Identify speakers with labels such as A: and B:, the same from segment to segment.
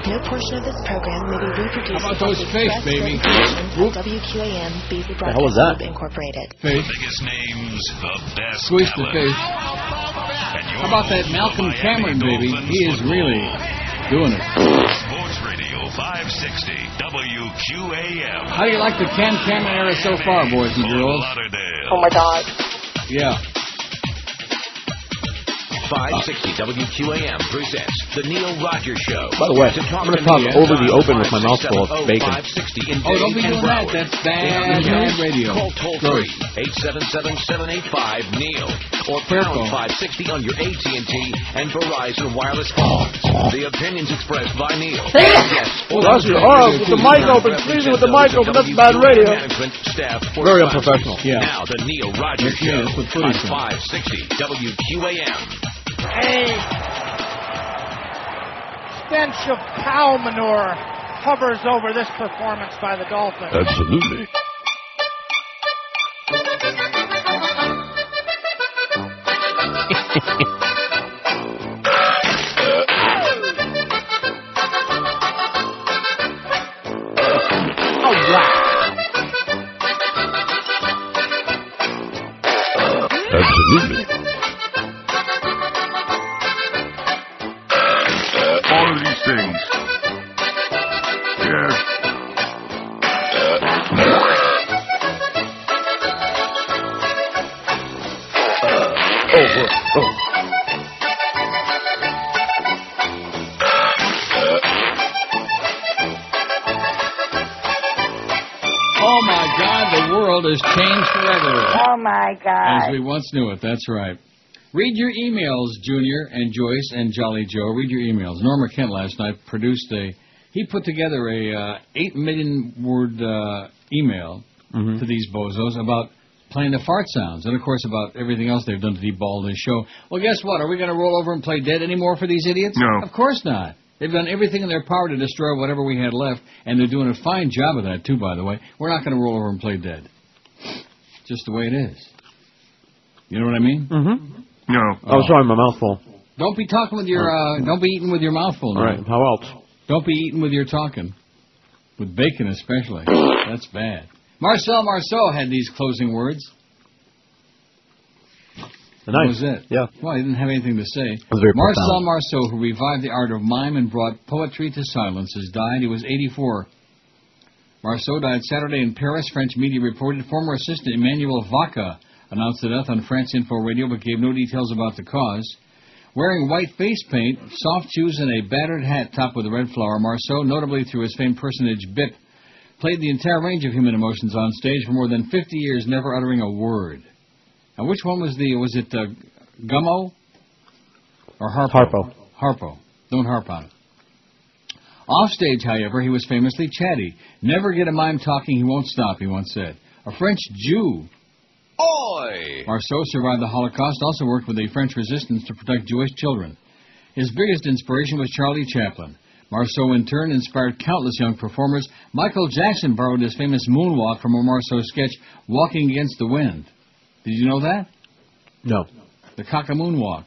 A: No portion of this program may be reproduced.
B: How about those fish, baby?
A: WQAM, Beasley Broadcast Group, Incorporated.
B: Fish.
C: The biggest names, the best
B: Squeeze the
C: talent.
B: fish. How about that Malcolm Cameron, baby? He is really doing it.
C: Sports Radio 560 WQAM.
B: How do you like the Ken Cameron era so far, boys and girls?
A: Oh my God.
B: Yeah.
D: 560 WQAM presents The Neil Rogers Show.
E: By the way, I'm going to talk over the open with my mouth full of bacon.
B: Oh, don't be doing that. That's bad radio.
D: Call toll-free 877-785-NEIL or pound 560 on your AT&T and Verizon wireless phones. The opinions expressed by Neil. Yes.
E: With the mic open. Squeezing with the mic open. That's bad radio. Very unprofessional.
D: Yeah. Now, The Neil Rogers Show on 560 WQAM.
F: A stench of cow manure hovers over this performance by the Dolphins.
E: Absolutely. Absolutely. All of these things. Yes.
B: Oh, my God, the world has changed forever.
A: Oh my God.
B: As we once knew it, that's right. Read your emails, Junior and Joyce and Jolly Joe. Read your emails. Norma Kent last night produced he put together a 8 million word email to these bozos about playing the fart sounds and, of course, about everything else they've done to deball this show. Well, guess what? Are we going to roll over and play dead anymore for these idiots?
E: No.
B: Of course not. They've done everything in their power to destroy whatever we had left, and they're doing a fine job of that, too, by the way. We're not going to roll over and play dead. Just the way it is. You know what I mean?
E: Mm-hmm. No. I was trying my mouth full.
B: Don't be talking with your, don't be eating with your mouth full.
E: All right, how else?
B: Don't be eating with your talking. With bacon especially. That's bad. Marceau had these closing words. That was it.
E: Yeah.
B: Well, he didn't have anything to say.
E: Marcel
B: Marceau, who revived the art of mime and brought poetry to silence, has died. He was 84. Marceau died Saturday in Paris. French media reported former assistant Emmanuel Vaca announced the death on France Info Radio, but gave no details about the cause. Wearing white face paint, soft shoes, and a battered hat topped with a red flower, Marceau, notably through his famed personage Bip, played the entire range of human emotions on stage for more than 50 years, never uttering a word. Now, which one was it Gummo or Harpo?
E: Harpo.
B: Harpo. Don't harp on it. Offstage, however, he was famously chatty. Never get a mime talking, he won't stop, he once said. A French Jew.
D: Oi!
B: Marceau survived the Holocaust, also worked with the French resistance to protect Jewish children. His biggest inspiration was Charlie Chaplin. Marceau, in turn, inspired countless young performers. Michael Jackson borrowed his famous moonwalk from a Marceau sketch, Walking Against the Wind. Did you know that?
E: No.
B: The cock-a-moonwalk.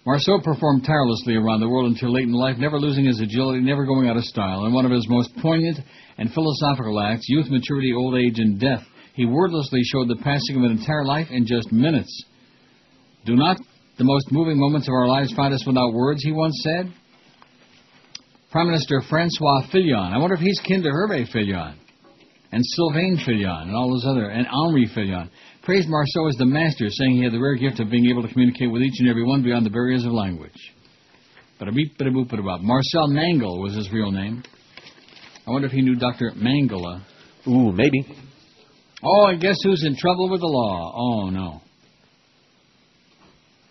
B: Marceau performed tirelessly around the world until late in life, never losing his agility, never going out of style. In one of his most poignant and philosophical acts, Youth, Maturity, Old Age, and Death, he wordlessly showed the passing of an entire life in just minutes. Do not the most moving moments of our lives find us without words, he once said? Prime Minister François Fillon. I wonder if he's kin to Hervé Fillon. And Sylvain Fillon and all those other, and Henri Fillon. Praised Marceau as the master, saying he had the rare gift of being able to communicate with each and every one beyond the barriers of language. Marcel Mangel was his real name. I wonder if he knew Dr. Mangala.
E: Ooh, maybe.
B: Oh, and guess who's in trouble with the law? Oh, no.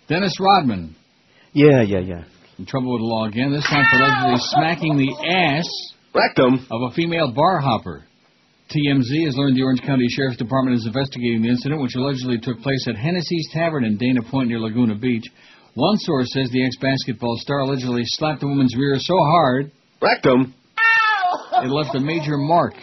B: Dennis Rodman.
E: Yeah.
B: In trouble with the law again, this time for allegedly smacking the ass
E: Rectum
B: of a female bar hopper. TMZ has learned the Orange County Sheriff's Department is investigating the incident, which allegedly took place at Hennessy's Tavern in Dana Point near Laguna Beach. One source says the ex-basketball star allegedly slapped the woman's rear so hard it left a major mark.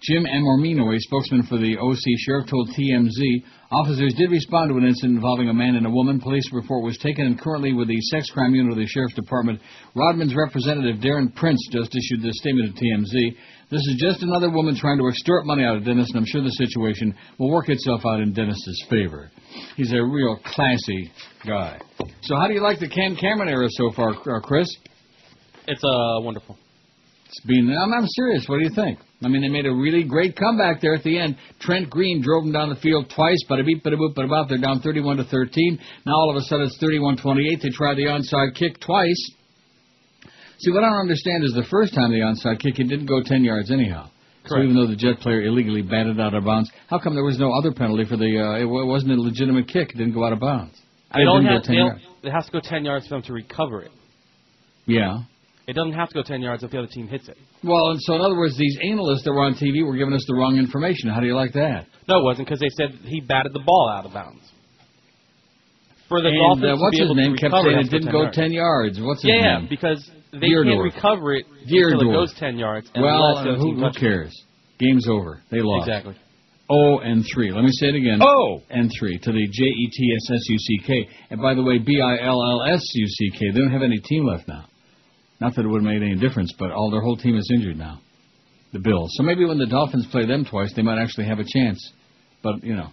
B: Jim Amormino, a spokesman for the OC Sheriff, told TMZ officers did respond to an incident involving a man and a woman. Police report was taken and currently with the sex crime unit of the Sheriff's Department. Rodman's representative, Darren Prince, just issued this statement to TMZ. This is just another woman trying to extort money out of Dennis, and I'm sure the situation will work itself out in Dennis's favor. He's a real classy guy. So how do you like the Cam Cameron era so far, Chris?
G: It's wonderful.
B: It's been. I'm serious. What do you think? I mean, they made a really great comeback there at the end. Trent Green drove them down the field twice. Bada beep, bada boop, bada bop. They're down 31-13. Now all of a sudden it's 31-28. They tried the onside kick twice. See, what I don't understand is the first time the onside kick, it didn't go 10 yards anyhow. Correct. So even though the Jet player illegally batted out of bounds, how come there was no other penalty for the? It wasn't a legitimate kick. It didn't go out of bounds.
G: It has to go 10 yards for them to recover it.
B: Yeah.
G: It doesn't have to go 10 yards if the other team hits it.
B: Well, and so in other words, these analysts that were on TV were giving us the wrong information. How do you like that?
G: No, it wasn't, because they said he batted the ball out of bounds. For the Dolphins
B: what's
G: to be
B: his
G: able
B: name
G: to
B: kept
G: recover
B: saying it didn't go 10 yards. What's his name?
G: Yeah, because they can't recover it until it goes 10 yards.
B: Well, who cares? Game's over. They lost.
G: Exactly.
B: 0-3. Let me say it again. 0-3 to the JETSSUCK. And by the way, BILLSUCK. They don't have any team left now. Not that it would have made any difference, but their whole team is injured now. The Bills. So maybe when the Dolphins play them twice, they might actually have a chance. But, you know.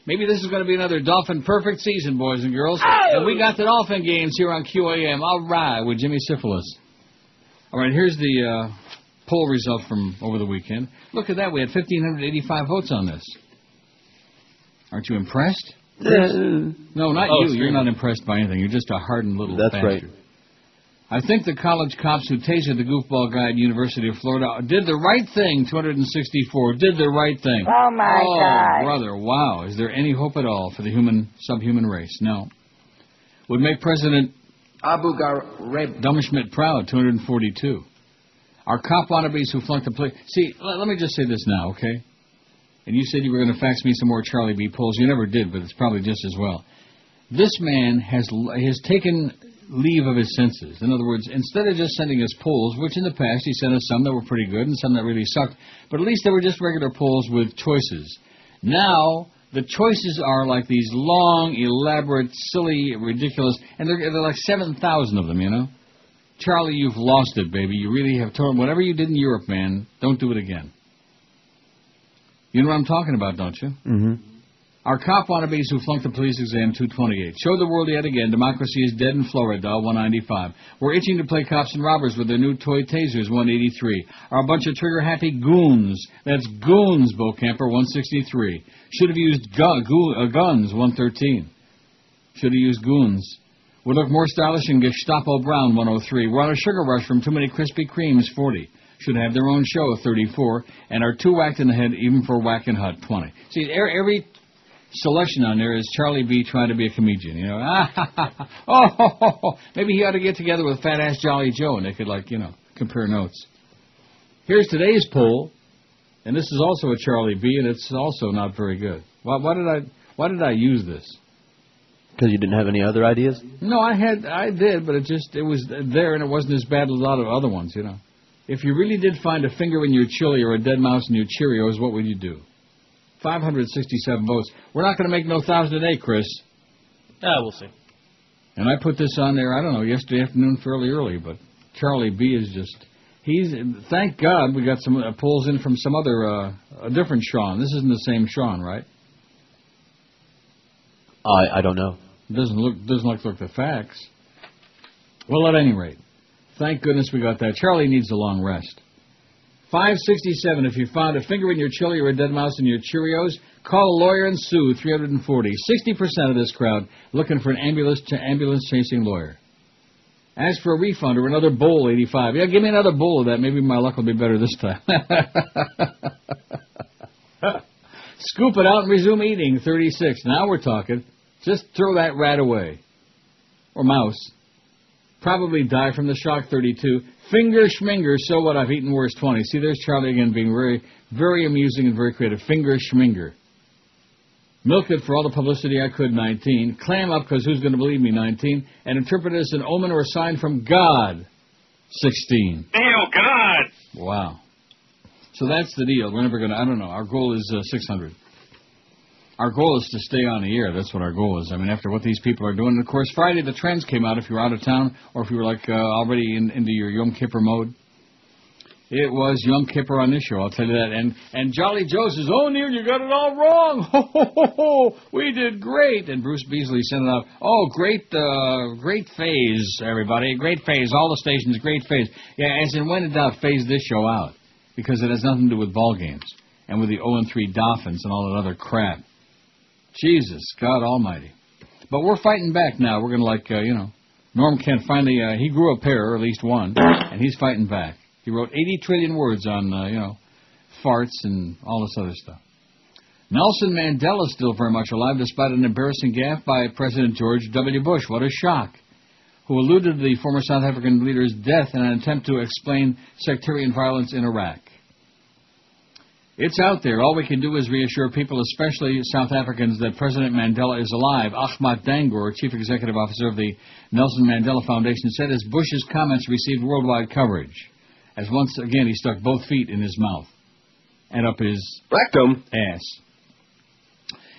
B: Maybe this is going to be another Dolphin-perfect season, boys and girls. Oh! And we got the Dolphin games here on QAM. All right, with Jimmy Cefalo. All right, here's the poll result from over the weekend. Look at that. We had 1,585 votes on this. Aren't you impressed? No, not you. You're not impressed by anything. You're just a hardened little bastard. That's right. I think the college cops who tasered the goofball guy at University of Florida did the right thing, 264, did the right thing.
H: Oh, my God.
B: Oh, brother, wow. Is there any hope at all for the subhuman race? No. Would make President Abu Ghraib Dummschmidt proud, 242. Our cop wannabes who flunked the play. See, let me just say this now, okay? And you said you were going to fax me some more Charlie B. polls. You never did, but it's probably just as well. This man has taken leave of his senses. In other words, instead of just sending us polls, which in the past he sent us some that were pretty good and some that really sucked, but at least they were just regular polls with choices. Now, the choices are like these long, elaborate, silly, ridiculous, and they're like 7,000 of them, you know? Charlie, you've lost it, baby. You really have torn. Whatever you did in Europe, man, don't do it again. You know what I'm talking about, don't you? Mm-hmm. Our cop wannabes who flunked the police exam, 228. Showed the world yet again democracy is dead in Florida, 195. We're itching to play cops and robbers with their new toy tasers, 183. Are a bunch of trigger-happy goons. That's goons, Bo Camper, 163. Should have used guns, 113. Should have used goons. We look more stylish in Gestapo Brown, 103. We're on a sugar rush from too many Krispy Kremes, 40. Should have their own show, 34. And are too whacked in the head, even for Whack and Hut, 20. See, every selection on there is Charlie B. trying to be a comedian, you know. Maybe he ought to get together with Fat Ass Jolly Joe and they could, compare notes. Here's today's poll, and this is also a Charlie B. and it's also not very good. Why did I use this?
I: Because you didn't have any other ideas?
B: No, I did, but it was there and it wasn't as bad as a lot of other ones, you know. If you really did find a finger in your chili or a dead mouse in your Cheerios, what would you do? 567 votes. We're not going to make no 1,000 a day, Chris.
G: We'll see.
B: And I put this on there, I don't know, yesterday afternoon fairly early, but Charlie B. is just, thank God we got some polls in from some other, a different Sean. This isn't the same Sean, right?
I: I don't know.
B: Doesn't look like the facts. Well, at any rate, thank goodness we got that. Charlie needs a long rest. 567, if you found a finger in your chili or a dead mouse in your Cheerios, call a lawyer and sue, 340. 60% of this crowd looking for an ambulance-chasing lawyer. Ask for a refund or another bowl, 85. Yeah, give me another bowl of that. Maybe my luck will be better this time. Scoop it out and resume eating, 36. Now we're talking. Just throw that rat away. Or mouse. Probably die from the shock, 32. Finger schminger, so what, I've eaten worse, 20. See, there's Charlie again being very, very amusing and very creative. Finger schminger. Milk it for all the publicity I could, 19. Clam up, because who's going to believe me, 19. And interpret it as an omen or a sign from God, 16.
J: Hail God!
B: Wow. So that's the deal. We're never going to, I don't know, our goal is 600. Our goal is to stay on the air. That's what our goal is. I mean, after what these people are doing. And, of course, Friday the trends came out if you were out of town or if you were, like, already into your Yom Kippur mode. It was Yom Kippur on this show, I'll tell you that. And Jolly Joe says, oh, Neil, you got it all wrong. Ho, ho, ho, ho. We did great. And Bruce Beasley sent it out. Oh, great phase, everybody. Great phase. All the stations, great phase. Yeah, as in when in doubt, phase this show out. Because it has nothing to do with ball games. And with the 0-3 Dolphins and all that other crap. Jesus, God almighty. But we're fighting back now. We're going to, Norm Kent finally, he grew a pair, or at least one, and he's fighting back. He wrote 80 trillion words on, farts and all this other stuff. Nelson Mandela is still very much alive despite an embarrassing gaffe by President George W. Bush. What a shock. Who alluded to the former South African leader's death in an attempt to explain sectarian violence in Iraq. It's out there. All we can do is reassure people, especially South Africans, that President Mandela is alive. Ahmad Dangor, chief executive officer of the Nelson Mandela Foundation, said as Bush's comments received worldwide coverage, as once again he stuck both feet in his mouth and up his rectum ass.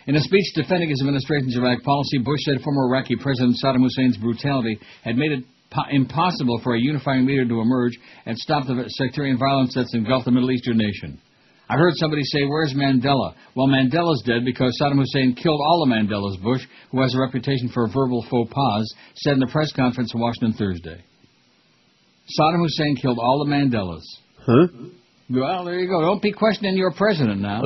B: In a speech defending his administration's Iraq policy, Bush said former Iraqi President Saddam Hussein's brutality had made it impossible for a unifying leader to emerge and stop the sectarian violence that's engulfed the Middle Eastern nation. I heard somebody say, where's Mandela? Well, Mandela's dead because Saddam Hussein killed all the Mandelas, Bush, who has a reputation for verbal faux pas, said in the press conference in Washington Thursday. Saddam Hussein killed all the Mandelas.
I: Huh?
B: Well, there you go. Don't be questioning your president now.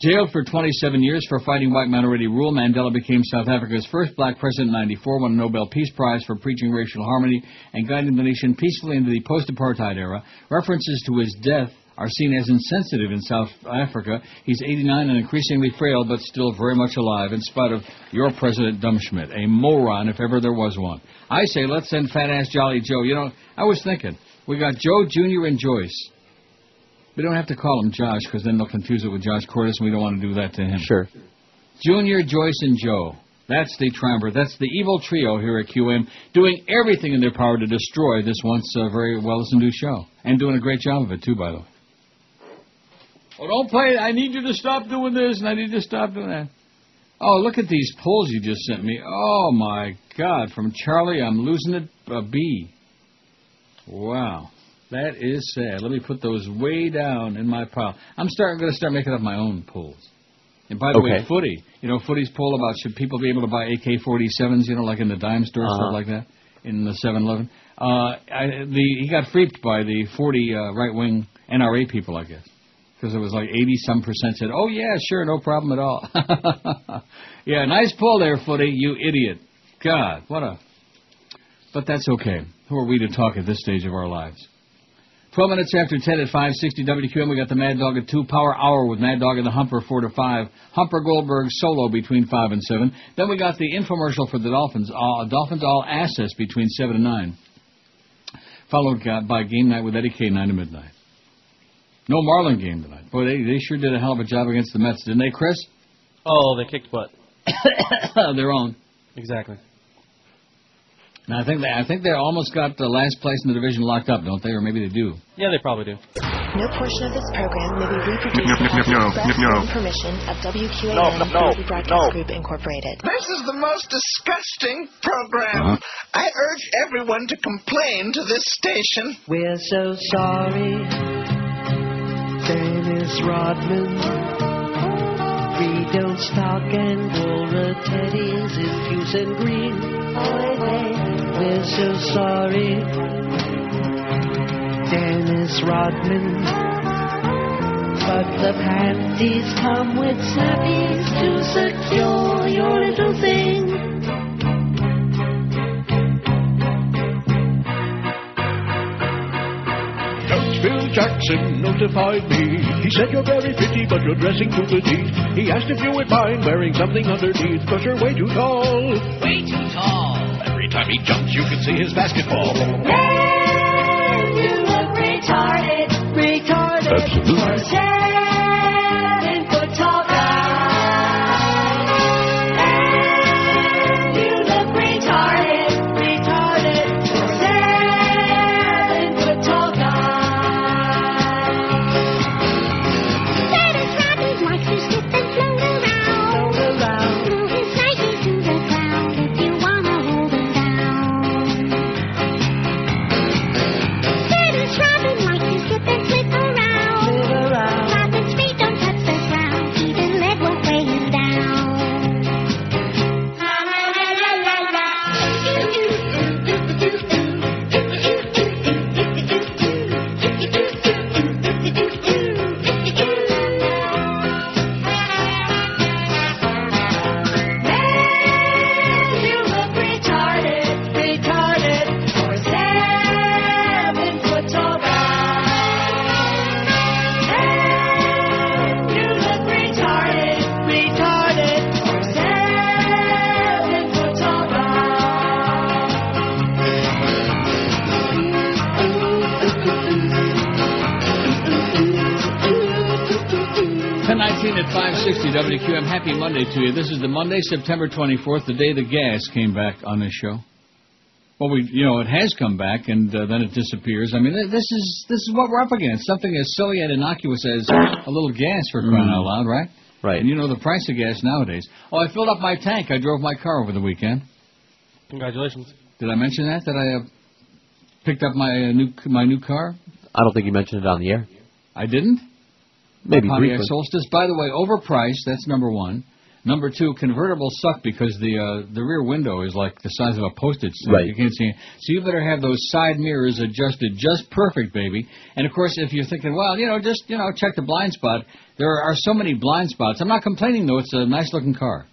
B: Jailed for 27 years for fighting white minority rule, Mandela became South Africa's first black president in 1994, won a Nobel Peace Prize for preaching racial harmony and guiding the nation peacefully into the post-apartheid era. References to his death are seen as insensitive in South Africa. He's 89 and increasingly frail, but still very much alive, in spite of your President Dumbschmidt, a moron if ever there was one. I say, let's send fat-ass Jolly Joe. I was thinking, we got Joe, Jr., and Joyce. We don't have to call him Josh, because then they'll confuse it with Josh Cordes, and we don't want to do that to him.
I: Sure.
B: Junior, Joyce, and Joe. That's the triumvirate. That's the evil trio here at QM, doing everything in their power to destroy this once very well-listened-to show. And doing a great job of it, too, by the way. Oh, don't play it. I need you to stop doing this, and I need you to stop doing that. Oh, look at these polls you just sent me. Oh, my God. From Charlie, I'm losing it a B. Wow. That is sad. Let me put those way down in my pile. I'm going to start making up my own polls. And by the way, footy. Footy's poll about should people be able to buy AK-47s, like in the dime store, stuff like that, in the 7-Eleven. He got freaked by the 40 right-wing NRA people, I guess. Because it was like 80-some% said, oh, yeah, sure, no problem at all. Yeah, nice pull there, Footy, you idiot. God, what a... But that's okay. Who are we to talk at this stage of our lives? 12 minutes after 10 at 560 WQAM, we got the Mad Dog at 2, Power Hour with Mad Dog and the Humper 4 to 5, Humper Goldberg solo between 5 and 7. Then we got the infomercial for the Dolphins, Dolphins All Access between 7 and 9. Followed by Game Night with Eddie K, 9 to midnight. No Marlin game tonight. Boy, they sure did a hell of a job against the Mets, didn't they, Chris?
G: Oh, they kicked butt.
B: Their own.
G: Exactly.
B: Now, I think they almost got the last place in the division locked up, don't they? Or maybe they do.
G: Yeah, they probably do.
A: No portion of this program may be reproduced without the express permission of WQAM Baby Broadcast Group, Incorporated.
H: This is the most disgusting program. I urge everyone to complain to this station.
J: We're so sorry, Dennis Rodman. We don't stock Angora teddies in Hughes and Green. We're so sorry, Dennis Rodman. But the panties come with snappies to secure your little thing.
K: Phil Jackson notified me. He said you're very pretty, but you're dressing too petite. He asked if you would mind wearing something underneath, because you're way too tall.
L: Way too tall.
K: Every time he jumps, you can see his basketball.
J: Man, you look retarded. Retarded.
K: Absolutely.
J: For 7 foot tall guy. Man, you look retarded. Retarded. For 7 foot tall guy.
B: 6:19 at 560 WQAM. Happy Monday to you. This is the Monday, September 24th, the day the gas came back on this show. Well, it has come back, and then it disappears. I mean, this is what we're up against. Something as silly and innocuous as a little gas, for crying out loud, right?
I: Right.
B: And you know the price of gas nowadays. Oh, I filled up my tank. I drove my car over the weekend.
G: Congratulations.
B: Did I mention that I picked up my new car?
I: I don't think you mentioned it on the air.
B: I didn't?
I: Maybe
B: Pontiac
I: briefly.
B: Solstice. By the way, overpriced. That's number one. Number two, convertibles suck because the rear window is like the size of a postage stamp.
I: Right.
B: You can't see it. So you better have those side mirrors adjusted just perfect, baby. And, of course, if you're thinking, well, just check the blind spot, there are so many blind spots. I'm not complaining, though. It's a nice-looking car.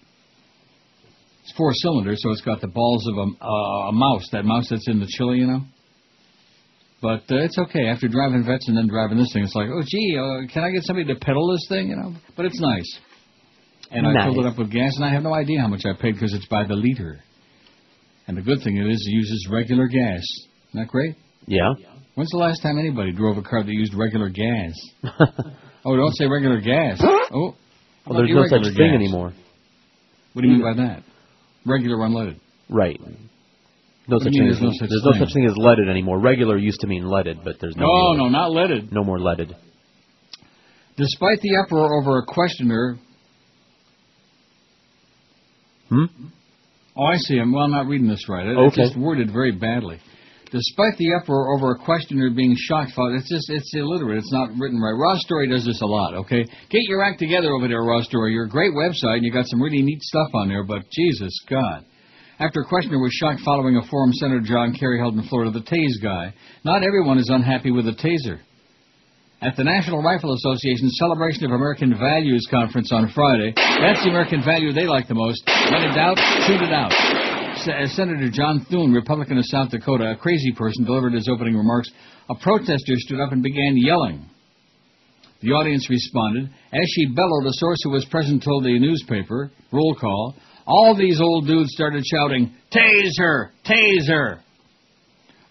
B: It's 4 cylinders, so it's got the balls of a mouse, that mouse that's in the chili, But it's okay. After driving Vets and then driving this thing, it's like, oh, gee, can I get somebody to pedal this thing, But it's nice. And I filled it up with gas, and I have no idea how much I paid because it's by the liter. And the good thing it uses regular gas. Isn't that great?
I: Yeah.
B: When's the last time anybody drove a car that used regular gas? Oh, don't say regular gas. Oh,
I: well, there's no such thing anymore.
B: What do you mean by that? Regular unleaded.
I: Right. There's no such thing as leaded anymore. Regular used to mean leaded, but there's no.
B: No, not leaded.
I: No more leaded.
B: Despite the uproar over a questioner. Oh, I see. Well, I'm not reading this right. It's just worded very badly. Despite the uproar over a questioner being shot, it's illiterate. It's not written right. Raw Story does this a lot, okay? Get your act together over there, Raw Story. You're a great website, and you got some really neat stuff on there, but Jesus, God. After a questioner was shot following a forum Senator John Kerry held in Florida, the tase guy. Not everyone is unhappy with the taser. At the National Rifle Association's Celebration of American Values conference on Friday, that's the American value they like the most. When in doubt, shoot it out. Senator John Thune, Republican of South Dakota, a crazy person, delivered his opening remarks. A protester stood up and began yelling. The audience responded. As she bellowed, a source who was present told the newspaper, roll call, all these old dudes started shouting, "Tase her! Tase her!"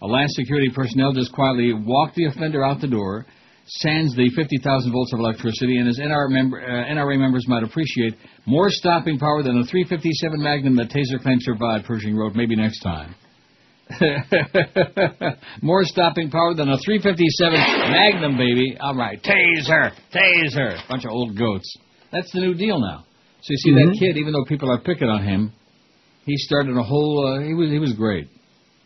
B: A last security personnel just quietly walked the offender out the door, sans the 50,000 volts of electricity, and as NRA members might appreciate, more stopping power than a .357 Magnum that Taser claims survived, Pershing wrote, maybe next time. More stopping power than a .357 Magnum, baby. All right, taser, taser. Bunch of old goats. That's the new deal now. So you see, that kid, even though people are picking on him, he started a whole, he was great.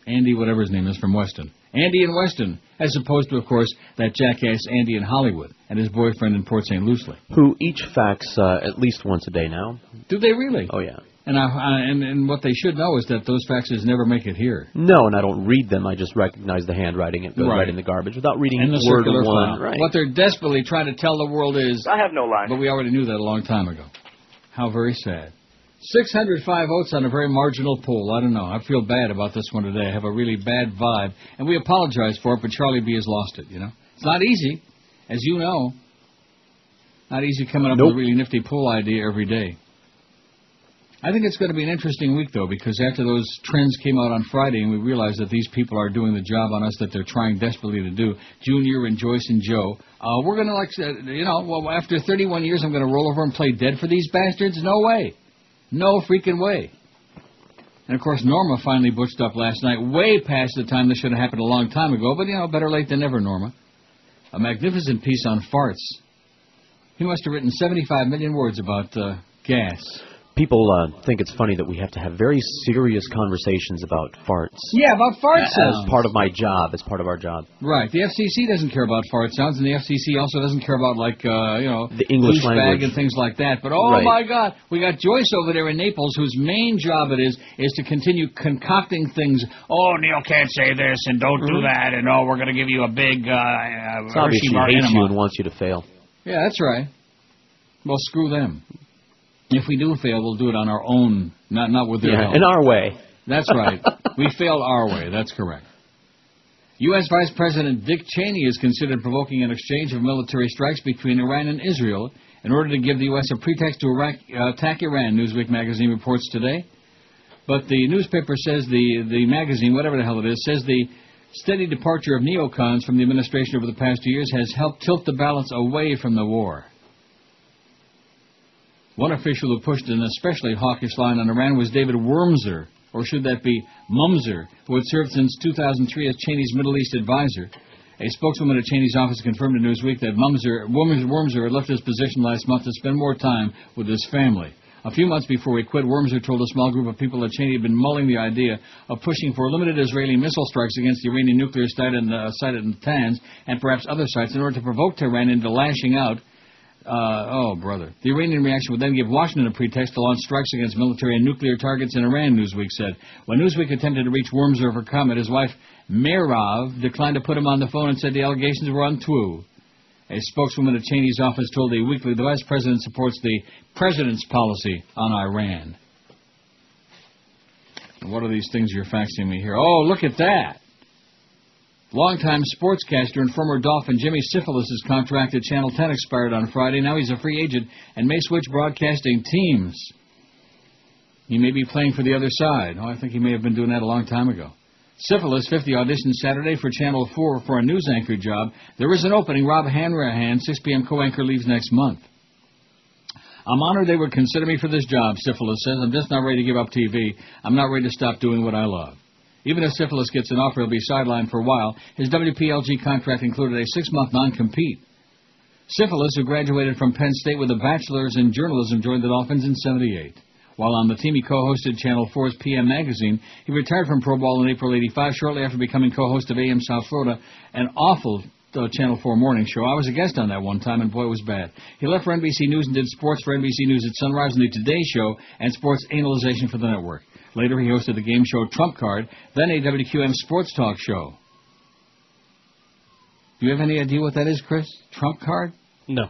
B: Andy, whatever his name is, from Weston. Andy in Weston, as opposed to, of course, that jackass Andy in Hollywood and his boyfriend in Port St. Lucie.
I: Who each fax at least once a day now.
B: Do they really?
I: Oh, yeah.
B: And what they should know is that those faxes never make it here.
I: No, and I don't read them. I just recognize the handwriting. It goes right in the garbage without reading
B: and the
I: word
B: circular
I: one.
B: file.
I: Right.
B: What they're desperately trying to tell the world is...
L: I have no line.
B: But we already knew that a long time ago. How very sad. 605 votes on a very marginal poll. I don't know. I feel bad about this one today. I have a really bad vibe. And we apologize for it, but Charlie B has lost it, It's not easy, as you know. Not easy coming up with a really nifty poll idea every day. I think it's going to be an interesting week, though, because after those trends came out on Friday and we realized that these people are doing the job on us that they're trying desperately to do, Junior and Joyce and Joe, we're going to, after 31 years, I'm going to roll over and play dead for these bastards? No way. No freaking way. And, of course, Norma finally butched up last night, way past the time this should have happened a long time ago, but, better late than never, Norma. A magnificent piece on farts. He must have written 75 million words about gas.
I: People think it's funny that we have to have very serious conversations about farts.
B: Yeah, about fart sounds.
I: As part of my job, as part of our job.
B: Right. The FCC doesn't care about fart sounds, and the FCC also doesn't care about,
I: the English language
B: bag and things like that. But, my God, we got Joyce over there in Naples, whose main job it is to continue concocting things. Oh, Neil can't say this, and don't do that, and we're going to give you a big
I: it's obvious she hates you and wants you to fail.
B: Yeah, that's right. Well, screw them. If we do fail, we'll do it on our own, not with their help.
I: In our way.
B: That's right. We failed our way. That's correct. U.S. Vice President Dick Cheney is considered provoking an exchange of military strikes between Iran and Israel in order to give the U.S. a pretext to attack Iran, Newsweek magazine reports today. But the newspaper says, the magazine, whatever the hell it is, says the steady departure of neocons from the administration over the past 2 years has helped tilt the balance away from the war. One official who pushed an especially hawkish line on Iran was David Wormser, or should that be Mumser, who had served since 2003 as Cheney's Middle East advisor. A spokeswoman at Cheney's office confirmed to Newsweek that Wormser had left his position last month to spend more time with his family. A few months before he quit, Wormser told a small group of people that Cheney had been mulling the idea of pushing for limited Israeli missile strikes against the Iranian nuclear site in Natanz and perhaps other sites in order to provoke Tehran into lashing out. The Iranian reaction would then give Washington a pretext to launch strikes against military and nuclear targets in Iran, Newsweek said. When Newsweek attempted to reach Wormser for comment, his wife, Merav, declined to put him on the phone and said the allegations were untrue. A spokeswoman at Cheney's office told the Weekly the vice president supports the president's policy on Iran. What are these things you're faxing me here? Oh, look at that. Longtime sportscaster and former Dolphin Jimmy Cefalo' contract at Channel 10 expired on Friday. Now he's a free agent and may switch broadcasting teams. He may be playing for the other side. Oh, I think he may have been doing that a long time ago. Cefalo' 50 auditioned Saturday for Channel 4 for a news anchor job. There is an opening. Rob Hanrahan, 6 p.m. co-anchor, leaves next month. I'm honored they would consider me for this job, Cefalo says. I'm just not ready to give up TV. I'm not ready to stop doing what I love. Even if Cefalo gets an offer, he'll be sidelined for a while. His WPLG contract included a 6-month non-compete. Cefalo, who graduated from Penn State with a bachelor's in journalism, joined the Dolphins in '78. While on the team, he co-hosted Channel 4's PM Magazine. He retired from Pro Ball in April '85, shortly after becoming co-host of AM South Florida, an awful Channel 4 morning show. I was a guest on that one time, and boy, it was bad. He left for NBC News and did sports for NBC News at Sunrise and the Today Show and sports analyzation for the network. Later, he hosted the game show Trump Card, then a WQAM sports talk show. Do you have any idea what that is, Chris? Trump Card?
G: No.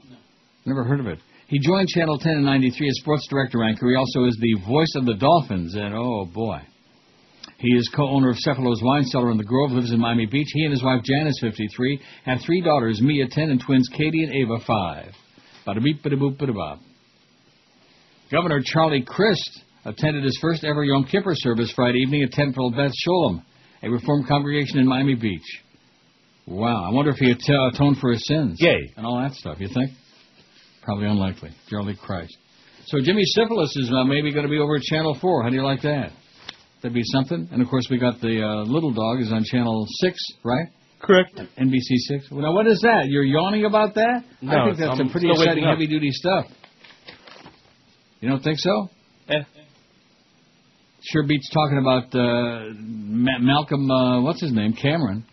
B: Never heard of it. He joined Channel 10 in '93 as sports director anchor. He also is the voice of the Dolphins, and oh boy. He is co-owner of Cefalo's Wine Cellar in the Grove, lives in Miami Beach. He and his wife, Janice, 53, have 3 daughters, Mia, 10, and twins, Katie and Ava, 5. Bada-beep, bada-boop, bada-bop. Governor Charlie Crist attended his first ever Yom Kippur service Friday evening at Temple Beth Sholem, a Reformed congregation in Miami Beach. Wow, I wonder if he atoned for his sins.
E: Yay.
B: And all that stuff, you think? Probably unlikely. Charlie Christ. So Jimmy Cefalo is maybe going to be over at Channel 4. How do you like that? That'd be something. And, of course, we got the Little Dog is on Channel 6, right?
G: Correct.
B: NBC 6. Now, what is that? You're yawning about that?
G: No,
B: I think that's some pretty exciting, heavy-duty stuff. You don't think so?
G: Yeah.
B: Sure beats talking about Malcolm, what's his name, Cameron,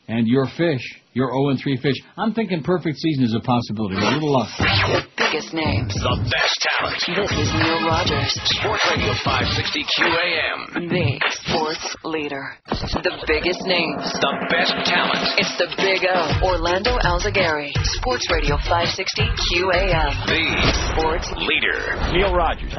B: and your fish, your 0-3 fish. I'm thinking perfect season is a possibility. A little luck.
A: The biggest names.
D: The best talent.
A: This is Neil Rogers.
D: Sports Radio 560 QAM.
A: The sports leader. The biggest names.
D: The best talent.
A: It's the Big O. Orlando Alzagari. Sports Radio 560 QAM.
D: The
A: sports
D: leader.
E: Neil Rogers.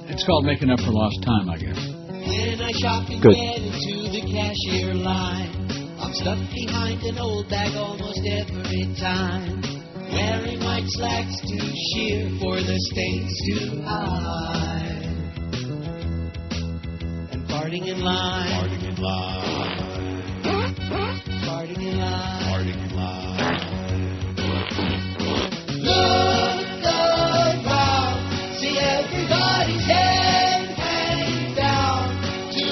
B: It's called making up for lost time, I guess.
L: When I shop and get into the cashier line, I'm stuck behind an old bag almost every time. Wearing white slacks too sheer for the stains to hide. And farting in line. Farting in line. Farting in line. Farting in line. Look around, see everybody's head hang down to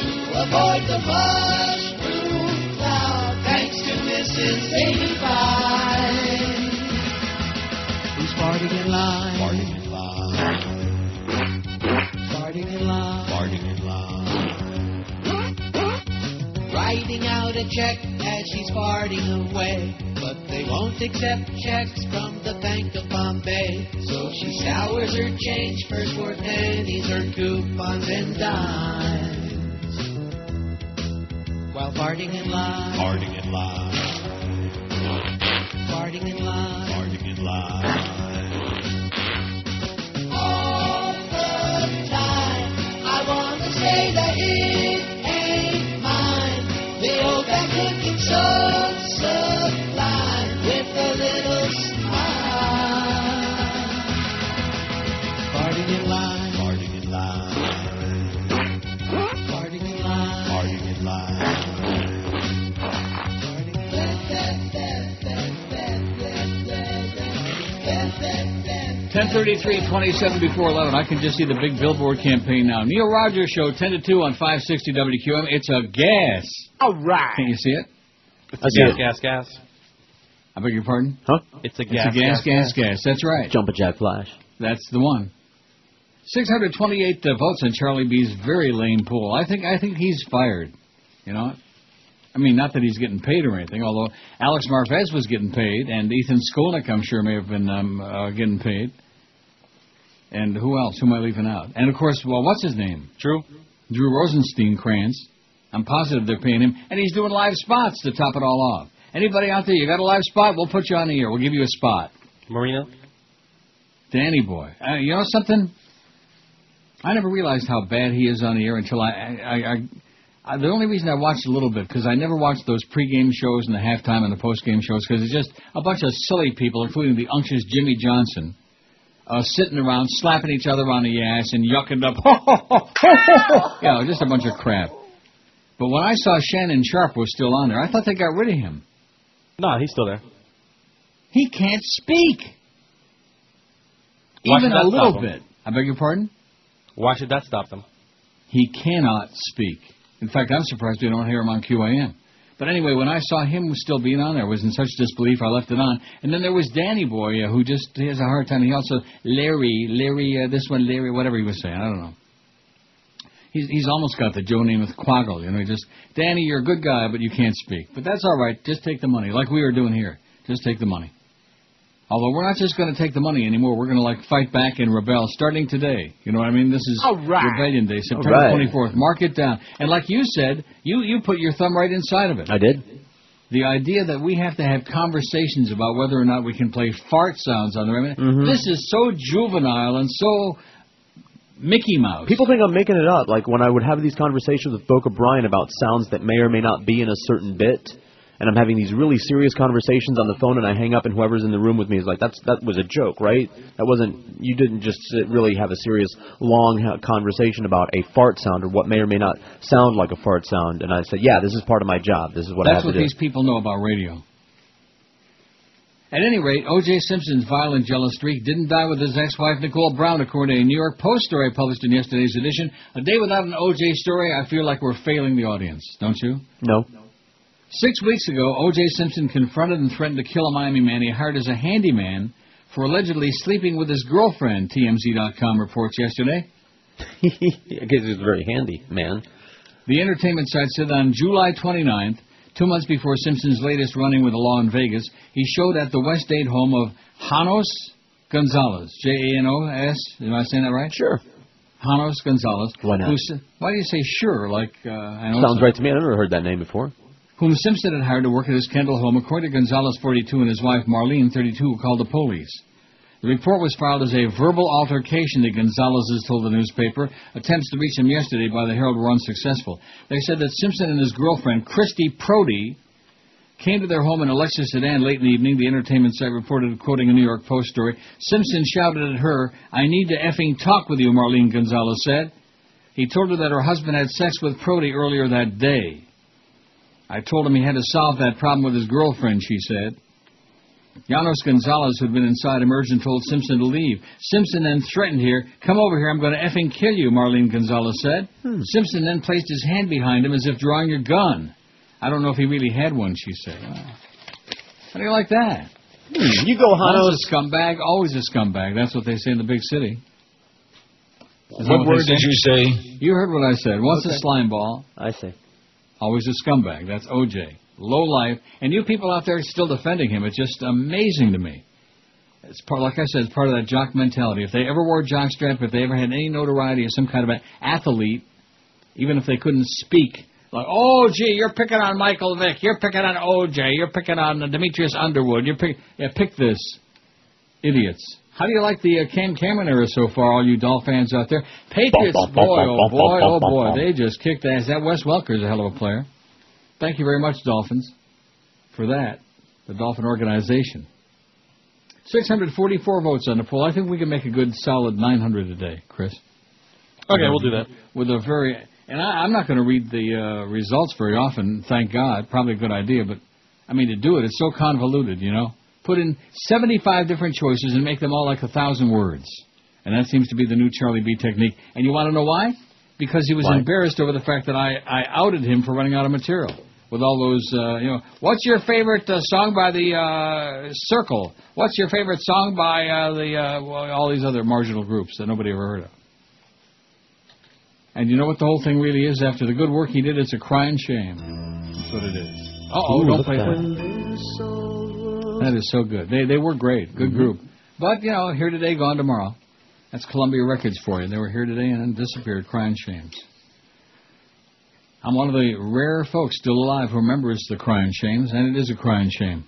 L: avoid the mushroom cloud. Thanks to Mrs. 85. Who's farting in line? Farting in line. Farting in line. Farting in line. Writing out a check as she's farting away, but they won't accept checks from the Bank of Bombay. So she scours her change first for pennies or coupons and dimes, while farting in line. Farting in line. Farting in line. Farting in line. All the time I want to say that it ain't mine. The old bag looking so sublime with a little smile. Farting in line. Farting in line. Farting in line. Farting in line. Farting in line.
B: 10:33, 27 before 11. I can just see the big billboard campaign now. Neil Rogers Show, 10 to 2 on 560 WQAM. It's a gas.
F: All right.
B: Can you see it?
G: It's a gas.
B: I beg your pardon?
I: Huh?
G: It's a gas.
B: That's right.
I: Jump a jack flash.
B: That's the one. 628 votes on Charlie B's very lame poll. I think he's fired. You know? I mean, not that he's getting paid or anything, although Alex Marvez was getting paid, and Ethan Skolnick, I'm sure, may have been getting paid. And who else? Who am I leaving out? And, of course, well, what's his name?
G: Drew
B: Rosenstein-Krantz. I'm positive they're paying him. And he's doing live spots to top it all off. Anybody out there, you got a live spot? We'll put you on the air. We'll give you a spot.
G: Marina?
B: Danny boy. You know something? I never realized how bad he is on the air until the only reason I watched a little bit, because I never watched those pregame shows and the halftime and the postgame shows, because it's just a bunch of silly people, including the unctuous Jimmy Johnson, sitting around, slapping each other on the ass and yucking up. You know, just a bunch of crap. But when I saw Shannon Sharp was still on there, I thought they got rid of him.
G: No, he's still there.
B: He can't speak. Even a little bit. I beg your pardon?
G: Why should that stop them?
B: He cannot speak. In fact, I'm surprised we don't hear him on QAM. But anyway, when I saw him still being on there, I was in such disbelief, I left it on. And then there was Danny Boy, who just has a hard time. He also, Larry, whatever he was saying. I don't know. He's almost got the Joe Namath quaggle. You know, Danny, you're a good guy, but you can't speak. But that's all right. Just take the money, like we were doing here. Just take the money. Although we're not just going to take the money anymore. We're going to, fight back and rebel starting today. You know what I mean? This is Rebellion Day, September 24th. Mark it down. And like you said, you put your thumb right inside of it.
I: I did.
B: The idea that we have to have conversations about whether or not we can play fart sounds on the radio. Mm-hmm. This is so juvenile and so Mickey Mouse.
I: People think I'm making it up. Like when I would have these conversations with Boca Brian about sounds that may or may not be in a certain bit. And I'm having these really serious conversations on the phone, and I hang up, and whoever's in the room with me is like, that was a joke, right? You didn't just really have a serious, long conversation about a fart sound or what may or may not sound like a fart sound. And I said, yeah, this is part of my job. This is what I have to do.
B: That's what these people know about radio. At any rate, O.J. Simpson's violent jealous streak didn't die with his ex-wife, Nicole Brown, according to a New York Post story published in yesterday's edition. A day without an O.J. story, I feel like we're failing the audience, don't you?
I: No.
B: 6 weeks ago, O.J. Simpson confronted and threatened to kill a Miami man he hired as a handyman for allegedly sleeping with his girlfriend, TMZ.com reports yesterday.
I: I guess he was very handy, man.
B: The entertainment site said on July 29th, 2 months before Simpson's latest run-in with the law in Vegas, he showed at the West 8 home of Janos Gonzalez. Janos, am I saying that right?
I: Sure.
B: Janos Gonzalez.
I: Why not?
B: Why do you say sure?
I: Sounds right to me. I've never heard that name before.
B: Whom Simpson had hired to work at his Kendall home, according to Gonzalez, 42, and his wife, Marlene, 32, who called the police. The report was filed as a verbal altercation that Gonzalez told the newspaper. Attempts to reach him yesterday by the Herald were unsuccessful. They said that Simpson and his girlfriend, Christy Prody, came to their home in a Lexus sedan late in the evening. The entertainment site reported, quoting a New York Post story, Simpson shouted at her, "I need to effing talk with you," Marlene Gonzalez said. He told her that her husband had sex with Prody earlier that day. I told him he had to solve that problem with his girlfriend, she said. Janos Gonzalez, who had been inside, emerged and told Simpson to leave. Simpson then threatened her, "Come over here, I'm going to effing kill you," Marlene Gonzalez said. Simpson then placed his hand behind him as if drawing a gun. I don't know if he really had one, she said. How do you like that?
I: You go, Janos.
B: Once a scumbag, always a scumbag. That's what they say in the big city.
M: What word did you say?
B: You heard what I said. Once a slime ball.
I: I say.
B: Always a scumbag. That's O.J. Low life. And you people out there still defending him. It's just amazing to me. It's part, like I said, it's part of that jock mentality. If they ever wore a jockstrap, if they ever had any notoriety as some kind of an athlete, even if they couldn't speak, like, oh, gee, you're picking on Michael Vick, you're picking on O.J., you're picking on Demetrius Underwood, pick this. Idiots. How do you like the Cam Cameron era so far, all you Dolph fans out there? Patriots, oh boy, they just kicked ass. That Wes Welker's a hell of a player. Thank you very much, Dolphins, for that, the Dolphin organization. 644 votes on the poll. I think we can make a good, solid 900 a day, Chris.
G: Okay, we'll do that.
B: With a very, and I'm not going to read the results very often, thank God. Probably a good idea, but, I mean, to do it, it's so convoluted, you know. put in 75 different choices and make them all like 1,000 words. And that seems to be the new Charlie B technique. And you want to know why? Because he was embarrassed over the fact that I outed him for running out of material. With all those, what's your favorite song by the Circle? What's your favorite song by all these other marginal groups that nobody ever heard of? And you know what the whole thing really is? After the good work he did, it's a crying shame. That's what it is. Don't play that. That is so good. They were great. Good group. But, here today, gone tomorrow. That's Columbia Records for you. They were here today and then disappeared. Crying shames. I'm one of the rare folks still alive who remembers the crying shames, and it is a crying shame.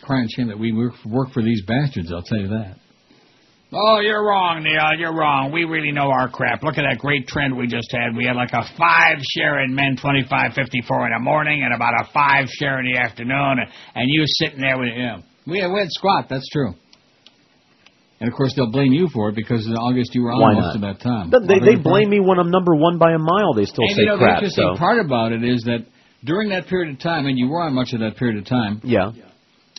B: Crying shame that we work for these bastards, I'll tell you that.
N: Oh, you're wrong, Neil. You're wrong. We really know our crap. Look at that great trend we just had. We had like a 5 share in men, 25.54 in the morning, and about a 5 share in the afternoon, and you sitting there with we had squat. That's true. And, of course, they'll blame you for it because in August you were on most of that time.
I: They blame me when I'm number one by a mile. They still say crap.
B: The interesting part about it is that during that period of time, and you were on much of that period of time,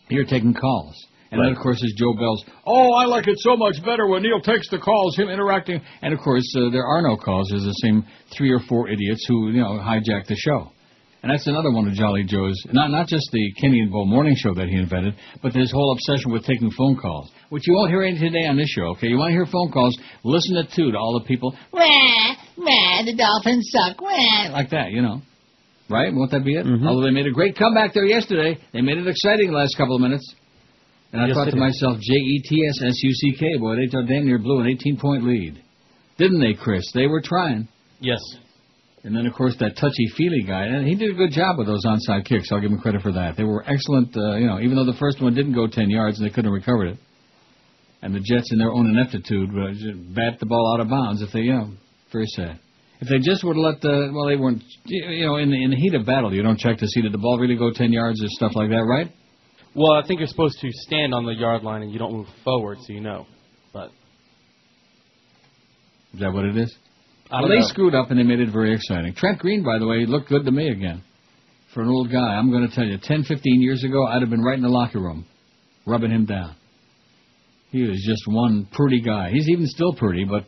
B: you're taking calls. And then, of course, is Joe Bell's, I like it so much better when Neil takes the calls, him interacting. And, of course, there are no calls. There's the same 3 or 4 idiots who, hijack the show. And that's another one of Jolly Joe's, not just the Kenny and Bo morning show that he invented, but his whole obsession with taking phone calls, which you won't hear any today on this show, okay? You want to hear phone calls, listen to all the people, the Dolphins suck, like that, Right? Won't that be it? Mm-hmm. Although they made a great comeback there yesterday. They made it exciting the last couple of minutes. And I thought to myself, Jetsuck, boy, they damn near blew an 18-point lead. Didn't they, Chris? They were trying.
G: Yes.
B: And then, of course, that touchy-feely guy, and he did a good job with those onside kicks. I'll give him credit for that. They were excellent, even though the first one didn't go 10 yards and they couldn't have recovered it. And the Jets, in their own ineptitude, bat the ball out of bounds if they, very sad. If they just would have let they weren't, in the heat of battle, you don't check to see did the ball really go 10 yards or stuff like that, right?
G: Well, I think you're supposed to stand on the yard line and you don't move forward, so you know. But
B: is that what it is? They screwed up and they made it very exciting. Trent Green, by the way, looked good to me again. For an old guy, I'm going to tell you, 10, 15 years ago, I'd have been right in the locker room, rubbing him down. He was just one pretty guy. He's even still pretty, but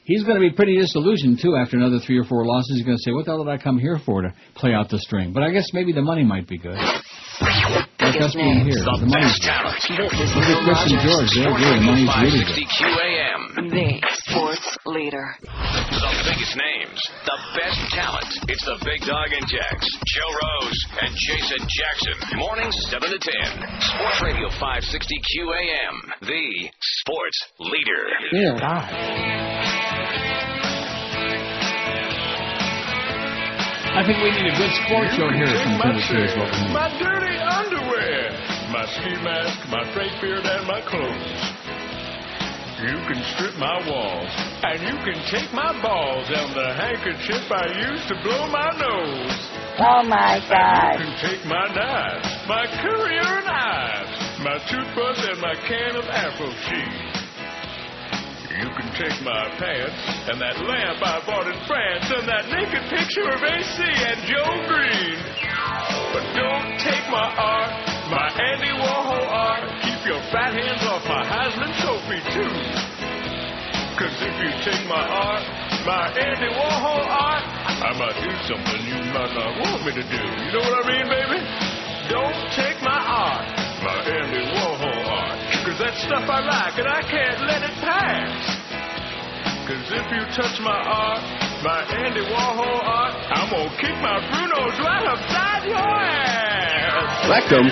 B: he's going to be pretty disillusioned, too, after another 3 or 4 losses. He's going to say, what the hell did I come here for to play out the string? But I guess maybe the money might be good. Like us being here. The money's good. Look at Chris and George. They're good. The money's really good.
C: QAM.
A: The sports leader.
C: The biggest names. The best talent. It's the Big Dog and Jax. Joe Rose and Jason Jackson. Mornings 7 to 10. Sports Radio 560 QAM. The sports leader.
B: Yeah, God. I think we need a good sports show here from Tennessee.
K: My dirty underwear, my ski mask, my fake beard, and my clothes. You can strip my walls, and you can take my balls and the handkerchief I used to blow my nose.
J: Oh, my God.
K: And you can take my knives, my courier knives, my toothbrush, and my can of afro cheese. You can take my pants and that lamp I bought in France and that naked picture of AC and Joe Green. But don't take my art, my Andy Warhol art. Keep your fat hands off my Haslam trophy, too. Cause if you take my art, my Andy Warhol art, I might do something you might not want me to do. You know what I mean, baby? Don't take my art, my Andy Warhol art. Cause that stuff I like and I can't let it pass. Cause if you touch my art, my Andy Warhol art, I'm gonna kick my Brunos right upside your ass.
I: Rectum.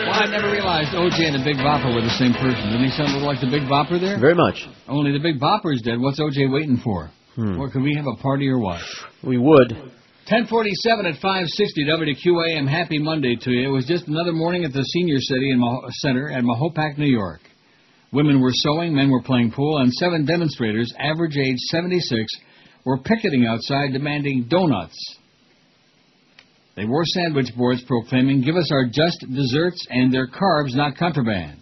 B: Well, I never realized O.J. and the Big Bopper were the same person. Didn't he sound a little like the Big Bopper there?
I: Very much.
B: Only the Big Bopper's dead. What's O.J. waiting for? Or could we have a party or what?
I: We would.
B: 10:47 at 560 WQAM. Happy Monday to you. It was just another morning at the Senior Center at Mahopac, New York. Women were sewing, men were playing pool, and 7 demonstrators, average age 76, were picketing outside demanding donuts. They wore sandwich boards proclaiming, "Give us our just desserts and their carbs, not contraband."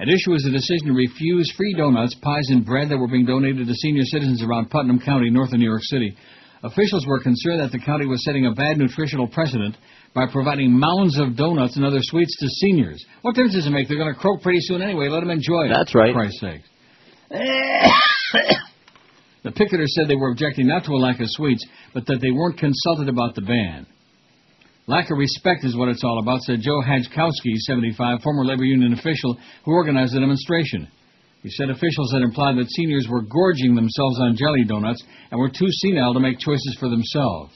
B: At issue was the decision to refuse free donuts, pies, and bread that were being donated to senior citizens around Putnam County, north of New York City. Officials were concerned that the county was setting a bad nutritional precedent by providing mounds of donuts and other sweets to seniors. What difference does it make? They're going to croak pretty soon anyway. Let them enjoy it.
I: That's right.
B: For Christ's sake. The picketers said they were objecting not to a lack of sweets, but that they weren't consulted about the ban. Lack of respect is what it's all about, said Joe Hajkowski, 75, former labor union official who organized the demonstration. He said officials had implied that seniors were gorging themselves on jelly donuts and were too senile to make choices for themselves.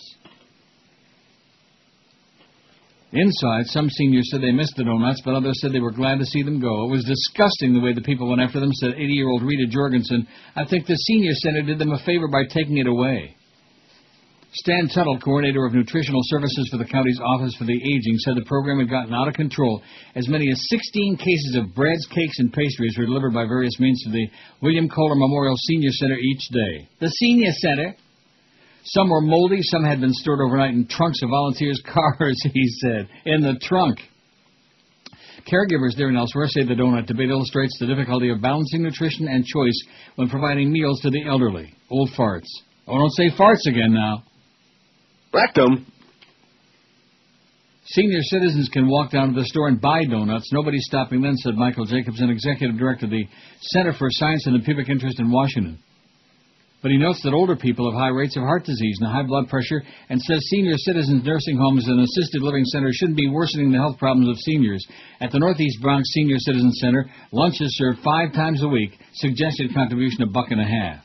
B: Inside, some seniors said they missed the donuts, but others said they were glad to see them go. It was disgusting the way the people went after them, said 80-year-old Rita Jorgensen. I think the senior center did them a favor by taking it away. Stan Tuttle, coordinator of nutritional services for the county's Office for the Aging, said the program had gotten out of control. As many as 16 cases of breads, cakes, and pastries were delivered by various means to the William Kohler Memorial Senior Center each day. The Senior Center. Some were moldy, some had been stored overnight in trunks of volunteers' cars, he said. In the trunk. Caregivers there and elsewhere say the donut debate illustrates the difficulty of balancing nutrition and choice when providing meals to the elderly. Old farts. Oh, don't say farts again now.
E: Rectum.
B: Senior citizens can walk down to the store and buy donuts. Nobody's stopping them, said Michael Jacobson, executive director of the Center for Science and the Pubic Interest in Washington. But he notes that older people have high rates of heart disease and high blood pressure and says senior citizens, nursing homes, and assisted living centers shouldn't be worsening the health problems of seniors. At the Northeast Bronx Senior Citizen Center, lunch is served 5 times a week, suggested contribution $1.50.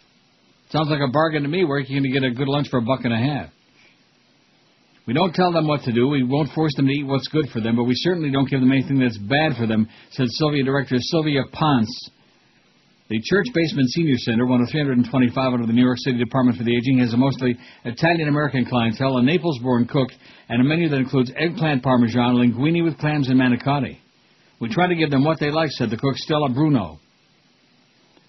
B: Sounds like a bargain to me. Where can you get a good lunch for $1.50? We don't tell them what to do. We won't force them to eat what's good for them, but we certainly don't give them anything that's bad for them, said Sylvia Director Sylvia Ponce. The Church Basement Senior Center, one of 325 under the New York City Department for the Aging, has a mostly Italian-American clientele, a Naples-born cook, and a menu that includes eggplant parmesan, linguine with clams, and manicotti. We try to give them what they like, said the cook Stella Bruno.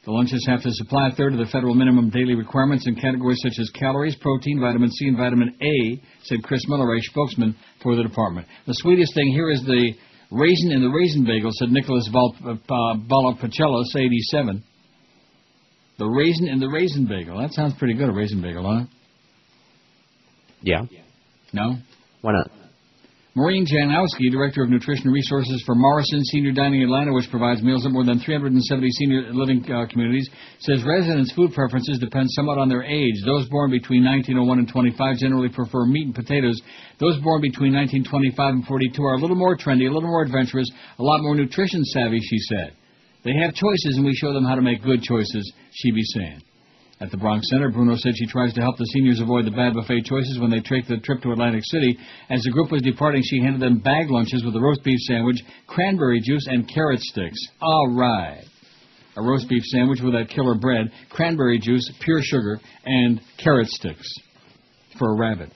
B: The lunches have to supply a third of the federal minimum daily requirements in categories such as calories, protein, vitamin C, and vitamin A, said Chris Miller, a spokesman for the department. The sweetest thing here is the raisin in the raisin bagel, said Nicholas Balapacellos, 87. The raisin in the raisin bagel. That sounds pretty good, a raisin bagel, huh?
I: Yeah.
B: No?
I: Why not?
B: Maureen Janowski, Director of Nutrition Resources for Morrison Senior Dining Atlanta, which provides meals at more than 370 senior living communities, says residents' food preferences depend somewhat on their age. Those born between 1901 and 25 generally prefer meat and potatoes. Those born between 1925 and 42 are a little more trendy, a little more adventurous, a lot more nutrition savvy, she said. They have choices, and we show them how to make good choices, she be saying. At the Bronx Center, Bruno said she tries to help the seniors avoid the bad buffet choices when they take the trip to Atlantic City. As the group was departing, she handed them bag lunches with a roast beef sandwich, cranberry juice, and carrot sticks. All right. A roast beef sandwich with that killer bread, cranberry juice, pure sugar, and carrot sticks for a rabbit.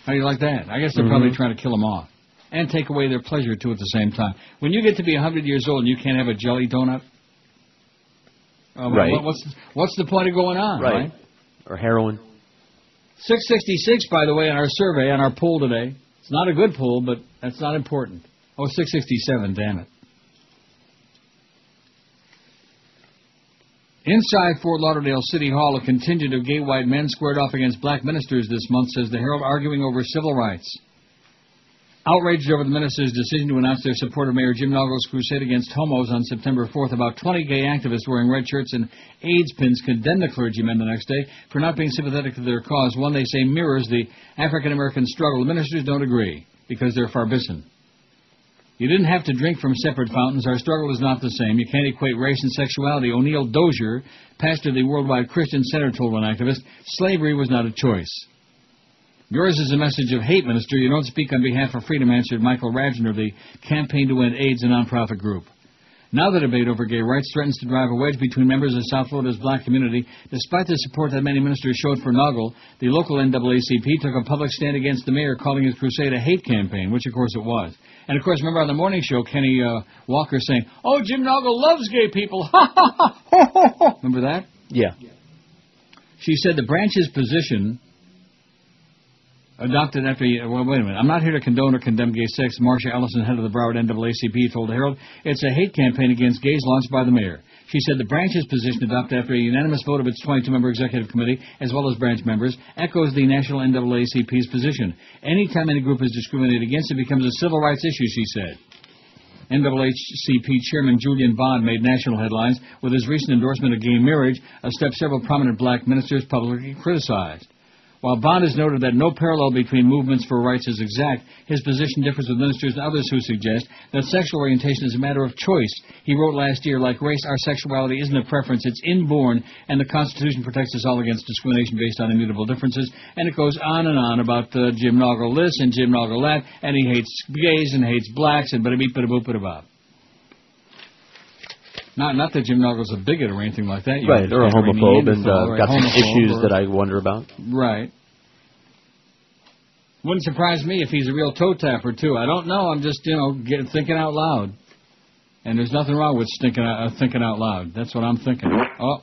B: How do you like that? I guess they're probably trying to kill them off. And take away their pleasure, too, at the same time. When you get to be 100 years old and you can't have a jelly donut,
I: right.
B: What's the point of going on, right?
I: Or heroin.
B: 666, by the way, on our survey, on our poll today. It's not a good poll, but that's not important. Oh, 667, damn it. Inside Fort Lauderdale City Hall, a contingent of gay white men squared off against black ministers this month, says the Herald, arguing over civil rights. Outraged over the minister's decision to announce their support of Mayor Jim Nagle's crusade against homos on September 4th, about 20 gay activists wearing red shirts and AIDS pins condemned the clergymen the next day for not being sympathetic to their cause. One, they say, mirrors the African-American struggle. The ministers don't agree because they're Farbisan. You didn't have to drink from separate fountains. Our struggle is not the same. You can't equate race and sexuality. O'Neill Dozier, pastor of the Worldwide Christian Center, told one activist, slavery was not a choice. Yours is a message of hate, Minister. You don't speak on behalf of freedom, answered Michael Radner of the Campaign to End AIDS, a nonprofit group. Now the debate over gay rights threatens to drive a wedge between members of South Florida's black community. Despite the support that many ministers showed for Nagle, the local NAACP took a public stand against the mayor, calling his crusade a hate campaign, which of course it was. And of course, remember on the morning show, Kenny Walker saying, "Oh, Jim Nagle loves gay people." Ha ha ha! Ho ho ho! Remember that?
I: Yeah.
B: She said the branch's position adopted after... Well, wait a minute. I'm not here to condone or condemn gay sex. Marcia Ellison, head of the Broward NAACP, told the Herald it's a hate campaign against gays launched by the mayor. She said the branch's position, adopted after a unanimous vote of its 22-member executive committee, as well as branch members, echoes the national NAACP's position. Anytime any group is discriminated against, it becomes a civil rights issue, she said. NAACP Chairman Julian Bond made national headlines with his recent endorsement of gay marriage, a step several prominent black ministers publicly criticized. While Bond has noted that no parallel between movements for rights is exact, his position differs with ministers and others who suggest that sexual orientation is a matter of choice. He wrote last year, like race, our sexuality isn't a preference, it's inborn, and the Constitution protects us all against discrimination based on immutable differences. And it goes on and on about Jim Noggle this and Jim Noggle that, and he hates gays and hates blacks and bada-beep-bada-boop-bada-bop. Not that Jim Noggle's a bigot or anything like that.
I: Right, or a homophobe and got some issues that I wonder about.
B: Right. Wouldn't surprise me if he's a real toe tapper, too. I don't know. I'm just, thinking out loud. And there's nothing wrong with thinking out loud. That's what I'm thinking. Oh.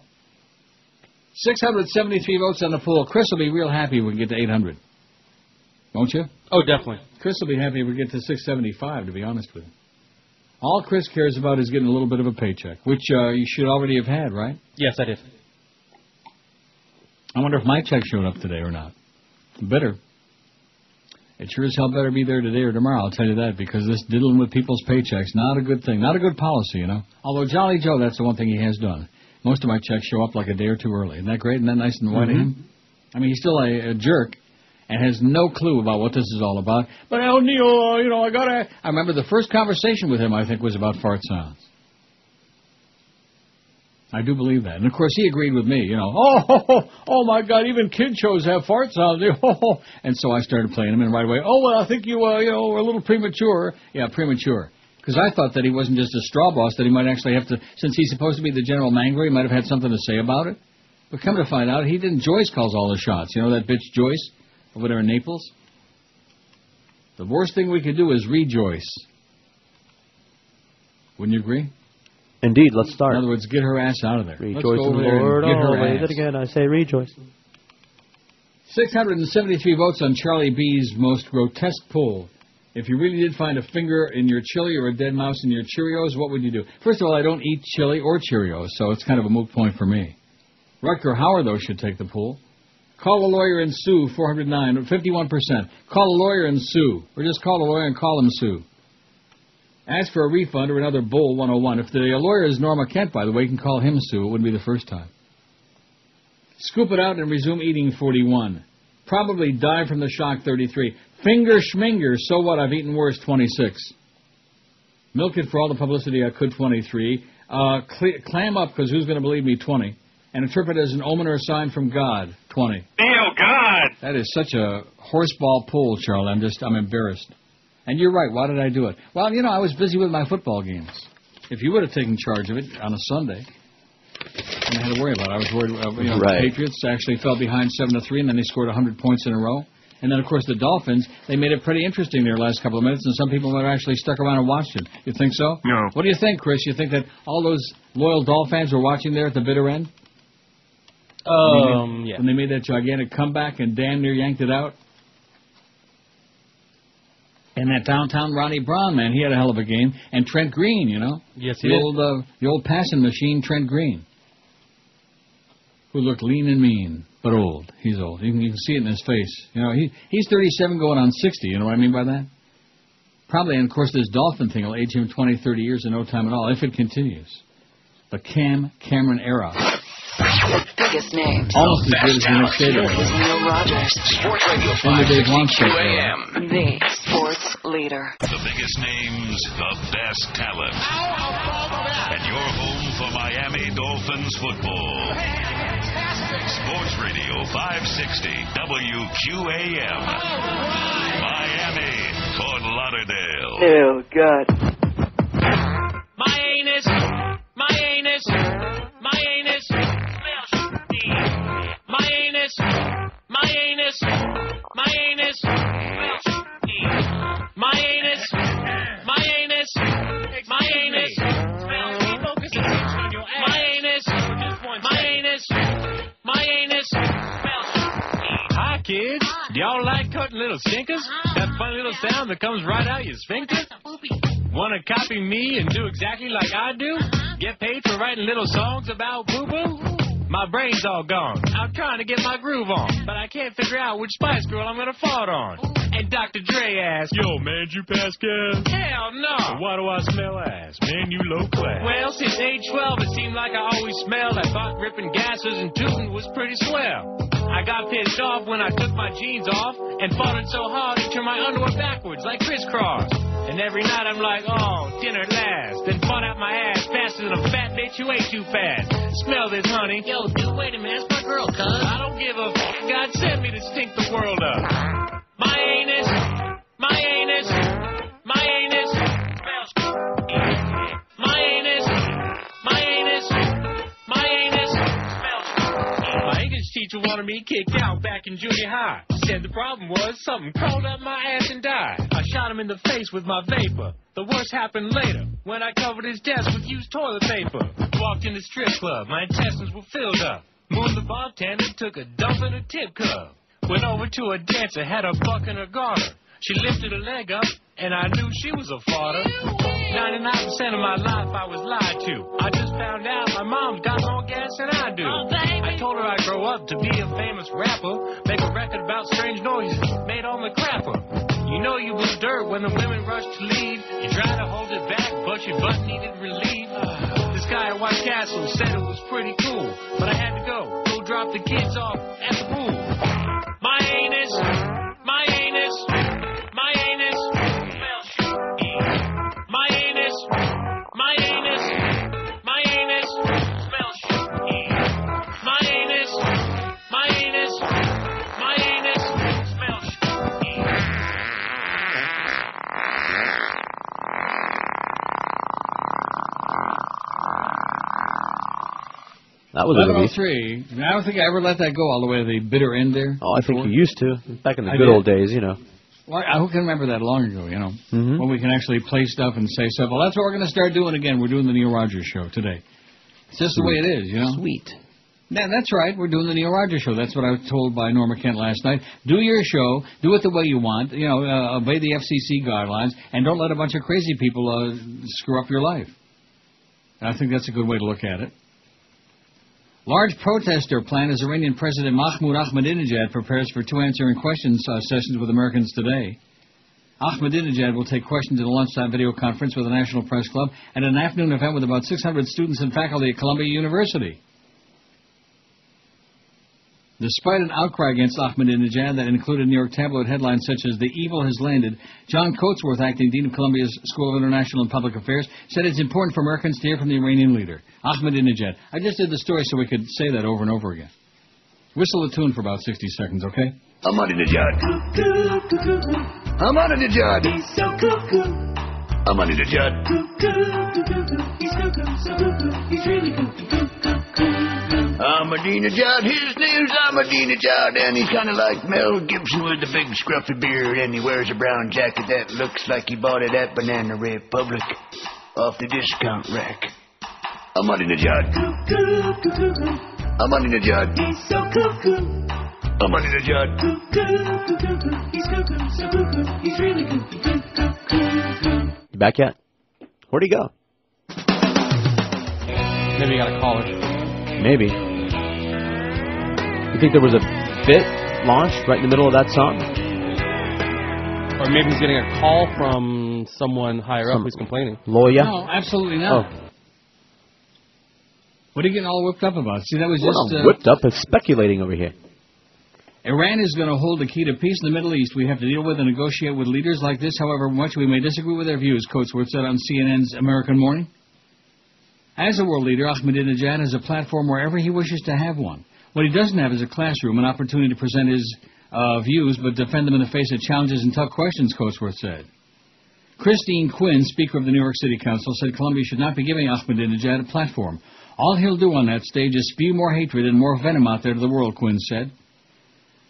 B: 673 votes on the poll. Chris will be real happy when we get to 800. Won't you?
G: Oh, definitely.
B: Chris will be happy if we get to 675, to be honest with you. All Chris cares about is getting a little bit of a paycheck, which you should already have had, right?
G: Yes, I did.
B: I wonder if my check showed up today or not. Better. It sure as hell better be there today or tomorrow, I'll tell you that, because this diddling with people's paychecks, not a good thing. Not a good policy, Although Jolly Joe, that's the one thing he has done. Most of my checks show up like a day or two early. Isn't that great? Isn't that nice and white of him? I mean, he's still a jerk. And has no clue about what this is all about. But, Neil, I remember the first conversation with him, I think, was about fart sounds. I do believe that. And, of course, he agreed with me, oh, my God, even kid shows have fart sounds. And so I started playing them, and right away, I think you, were a little premature. Yeah, premature. Because I thought that he wasn't just a straw boss, that he might actually have to, since he's supposed to be the general mangler, he might have had something to say about it. But come to find out, he didn't. Joyce calls all the shots. That bitch Joyce? Over there in Naples? The worst thing we could do is rejoice. Wouldn't you agree?
I: Indeed, let's start.
B: In other words, get her ass out of there.
I: Rejoice in the Lord always. And again, I say rejoice.
B: 673 votes on Charlie B's most grotesque poll. If you really did find a finger in your chili or a dead mouse in your Cheerios, what would you do? First of all, I don't eat chili or Cheerios, so it's kind of a moot point for me. Rutger Hauer, though, should take the poll. Call a lawyer and sue, 409, 51%. Call a lawyer and sue. Or just call a lawyer and call him sue. Ask for a refund or another bull, 101. If the lawyer is Norma Kent, by the way, you can call him sue. It wouldn't be the first time. Scoop it out and resume eating, 41. Probably die from the shock, 33. Finger schminger, so what, I've eaten worse, 26. Milk it for all the publicity I could, 23. Clam up, because who's going to believe me, 20. And interpret it as an omen or a sign from God, 20.
K: Oh, God!
B: That is such a horseball poll, Charlie. I'm embarrassed. And you're right. Why did I do it? Well, I was busy with my football games. If you would have taken charge of it on a Sunday, I had to worry about it. I was worried,
I: right.
B: The Patriots actually fell behind 7-3, and then they scored 100 points in a row. And then, of course, the Dolphins, they made it pretty interesting their last couple of minutes, and some people might have actually stuck around and watched it. You think so?
K: No.
B: What do you think, Chris? You think that all those loyal Dolphin fans were watching there at the bitter end?
G: Yeah.
B: When they made that gigantic comeback and damn near yanked it out. And that downtown Ronnie Brown, man, he had a hell of a game. And Trent Green,
G: Yes, he did.
B: The old passing machine, Trent Green, who looked lean and mean, but old. He's old. You can see it in his face. He's 37 going on 60. You know what I mean by that? Probably, and of course, this Dolphin thing will age him 20, 30 years in no time at all, if it continues. The Cameron era.
A: The biggest names.
B: Almost as good as the next day.
A: This is Neil Rogers.
C: Sports Radio 560 QAM.
A: The sports leader.
C: The biggest names, the best talent. And your home for Miami Dolphins football. Sports Radio 560 WQAM. Miami, Fort Lauderdale.
J: Oh, God.
O: My anus. My anus. My anus. My anus. My anus. My anus. My anus. My anus. My anus. Focus attention on your ass. My anus. My anus. My anus. Hi, kids. Do y'all like cutting little stinkers? That funny little sound that comes right out your sphincter? Want to copy me and do exactly like I do? Get paid for writing little songs about boo-boo? My brain's all gone. I'm trying to get my groove on, but I can't figure out which Spice Girl I'm going to fart on. And Dr. Dre asked, yo, man, you pass gas? Hell no. Well, why do I smell ass? Man, you low class. Well, since age 12, it seemed like I always smelled. I thought ripping gases and tooting was pretty swell. I got pissed off when I took my jeans off and farted so hard it turned my underwear backwards like crisscross. And every night I'm like, oh, dinner at last. Then fart out my ass faster than a fat bitch who ate too fast. Smell this, honey. Yo, dude, wait a minute, that's my girl, cuz. I don't give a f***. God sent me to stink the world up. My anus, my anus, my anus smells. My anus, my anus, my anus smells. My English teacher wanted me kicked out back in junior high. Said the problem was something crawled up my ass and died. I shot him in the face with my vapor. The worst happened later, when I covered his desk with used toilet paper. Walked in the strip club, my intestines were filled up. Moved the bartender, took a dump in a tip cup. Went over to a dancer, had her buck in her garter. She lifted her leg up, and I knew she was a farter. 99% of my life I was lied to. I just found out my mom's got more gas than I do. I told her I'd grow up to be a famous rapper, make a record about strange noises made on the crapper. You know you blew dirt when the women rushed to leave. You tried to hold it back, but your butt needed relief. This guy at White Castle said it was pretty cool, but I had to go drop the kids off at the pool. My anus, my anus, my anus smells shitty. My anus, my anus, my anus smells shitty. My anus, my anus, my anus smells shitty.
I: That was a relief.
B: 703. I don't think I ever let that go all the way to the bitter end there.
I: Oh, I think you used to. Back in the good old days, you know.
B: Well, who can remember that long ago, you know? When we can actually play stuff and say stuff. Well, that's what we're going to start doing again. We're doing the Neil Rogers Show today. It's just the way it is, you know?
I: Sweet.
B: Yeah, that's right. We're doing the Neil Rogers Show. That's what I was told by Norma Kent last night. Do your show. Do it the way you want. You know, obey the FCC guidelines. And don't let a bunch of crazy people screw up your life. And I think that's a good way to look at it. Large protester plan as Iranian President Mahmoud Ahmadinejad prepares for 2 answering questions sessions with Americans today. Ahmadinejad will take questions in a lunchtime video conference with the National Press Club and an afternoon event with about 600 students and faculty at Columbia University. Despite an outcry against Ahmadinejad that included New York tabloid headlines such as "The Evil Has Landed," John Coatsworth, acting dean of Columbia's School of International and Public Affairs, said it's important for Americans to hear from the Iranian leader, Ahmadinejad. I just did the story so we could say that over and over again. Whistle a tune for about 60 seconds, okay?
P: Ahmadinejad. Ahmadinejad. He's so cuckoo. Ahmadinejad. He's cuckoo, so cuckoo. He's really cuckoo. Ahmadinejad, his name's Ahmadinejad, and he's kind of like Mel Gibson with the big scruffy beard, and he wears a brown jacket that looks like he bought it at Banana Republic off the discount rack. Ahmadinejad. Ahmadinejad. He's so cuckoo. Ahmadinejad. He's cuckoo, so cuckoo. He's really cuckoo.
I: You back yet? Where'd he go?
G: Maybe you got a caller.
I: Maybe. You think there was a bit launched right in the middle of that song?
G: Or maybe he's getting a call from someone higher up who's complaining.
I: Lawyer?
B: No, absolutely not.
I: Oh.
B: What are you getting all whipped up about? See, that was just...
I: whipped up. It's speculating over here.
B: Iran is going to hold the key to peace in the Middle East. We have to deal with and negotiate with leaders like this, however much we may disagree with their views, Coatsworth said on CNN's American Morning. As a world leader, Ahmadinejad has a platform wherever he wishes to have one. What he doesn't have is a classroom, an opportunity to present his views, but defend them in the face of challenges and tough questions, Coatsworth said. Christine Quinn, Speaker of the New York City Council, said Columbia should not be giving Ahmadinejad a platform. All he'll do on that stage is spew more hatred and more venom out there to the world, Quinn said.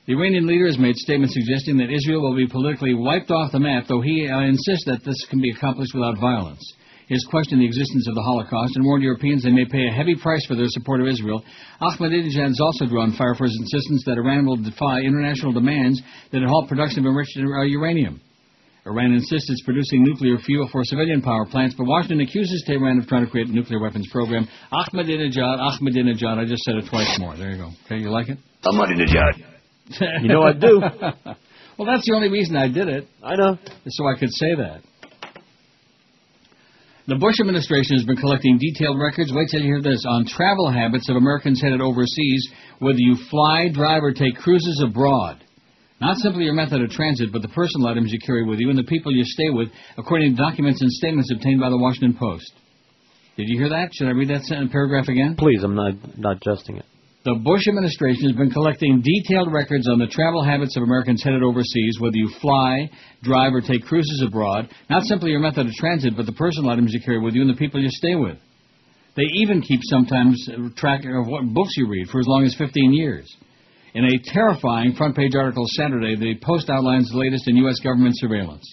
B: The Iranian leader has made statements suggesting that Israel will be politically wiped off the map, though he insists that this can be accomplished without violence. He has questioned the existence of the Holocaust and warned Europeans they may pay a heavy price for their support of Israel. Ahmadinejad has also drawn fire for his insistence that Iran will defy international demands that it halt production of enriched uranium. Iran insists it's producing nuclear fuel for civilian power plants, but Washington accuses Tehran of trying to create a nuclear weapons program. Ahmadinejad, I just said it twice more. There you go. Okay, you like it?
P: Ahmadinejad.
I: You know I do.
B: Well, that's the only reason I did it.
I: I know.
B: So I could say that. The Bush administration has been collecting detailed records, wait till you hear this, on travel habits of Americans headed overseas, whether you fly, drive, or take cruises abroad. Not simply your method of transit, but the personal items you carry with you and the people you stay with, according to documents and statements obtained by the Washington Post. Did you hear that? Should I read that paragraph again?
I: Please, I'm not adjusting it.
B: The Bush administration has been collecting detailed records on the travel habits of Americans headed overseas, whether you fly, drive, or take cruises abroad. Not simply your method of transit, but the personal items you carry with you and the people you stay with. They even keep sometimes track of what books you read for as long as 15 years. In a terrifying front-page article Saturday, the Post outlines the latest in U.S. government surveillance.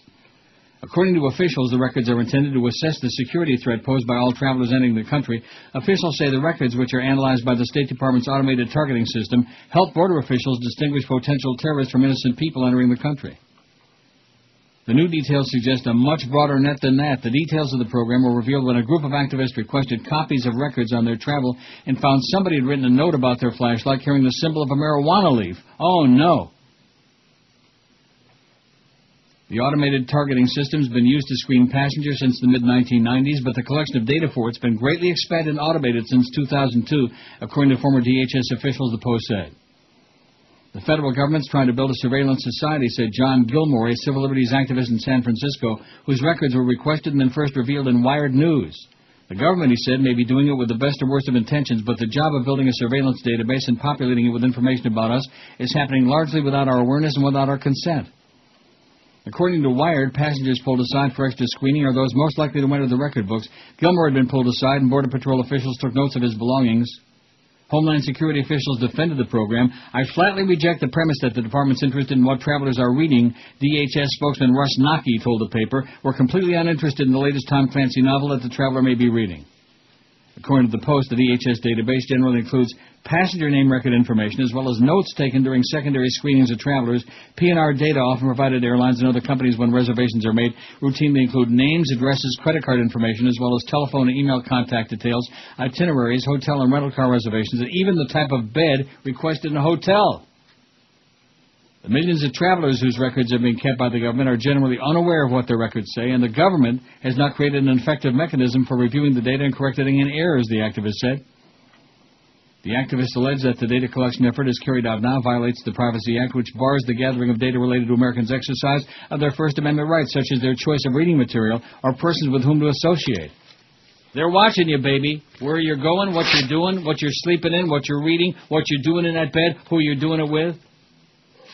B: According to officials, the records are intended to assess the security threat posed by all travelers entering the country. Officials say the records, which are analyzed by the State Department's automated targeting system, help border officials distinguish potential terrorists from innocent people entering the country. The new details suggest a much broader net than that. The details of the program were revealed when a group of activists requested copies of records on their travel and found somebody had written a note about their flashlight carrying the symbol of a marijuana leaf. Oh, no. The automated targeting system has been used to screen passengers since the mid-1990s, but the collection of data for it has been greatly expanded and automated since 2002, according to former DHS officials, the Post said. The federal government's trying to build a surveillance society, said John Gilmore, a civil liberties activist in San Francisco, whose records were requested and then first revealed in Wired News. The government, he said, may be doing it with the best or worst of intentions, but the job of building a surveillance database and populating it with information about us is happening largely without our awareness and without our consent. According to Wired, passengers pulled aside for extra screening are those most likely to enter the record books. Gilmore had been pulled aside, and Border Patrol officials took notes of his belongings. Homeland Security officials defended the program. I flatly reject the premise that the department's interested in what travelers are reading, DHS spokesman Russ Naki told the paper. We're completely uninterested in the latest Tom Clancy novel that the traveler may be reading. According to the Post, the DHS database generally includes passenger name record information as well as notes taken during secondary screenings of travelers. PNR data often provided to airlines and other companies when reservations are made routinely include names, addresses, credit card information, as well as telephone and email contact details, itineraries, hotel and rental car reservations, and even the type of bed requested in a hotel. The millions of travelers whose records have been kept by the government are generally unaware of what their records say, and the government has not created an effective mechanism for reviewing the data and correcting any errors, the activist said. The activists allege that the data collection effort as carried out now violates the Privacy Act, which bars the gathering of data related to Americans' exercise of their First Amendment rights, such as their choice of reading material or persons with whom to associate. They're watching you, baby. Where you're going, what you're doing, what you're sleeping in, what you're reading, what you're doing in that bed, who you're doing it with,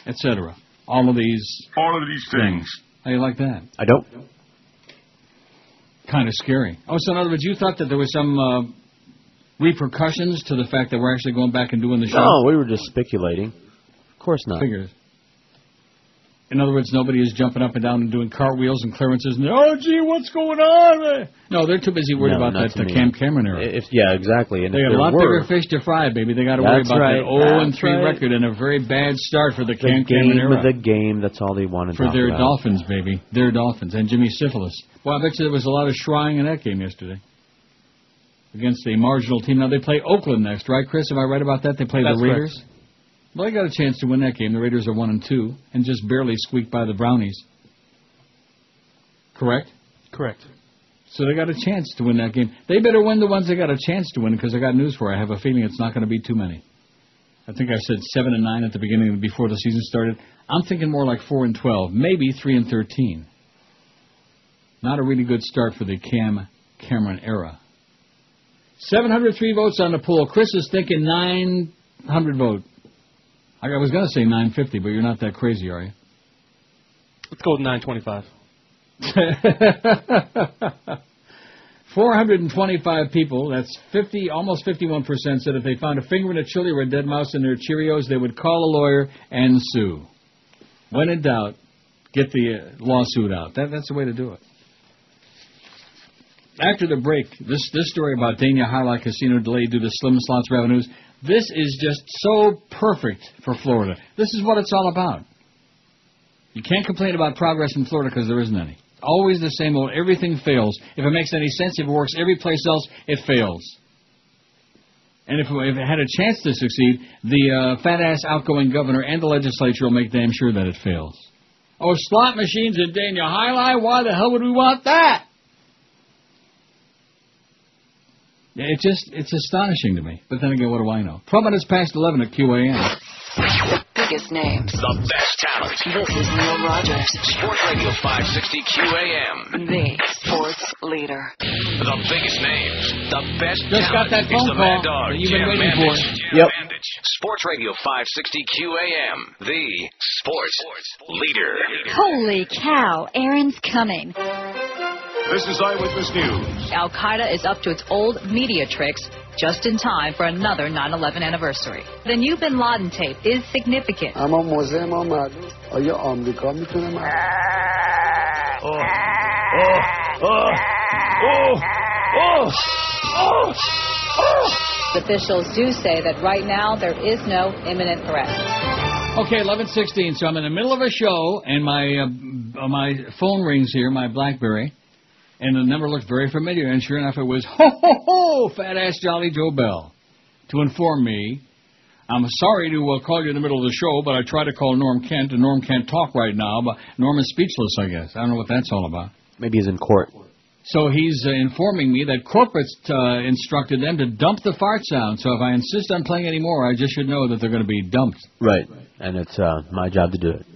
B: etc. All of these
K: things.
B: How you like that?
I: I don't.
B: Kind of scary. Oh, so in other words, you thought that there was some repercussions to the fact that we're actually going back and doing the show?
I: No, we were just speculating. Of course not.
B: Figures. In other words, nobody is jumping up and down and doing cartwheels and clearances and, oh, gee, what's going on? No, they're too busy worried about that Cam Cameron era.
I: Yeah, exactly. And
B: they got a lot bigger fish to fry, baby. They got to worry about that 0-3 record and a very bad start for the Cam Cameron era.
I: The game, that's all they wanted
B: for their Dolphins, baby. Their Dolphins. And Jimmy Cefalo. Well, I bet you there was a lot of shrieing in that game yesterday against a marginal team. Now, they play Oakland next, right, Chris? Am I right about that? They play the Raiders? Correct. Well, they got a chance to win that game. The Raiders are 1-2 and just barely squeaked by the Brownies. Correct?
G: Correct.
B: So they got a chance to win that game. They better win the ones they got a chance to win, because I got news for you. I have a feeling it's not going to be too many. I think I said 7-9 at the beginning before the season started. I'm thinking more like 4-12, maybe 3-13. Not a really good start for the Cam Cameron era. 703 votes on the poll. Chris is thinking 900 vote. I was going to say 950, but you're not that crazy, are you?
G: Let's go with 925.
B: 425 people, that's almost 51%, said if they found a finger in a chili or a dead mouse in their Cheerios, they would call a lawyer and sue. When in doubt, get the lawsuit out. That's the way to do it. After the break, this story about Dania Highlight Casino delayed due to slim slots revenues, this is just so perfect for Florida. This is what it's all about. You can't complain about progress in Florida because there isn't any. Always the same old, everything fails. If it makes any sense, if it works every place else, it fails. And if it had a chance to succeed, the fat-ass outgoing governor and the legislature will make damn sure that it fails. Oh, slot machines in Dania Highlight? Why the hell would we want that? It's astonishing to me. But then again, what do I know? 12 minutes past 11 at QAM.
A: The biggest names.
C: The best talent.
A: This is Neil Rogers.
C: Sports Radio 560 QAM.
A: The sports leader.
C: The biggest names. The best
B: Just
C: talent.
B: got that phone
C: it's the
B: call
C: Mad Dog,
B: that you've been
C: Jim
B: waiting for.
C: Yep. Sports Radio 560 QAM. The sports leader.
Q: Holy cow, Aaron's coming.
D: This is Eyewitness News.
R: Al-Qaeda is up to its old media tricks just in time for another 9/11 anniversary. The new Bin Laden tape is significant.
S: اما موضع ما معلوم آیا آمریکا میتونه
R: Officials do say that right now there is no imminent threat.
B: Okay, 11:16. So I'm in the middle of a show, and my phone rings here, my BlackBerry, and the number looked very familiar. And sure enough, it was fat-ass Jolly Joe Bell to inform me. I'm sorry to call you in the middle of the show, but I tried to call Norm Kent, and Norm can't talk right now. But Norm is speechless, I guess. I don't know what that's all about.
I: Maybe he's in court.
B: So he's informing me that corporates instructed them to dump the fart sound. So if I insist on playing any more, I just should know that they're going to be dumped.
I: Right. And it's my job to do it.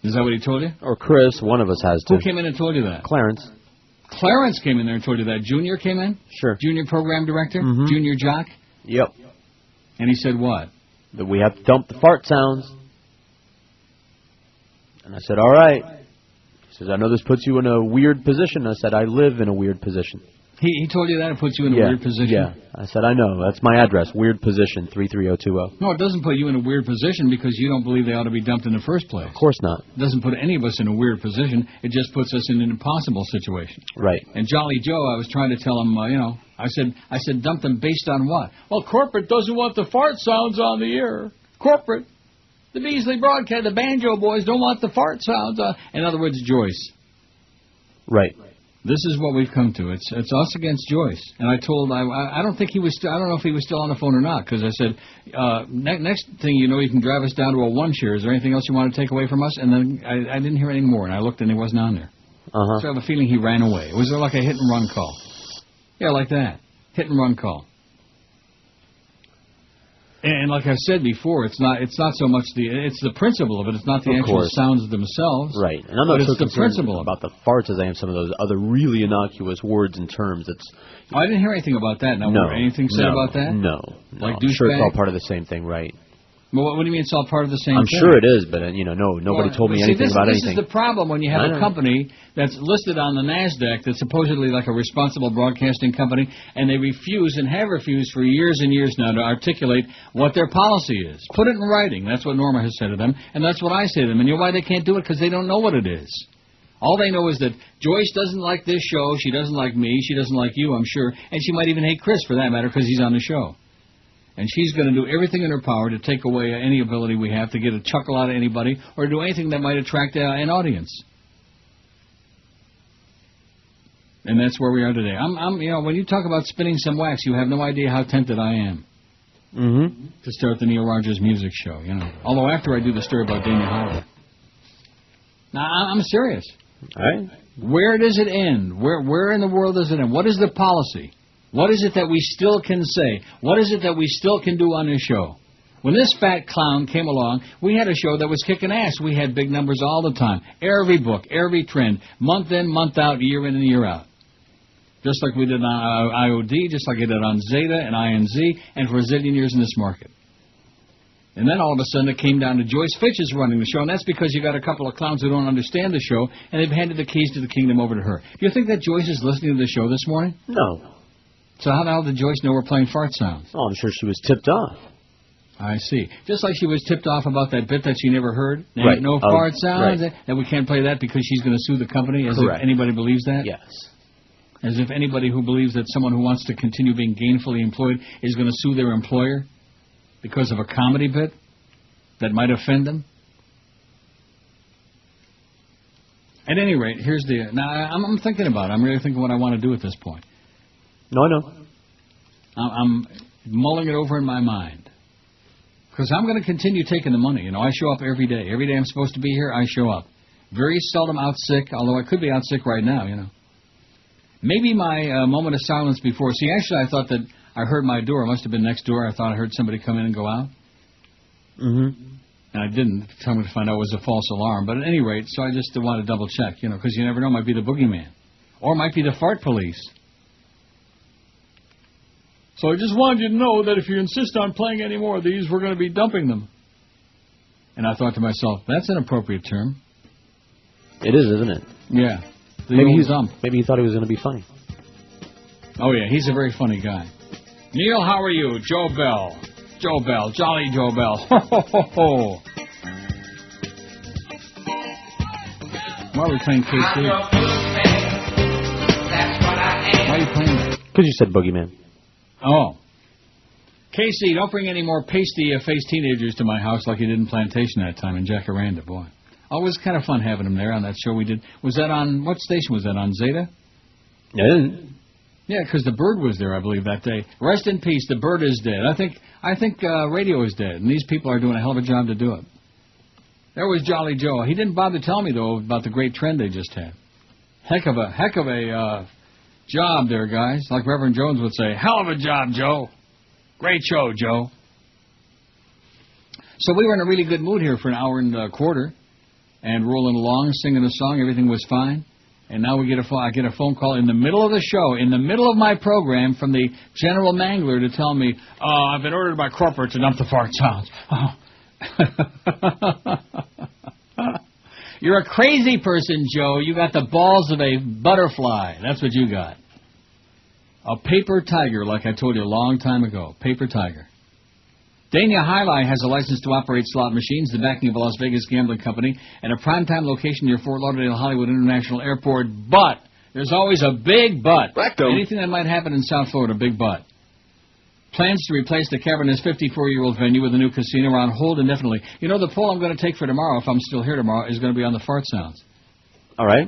B: Is that what he told you?
I: Or Chris, one of us has to.
B: Who came in and told you that?
I: Clarence.
B: Clarence came in there and told you that. Junior came in?
I: Sure.
B: Junior program director?
I: Mm-hmm.
B: Junior jock?
I: Yep.
B: And he said what?
I: That we have to dump the fart sounds. And I said, all right. He says, I know this puts you in a weird position. I said, I live in a weird position.
B: He told you that? It puts you in a weird position?
I: Yeah. I said, I know. That's my address. Weird position, 33020.
B: No, it doesn't put you in a weird position because you don't believe they ought to be dumped in the first place.
I: Of course not.
B: It doesn't put any of us in a weird position. It just puts us in an impossible situation.
I: Right.
B: And Jolly Joe, I was trying to tell him, I said dump them based on what? Well, corporate doesn't want the fart sounds on the air. Corporate. The Beasley broadcast, the banjo boys don't want the fart sounds on. In other words, Joyce.
I: Right.
B: This is what we've come to. It's us against Joyce. And I told I don't think he was I don't know if he was still on the phone or not, because I said next thing you know, you can drive us down to a one share. Is there anything else you want to take away from us? And then I didn't hear any more, and I looked and he wasn't on there.
I: Uh-huh.
B: So I have a feeling he ran away. It was like a hit and run call. Yeah, like that. Hit and run call. And like I said before, it's not so much it's the principle of it. It's not the actual sounds themselves.
I: Right. And I'm not so
B: the principle
I: about the farts as I am some of those other really innocuous words and terms.
B: I didn't hear anything about that. Now,
I: no,
B: anything said about that?
I: No.
B: Like
I: I'm sure it's all part of the same thing, right?
B: Well, what do you mean it's all part of the same
I: thing? I'm sure it is, but, nobody told me anything about anything.
B: This is the problem when you have a company that's listed on the NASDAQ that's supposedly like a responsible broadcasting company, and they refuse and have refused for years and years now to articulate what their policy is. Put it in writing. That's what Norma has said to them, and that's what I say to them. And you know why they can't do it? Because they don't know what it is. All they know is that Joyce doesn't like this show, she doesn't like me, she doesn't like you, I'm sure, and she might even hate Chris for that matter because he's on the show. And she's going to do everything in her power to take away any ability we have to get a chuckle out of anybody or do anything that might attract an audience. And that's where we are today. When you talk about spinning some wax, you have no idea how tempted I am to start the Neil Rogers music show. Although after I do the story about Dania Highlight. Now I'm serious.
I: All right.
B: Where does it end? Where in the world does it end? What is the policy? What is it that we still can say? What is it that we still can do on this show? When this fat clown came along, we had a show that was kicking ass. We had big numbers all the time. Every book, every trend, month in, month out, year in and year out. Just like we did on IOD, just like we did on Zeta and INZ, and for a zillion years in this market. And then all of a sudden it came down to Joyce Fitch is running the show, and that's because you got a couple of clowns who don't understand the show, and they've handed the keys to the kingdom over to her. Do you think that Joyce is listening to the show this morning?
I: No.
B: So how the hell did Joyce know we're playing fart sounds?
I: Oh, I'm sure she was tipped off.
B: I see. Just like she was tipped off about that bit that she never heard. There
I: right.
B: ain't no fart sounds. Right. That we can't play that because she's going to sue the company, as if anybody believes that?
I: Yes.
B: As if anybody who believes that someone who wants to continue being gainfully employed is going to sue their employer because of a comedy bit that might offend them. At any rate, here's the... Now, I'm thinking about it. I'm really thinking what I want to do at this point.
I: No, I know.
B: I'm mulling it over in my mind. Because I'm going to continue taking the money. You know, I show up every day. Every day I'm supposed to be here, I show up. Very seldom out sick, although I could be out sick right now, you know. Maybe my moment of silence before... See, actually, I thought that I heard my door. It must have been next door. I thought I heard somebody come in and go out.
I: Mm-hmm.
B: And I didn't. Tell me to find out it was a false alarm. But at any rate, so I just want to double check, you know, because you never know. It might be the boogeyman. Or it might be the fart police. So I just wanted you to know that if you insist on playing any more of these, we're going to be dumping them. And I thought to myself, that's an appropriate term.
I: It is, isn't it?
B: Yeah.
I: Maybe he thought he was going to be funny.
B: Oh, yeah, he's a very funny guy. Neil, how are you? Joe Bell. Joe Bell. Jolly Joe Bell. Ho, ho, ho, ho. Why are we playing KC? Why are you playing that?
I: Because you said Boogeyman.
B: Oh. Casey, don't bring any more pasty-faced teenagers to my house like you did in Plantation that time in Jacaranda, boy. Oh, it was kind of fun having them there on that show we did. Was that on, what station was that, on Zeta? Yeah, because the Bird was there, I believe, that day. Rest in peace, the Bird is dead. I think radio is dead, and these people are doing a hell of a job to do it. There was Jolly Joe. He didn't bother to tell me, though, about the great trend they just had. Heck of a job there, guys. Like Reverend Jones would say, hell of a job, Joe. Great show, Joe. So we were in a really good mood here for an hour and a quarter, and rolling along, singing a song. Everything was fine. And now I get a phone call in the middle of the show, in the middle of my program, from the general mangler to tell me, I've been ordered by corporate to dump the fart sounds. You're a crazy person, Joe. You got the balls of a butterfly. That's what you got. A paper tiger, like I told you a long time ago. Paper tiger. Dania Highlight has a license to operate slot machines, the backing of a Las Vegas gambling company, and a primetime location near Fort Lauderdale Hollywood International Airport. But there's always a big but. Anything that might happen in South Florida, big but. Plans to replace the cavernous 54-year-old venue with a new casino are on hold indefinitely. You know, the poll I'm going to take for tomorrow, if I'm still here tomorrow, is going to be on the fart sounds.
I: All right.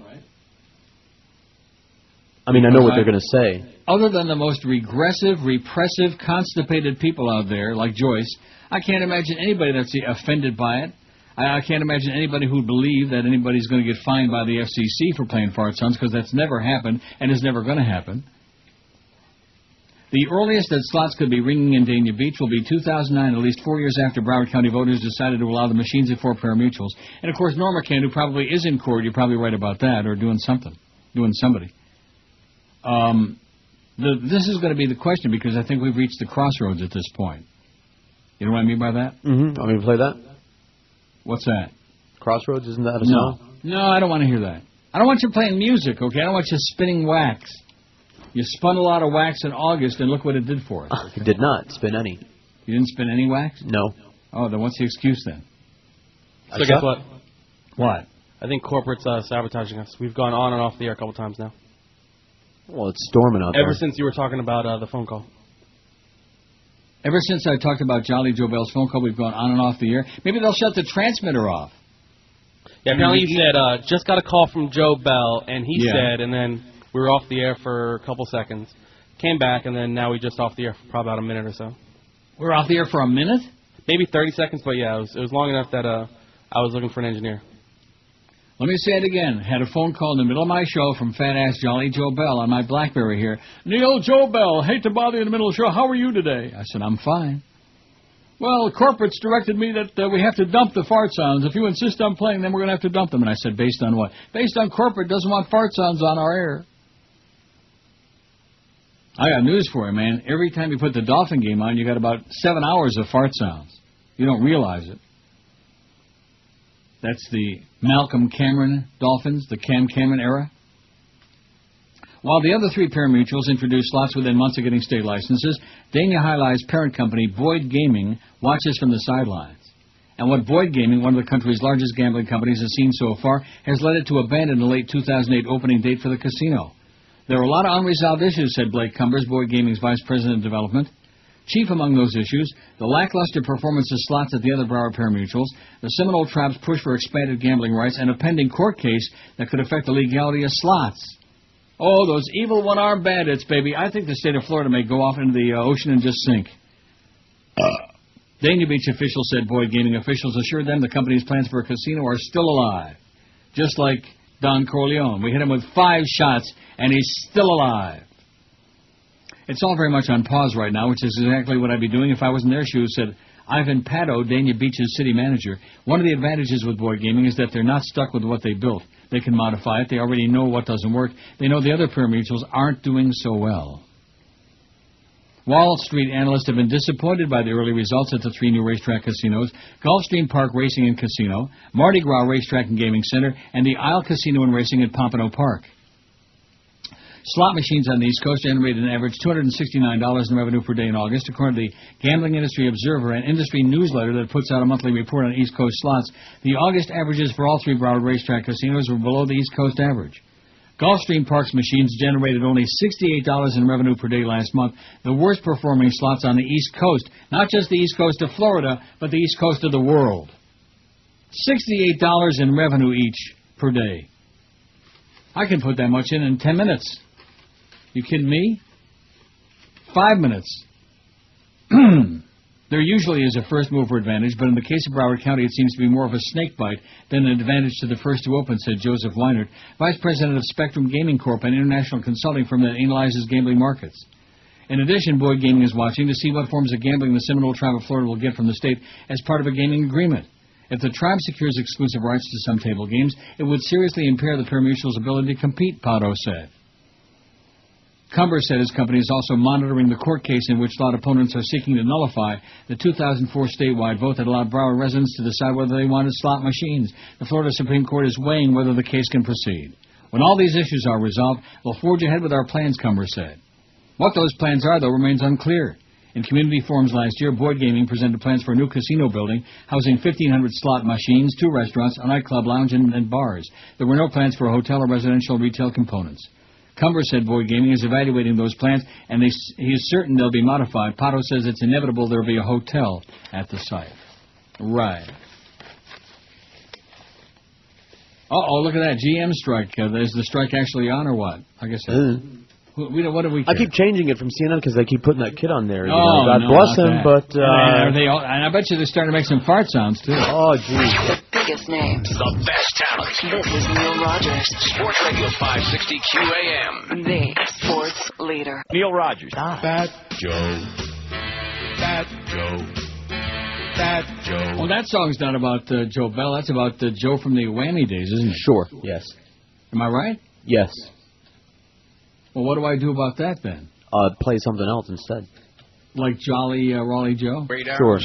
I: I mean, I know what they're going to say.
B: Other than the most regressive, repressive, constipated people out there, like Joyce, I can't imagine anybody that's offended by it. I can't imagine anybody who'd believe that anybody's going to get fined by the FCC for playing fart sounds, because that's never happened and is never going to happen. The earliest that slots could be ringing in Dania Beach will be 2009, at least 4 years after Broward County voters decided to allow the machines at 4 pari-mutuels. And, of course, Norma Kent, who probably is in court, you're probably right about that, or doing somebody. This is going to be the question, because I think we've reached the crossroads at this point. You know what I mean by that?
I: Mm-hmm. Want me to play that?
B: What's that?
I: Crossroads, isn't that a song?
B: No, I don't want to hear that. I don't want you playing music, okay? I don't want you spinning wax. You spun a lot of wax in August, and look what it did for us.
I: You did not spin any.
B: You didn't spin any wax?
I: No.
B: Oh, then what's the excuse then?
G: So guess what?
B: What?
G: I think corporate's sabotaging us. We've gone on and off the air a couple times now.
I: Well, it's storming out there.
G: Ever since you were talking about the phone call.
B: Ever since I talked about Jolly Joe Bell's phone call, we've gone on and off the air. Maybe they'll shut the transmitter off.
G: Yeah, apparently you said, just got a call from Joe Bell, and he said, and then we were off the air for a couple seconds. Came back, and then now we just off the air for probably about a minute or so.
B: We're off the air for a minute?
G: Maybe 30 seconds, but yeah, it was long enough that I was looking for an engineer.
B: Let me say it again. Had a phone call in the middle of my show from fat-ass Jolly Joe Bell on my BlackBerry here. Neil, Joe Bell, hate to bother you in the middle of the show. How are you today? I said, I'm fine. Well, corporate's directed me that we have to dump the fart sounds. If you insist on playing them, we're going to have to dump them. And I said, based on what? Based on corporate doesn't want fart sounds on our air. I got news for you, man. Every time you put the Dolphin game on, you got about 7 hours of fart sounds. You don't realize it. That's the Malcolm Cameron Dolphins, the Cam Cameron era. While the other 3 pari-mutuels introduced slots within months of getting state licenses, Dania Highlight's parent company, Boyd Gaming, watches from the sidelines. And what Boyd Gaming, one of the country's largest gambling companies, has seen so far has led it to abandon the late 2008 opening date for the casino. There are a lot of unresolved issues, said Blake Cumbers, Boyd Gaming's Vice President of Development. Chief among those issues, the lackluster performance of slots at the other Broward pari-mutuels, the Seminole Trap's push for expanded gambling rights, and a pending court case that could affect the legality of slots. Oh, those evil one-armed bandits, baby. I think the state of Florida may go off into the ocean and just sink. Dania Beach officials said Boyd Gaming officials assured them the company's plans for a casino are still alive. Just like Don Corleone. We hit him with 5 shots, and he's still alive. It's all very much on pause right now, which is exactly what I'd be doing if I was in their shoes, said Ivan Pato, Dania Beach's city manager. One of the advantages with Boyd Gaming is that they're not stuck with what they built. They can modify it. They already know what doesn't work. They know the other pari-mutuels aren't doing so well. Wall Street analysts have been disappointed by the early results at the 3 new racetrack casinos, Gulfstream Park Racing and Casino, Mardi Gras Racetrack and Gaming Center, and the Isle Casino and Racing at Pompano Park. Slot machines on the East Coast generated an average $269 in revenue per day in August, according to the Gambling Industry Observer, an industry newsletter that puts out a monthly report on East Coast slots. The August averages for all 3 Broward racetrack casinos were below the East Coast average. Gulfstream Park's machines generated only $68 in revenue per day last month, the worst performing slots on the East Coast, not just the East Coast of Florida, but the East Coast of the world. $68 in revenue each per day. I can put that much in 10 minutes. You kidding me? 5 minutes. There usually is a first mover advantage, but in the case of Broward County, it seems to be more of a snake bite than an advantage to the first to open, said Joseph Leinert, Vice President of Spectrum Gaming Corp., an international consulting firm that analyzes gambling markets. In addition, Boyd Gaming is watching to see what forms of gambling the Seminole Tribe of Florida will get from the state as part of a gaming agreement. If the tribe secures exclusive rights to some table games, it would seriously impair the pari-mutuel's ability to compete, Pato said. Cumber said his company is also monitoring the court case in which slot opponents are seeking to nullify the 2004 statewide vote that allowed Broward residents to decide whether they wanted slot machines. The Florida Supreme Court is weighing whether the case can proceed. When all these issues are resolved, we'll forge ahead with our plans, Cumber said. What those plans are, though, remains unclear. In community forums last year, Boyd Gaming presented plans for a new casino building housing 1,500 slot machines, 2 restaurants, a nightclub lounge, and bars. There were no plans for a hotel or residential retail components. Cumber said Boyd Gaming is evaluating those plans, and he is certain they'll be modified. Pato says it's inevitable there will be a hotel at the site. Right. Uh-oh, look at that. GM strike. Is the strike actually on or what? I guess what do we care?
I: I keep changing it from CNN because they keep putting that kid on there.
B: God
I: bless him, but...
B: and I bet you they're starting to make some fart sounds, too.
I: Oh, geez.
C: The biggest names. The best talent.
A: This is Neil Rogers.
C: Sports Radio 560 QAM.
A: The sports leader.
M: Neil Rogers.
E: Fat Joe. Fat Joe. Fat Joe.
B: Well, that song's not about Joe Bell. That's about Joe from the Whammy days, isn't it?
I: Sure, yes.
B: Am I right?
I: Yes.
B: Well, what do I do about that, then?
I: Play something else instead.
B: Like Jolly Raleigh Joe?
I: Sure.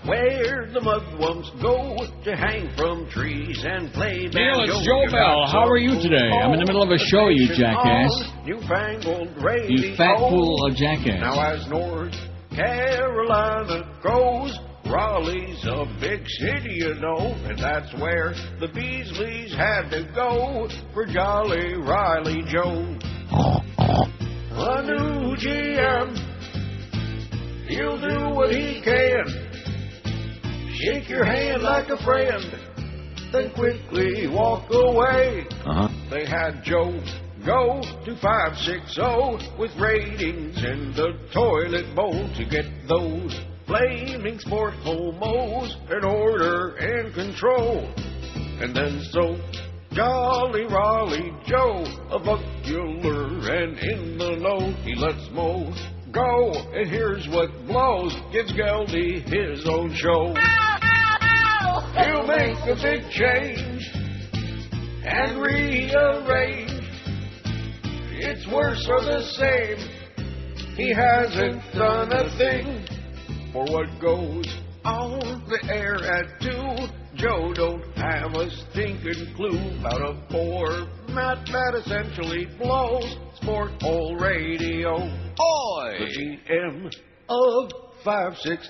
L: Where the mugwumps go to hang from trees and play
B: Neil, it's Joe Bell. How are you today? I'm in the middle of a show, you jackass. You fat fool of jackass.
L: Now as North Carolina grows, Raleigh's a big city, you know, and that's where the Beasleys had to go for Jolly Riley Joe. A new GM, he'll do what he can. Shake your hand like a friend, then quickly walk away. They had Joe go to 560 with ratings in the toilet bowl to get those flaming sport homos in order and control. And then so Jolly Raleigh Joe, a buckular and in the know, he lets Mo go, and here's what blows, gives Geldy his own show. He'll make a big change and rearrange. It's worse or the same. He hasn't done a thing for what goes on the air at 2. Joe don't have a stinking clue about a format that essentially blows sport hole radio.
C: Oi!
L: The GM of 560,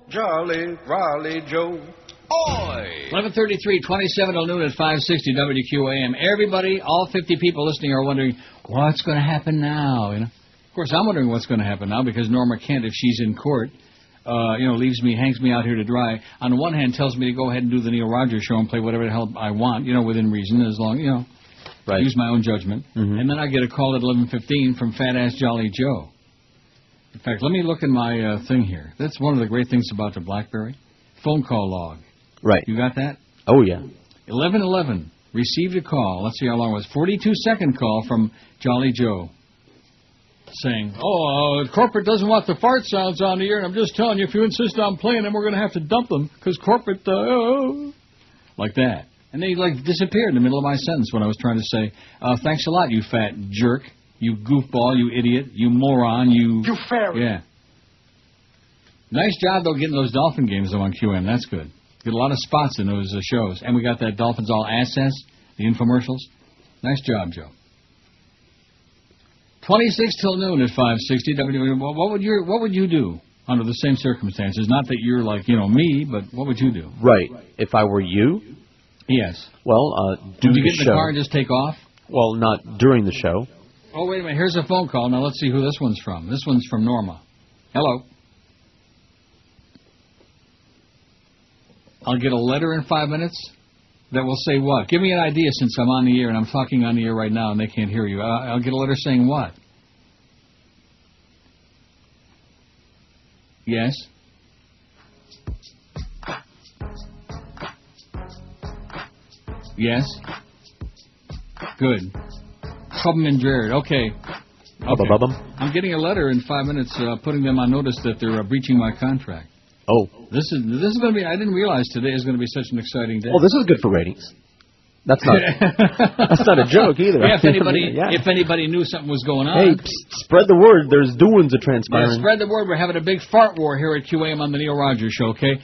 L: Jolly Raleigh Joe.
C: Oi!
B: 11:33, 27 till noon at 560 WQAM. Everybody, all 50 people listening are wondering, What's going to happen now? You know. Of course, I'm wondering what's going to happen now because Norma Kent, if she's in court, leaves me, hangs me out here to dry. On the one hand, tells me to go ahead and do the Neil Rogers show and play whatever the hell I want, within reason, as long, use my own judgment. Mm-hmm. And then I get a call at 11:15 from Fat Ass Jolly Joe. In fact, let me look in my thing here. That's one of the great things about the BlackBerry. Phone call log.
I: Right.
B: You got that?
I: Oh, yeah.
B: 11:11. Received a call. Let's see how long it was. 42-second call from Jolly Joe. Saying, corporate doesn't want the fart sounds on the air, and I'm just telling you, if you insist on playing them, we're going to have to dump them, because corporate, like that. And they, disappeared in the middle of my sentence when I was trying to say, thanks a lot, you fat jerk, you goofball, you idiot, you moron, you fairy. Yeah. Nice job, though, getting those Dolphin games, though, on QM. That's good. Get a lot of spots in those shows. And we got that Dolphins All Access, the infomercials. Nice job, Joe. 26 till noon at 560. What would you do under the same circumstances? Not that you're like, me, but what would you do?
I: Right. If I were you?
B: Yes.
I: Well,
B: would you get in the car and just take off?
I: Well, not during the show.
B: Oh, wait a minute. Here's a phone call. Now, let's see who this one's from. This one's from Norma. Hello. I'll get a letter in 5 minutes that will say what? Give me an idea since I'm on the air and I'm talking on the air right now and they can't hear you. I'll get a letter saying what? Yes? Yes? Good. Hubba and Jared. Okay. I'm getting a letter in 5 minutes putting them on notice that they're breaching my contract.
I: Oh.
B: This is going to be, I didn't realize today is going to be such an exciting day.
I: Well, this is good for ratings. That's not a joke either.
B: Yeah, if anybody knew something was going on.
I: Hey, spread the word. There's doings are transpiring.
B: Yeah, spread the word. We're having a big fart war here at QAM on the Neil Rogers Show, okay?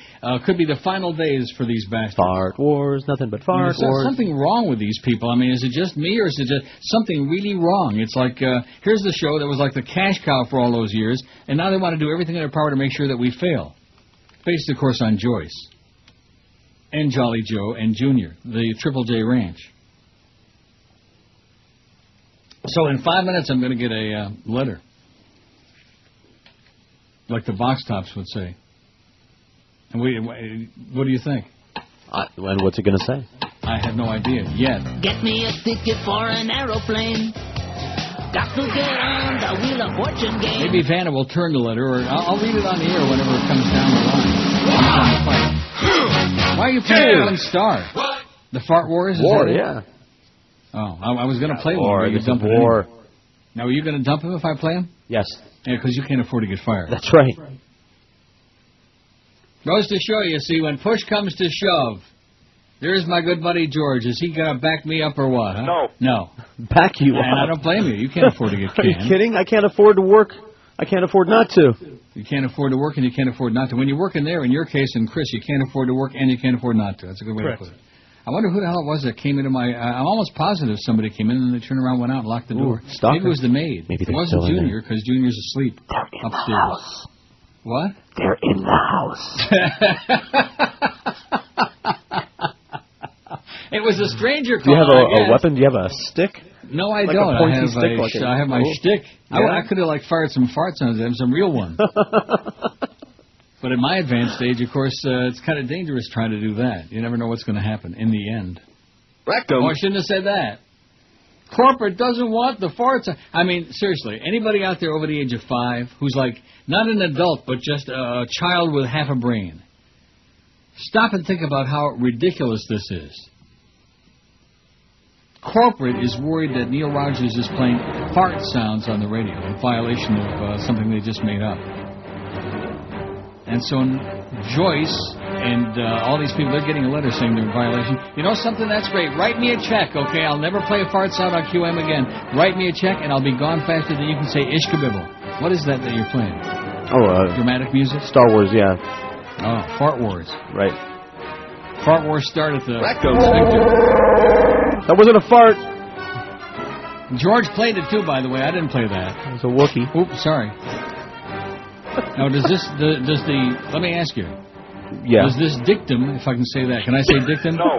B: Could be the final days for these bastards.
I: Fart wars, nothing but fart wars.
B: Something wrong with these people. I mean, is it just me or is it just something really wrong? It's like, here's the show that was like the cash cow for all those years, and now they want to do everything in their power to make sure that we fail. Based, of course, on Joyce and Jolly Joe and Junior, the Triple J Ranch. So in 5 minutes, I'm going to get a letter, like the box tops would say. And what do you think?
I: And what's it going to say?
B: I have no idea yet.
J: Get me a ticket for an aeroplane. Got to get on the Wheel of Fortune game.
B: Maybe Vanna will turn the letter, or I'll read it on the air whenever it comes down the line. Why are you playing one star? What? The Fart Wars?
I: War, yeah.
B: Oh, I was going to play
I: war,
B: one.
I: It's a war.
B: Anyway. Now, are you going to dump him if I play him?
I: Yes.
B: Yeah, because you can't afford to get fired.
I: That's right.
B: Goes to show you, see, when push comes to shove, there's my good buddy George. Is he going to back me up or what? Huh? No.
I: Back you up.
B: And I don't blame you. You can't afford to get canned.
I: Are you kidding? I can't afford to work. I can't afford not to.
B: You can't afford to work and you can't afford not to. When you're working there, in your case and Chris, you can't afford to work and you can't afford not to. That's a good way to put it. I wonder who the hell it was that came into my... I'm almost positive somebody came in and they turned around, went out, and locked the door. Maybe it was the maid.
I: Maybe
B: it wasn't Junior, because Junior's asleep
P: They're in
B: upstairs.
P: the house.
B: What?
P: They're in the
B: house. It was a stranger
I: Do you
B: call,
I: have a weapon? Do you have a stick?
B: No, I
I: like
B: don't.
I: A pointy stick,
B: I have my shtick.
I: Yeah.
B: I could have fired some farts on them, some real ones. But at my advanced age, of course, it's kind of dangerous trying to do that. You never know what's going to happen in the end.
I: Rectum.
B: Oh, I shouldn't have said that. Corporate doesn't want the farts. I mean, seriously, anybody out there over the age of 5 who's like not an adult but just a child with half a brain, stop and think about how ridiculous this is. Corporate is worried that Neil Rogers is playing fart sounds on the radio in violation of something they just made up. And so Joyce and all these people, they're getting a letter saying they're in violation. You know something? That's great. Write me a check, okay? I'll never play a fart sound on QM again. Write me a check, and I'll be gone faster than you can say Ishkabibble. What is that you're playing?
I: Oh,
B: dramatic music?
I: Star Wars, yeah.
B: Oh, Fart Wars.
I: Right.
B: Fart Wars start at the...
I: That wasn't a fart.
B: George played it, too, by the way. I didn't play that.
I: It was a Wookiee.
B: Oops, sorry. Now, does the... Let me ask you.
I: Yeah.
B: Does this dictum, if I can say that, can I say dictum?
K: No.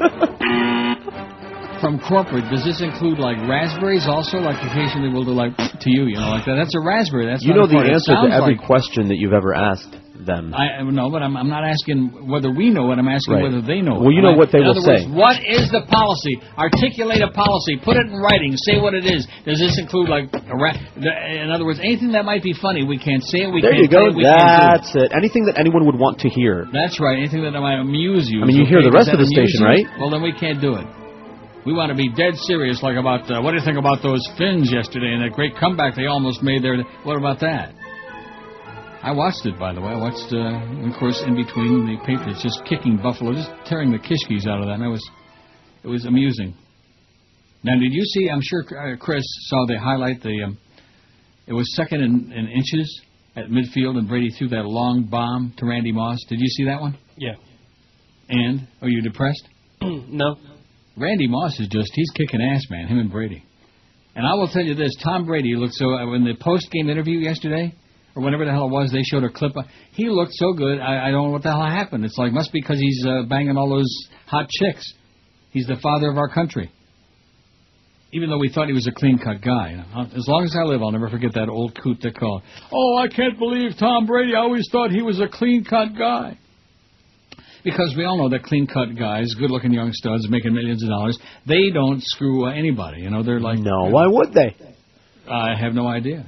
B: from corporate, does this include like raspberries also? Like occasionally we'll do like to you, like that. That's a raspberry. That's
I: you
B: not
I: know
B: a
I: the answer to every
B: like
I: question that you've ever asked them.
B: I know, but I'm not asking whether we know it. I'm asking whether they know it.
I: Well, you know what they will say.
B: In other words, what is the policy? Articulate a policy. Put it in writing. Say what it is. Does this include like in other words, anything that might be funny? We can't say it. We
I: there
B: can't
I: you go.
B: Say it, we
I: That's it. Anything that anyone would want to hear.
B: That's right. Anything that might amuse you.
I: I mean, you hear the rest of the station, right?
B: Well, then we can't do it. We want to be dead serious, like about what do you think about those Finns yesterday and that great comeback they almost made there? What about that? I watched it, by the way. I watched, of course, in between the Patriots just kicking Buffalo, just tearing the kishkis out of that. And it was amusing. Now, did you see? I'm sure Chris saw the highlight. It was second in inches at midfield, and Brady threw that long bomb to Randy Moss. Did you see that one?
G: Yeah.
B: And are you depressed?
G: No.
B: Randy Moss he's kicking ass, man. Him and Brady. And I will tell you this: Tom Brady looked so in the post-game interview yesterday. Or whenever the hell it was, they showed a clip. He looked so good. I don't know what the hell happened. It's like, must be because he's banging all those hot chicks. He's the father of our country. Even though we thought he was a clean-cut guy. As long as I live, I'll never forget that old coot that called. Oh, I can't believe Tom Brady. I always thought he was a clean-cut guy. Because we all know that clean-cut guys, good-looking young studs making millions of dollars, they don't screw anybody. They're like...
I: No, why would they?
B: I have no idea.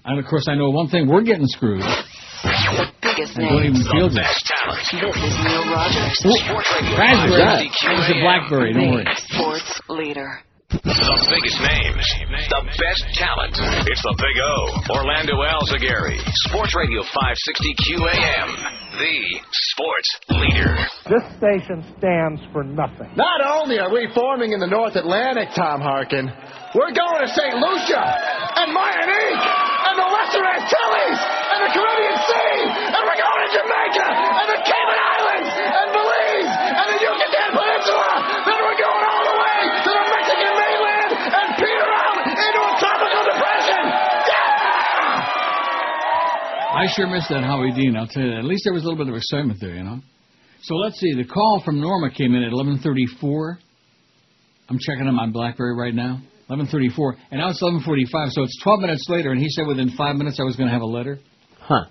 B: And, of course, I know one thing. We're getting screwed.
A: The biggest
B: names. Don't even feel
C: the
B: it.
C: best talent.
A: This is Neil Rogers.
C: Sports Radio.
B: Raspberry. It's a blackberry. Don't worry.
A: Sports leader.
C: The biggest names. The best talent. It's the Big O. Orlando Alzagari. Sports Radio 560 QAM. The sports leader.
F: This station stands for nothing.
E: Not only are we forming in the North Atlantic, Tom Harkin, we're going to St. Lucia and Martinique and the Lesser Antilles and the Caribbean Sea, and we're going to Jamaica and the Cayman Islands and Belize and the Yucatan Peninsula. Then we're going all the way to the Mexican mainland and peter out into a tropical depression. Yeah!
B: I sure missed that Howie Dean, I'll tell you that. At least there was a little bit of excitement there, So let's see. The call from Norma came in at 11:34. I'm checking on my BlackBerry right now. 11:34, and now it's 11:45, so it's 12 minutes later, and he said within 5 minutes I was going to have a letter.
I: Huh.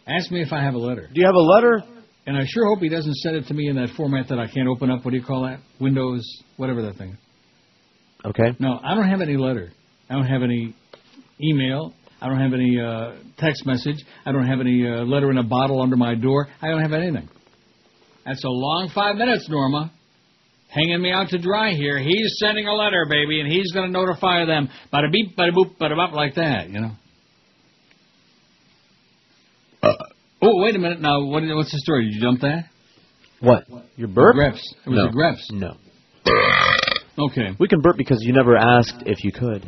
B: Ask me if I have a letter.
I: Do you have a letter?
B: And I sure hope he doesn't send it to me in that format that I can't open up. What do you call that? Windows, whatever that thing is.
I: Okay.
B: No, I don't have any letter. I don't have any email. I don't have any text message. I don't have any letter in a bottle under my door. I don't have anything. That's a long 5 minutes, Norma. Hanging me out to dry here. He's sending a letter, baby, and he's going to notify them. Bada beep, bada boop, bada bop, like that, Oh, wait a minute. Now, what's the story? Did you dump that?
I: What? Your burp?
B: Greps. It was a Greps.
I: No.
B: Okay.
I: We can burp because you never asked if you could.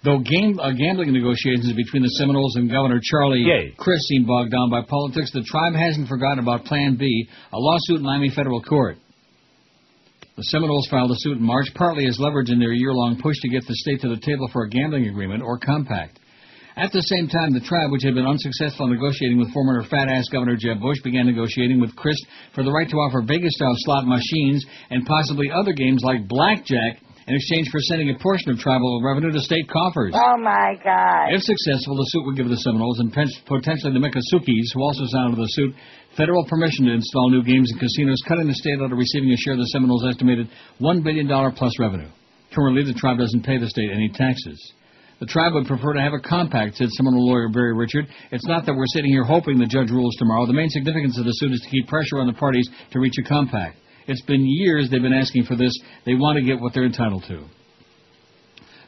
B: Though gambling negotiations between the Seminoles and Governor Charlie Crist seem bogged down by politics, the tribe hasn't forgotten about Plan B, a lawsuit in Miami federal court. The Seminoles filed a suit in March, partly as leverage in their year-long push to get the state to the table for a gambling agreement or compact. At the same time, the tribe, which had been unsuccessful in negotiating with former fat-ass Governor Jeb Bush, began negotiating with Crist for the right to offer Vegas-style slot machines and possibly other games like blackjack in exchange for sending a portion of tribal revenue to state coffers.
T: Oh, my God.
B: If successful, the suit would give the Seminoles and potentially the Miccosukis, who also sounded the suit, federal permission to install new games and casinos, cutting the state out of receiving a share of the Seminoles' estimated $1 billion plus revenue. Currently, the tribe doesn't pay the state any taxes. The tribe would prefer to have a compact, said Seminole lawyer Barry Richard. It's not that we're sitting here hoping the judge rules tomorrow. The main significance of the suit is to keep pressure on the parties to reach a compact. It's been years they've been asking for this. They want to get what they're entitled to.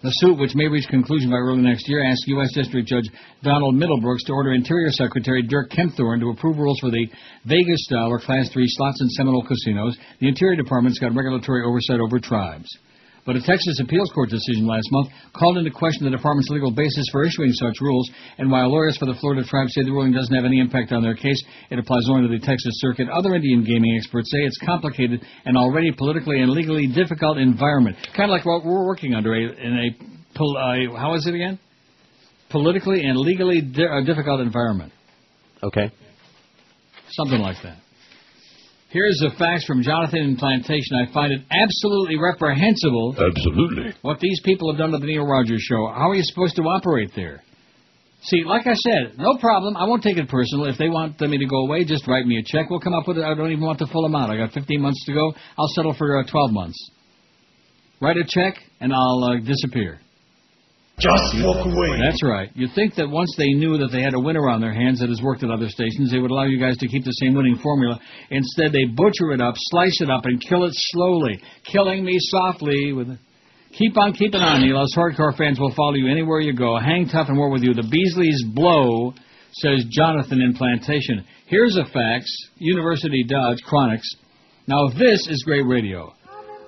B: The suit, which may reach conclusion by early next year, asked U.S. District Judge Donald Middlebrooks to order Interior Secretary Dirk Kempthorne to approve rules for the Vegas-style or Class 3 slots and Seminole casinos. The Interior Department's got regulatory oversight over tribes. But a Texas appeals court decision last month called into question the department's legal basis for issuing such rules, and while lawyers for the Florida tribe say the ruling doesn't have any impact on their case, it applies only to the Texas circuit. Other Indian gaming experts say it's complicated and already politically and legally difficult environment, kind of like what we're working under how is it again? Politically and legally difficult environment.
I: Okay.
B: Something like that. Here's a fax from Jonathan in Plantation. I find it absolutely reprehensible.
M: Absolutely.
B: What these people have done to the Neil Rogers Show. How are you supposed to operate there? See, like I said, no problem. I won't take it personal. If they want me to go away, just write me a check. We'll come up with it. I don't even want the full amount. I got 15 months to go. I'll settle for 12 months. Write a check, and I'll disappear.
M: Just walk away.
B: That's right. You'd think that once they knew that they had a winner on their hands that has worked at other stations, they would allow you guys to keep the same winning formula. Instead, they butcher it up, slice it up, and kill it slowly, killing me softly with... Keep on keeping on, Neil. Us hardcore fans will follow you anywhere you go. Hang tough and we're with you. The Beasleys blow, says Jonathan in Plantation. Here's a fax. University Dodge Chronics. Now, this is great radio.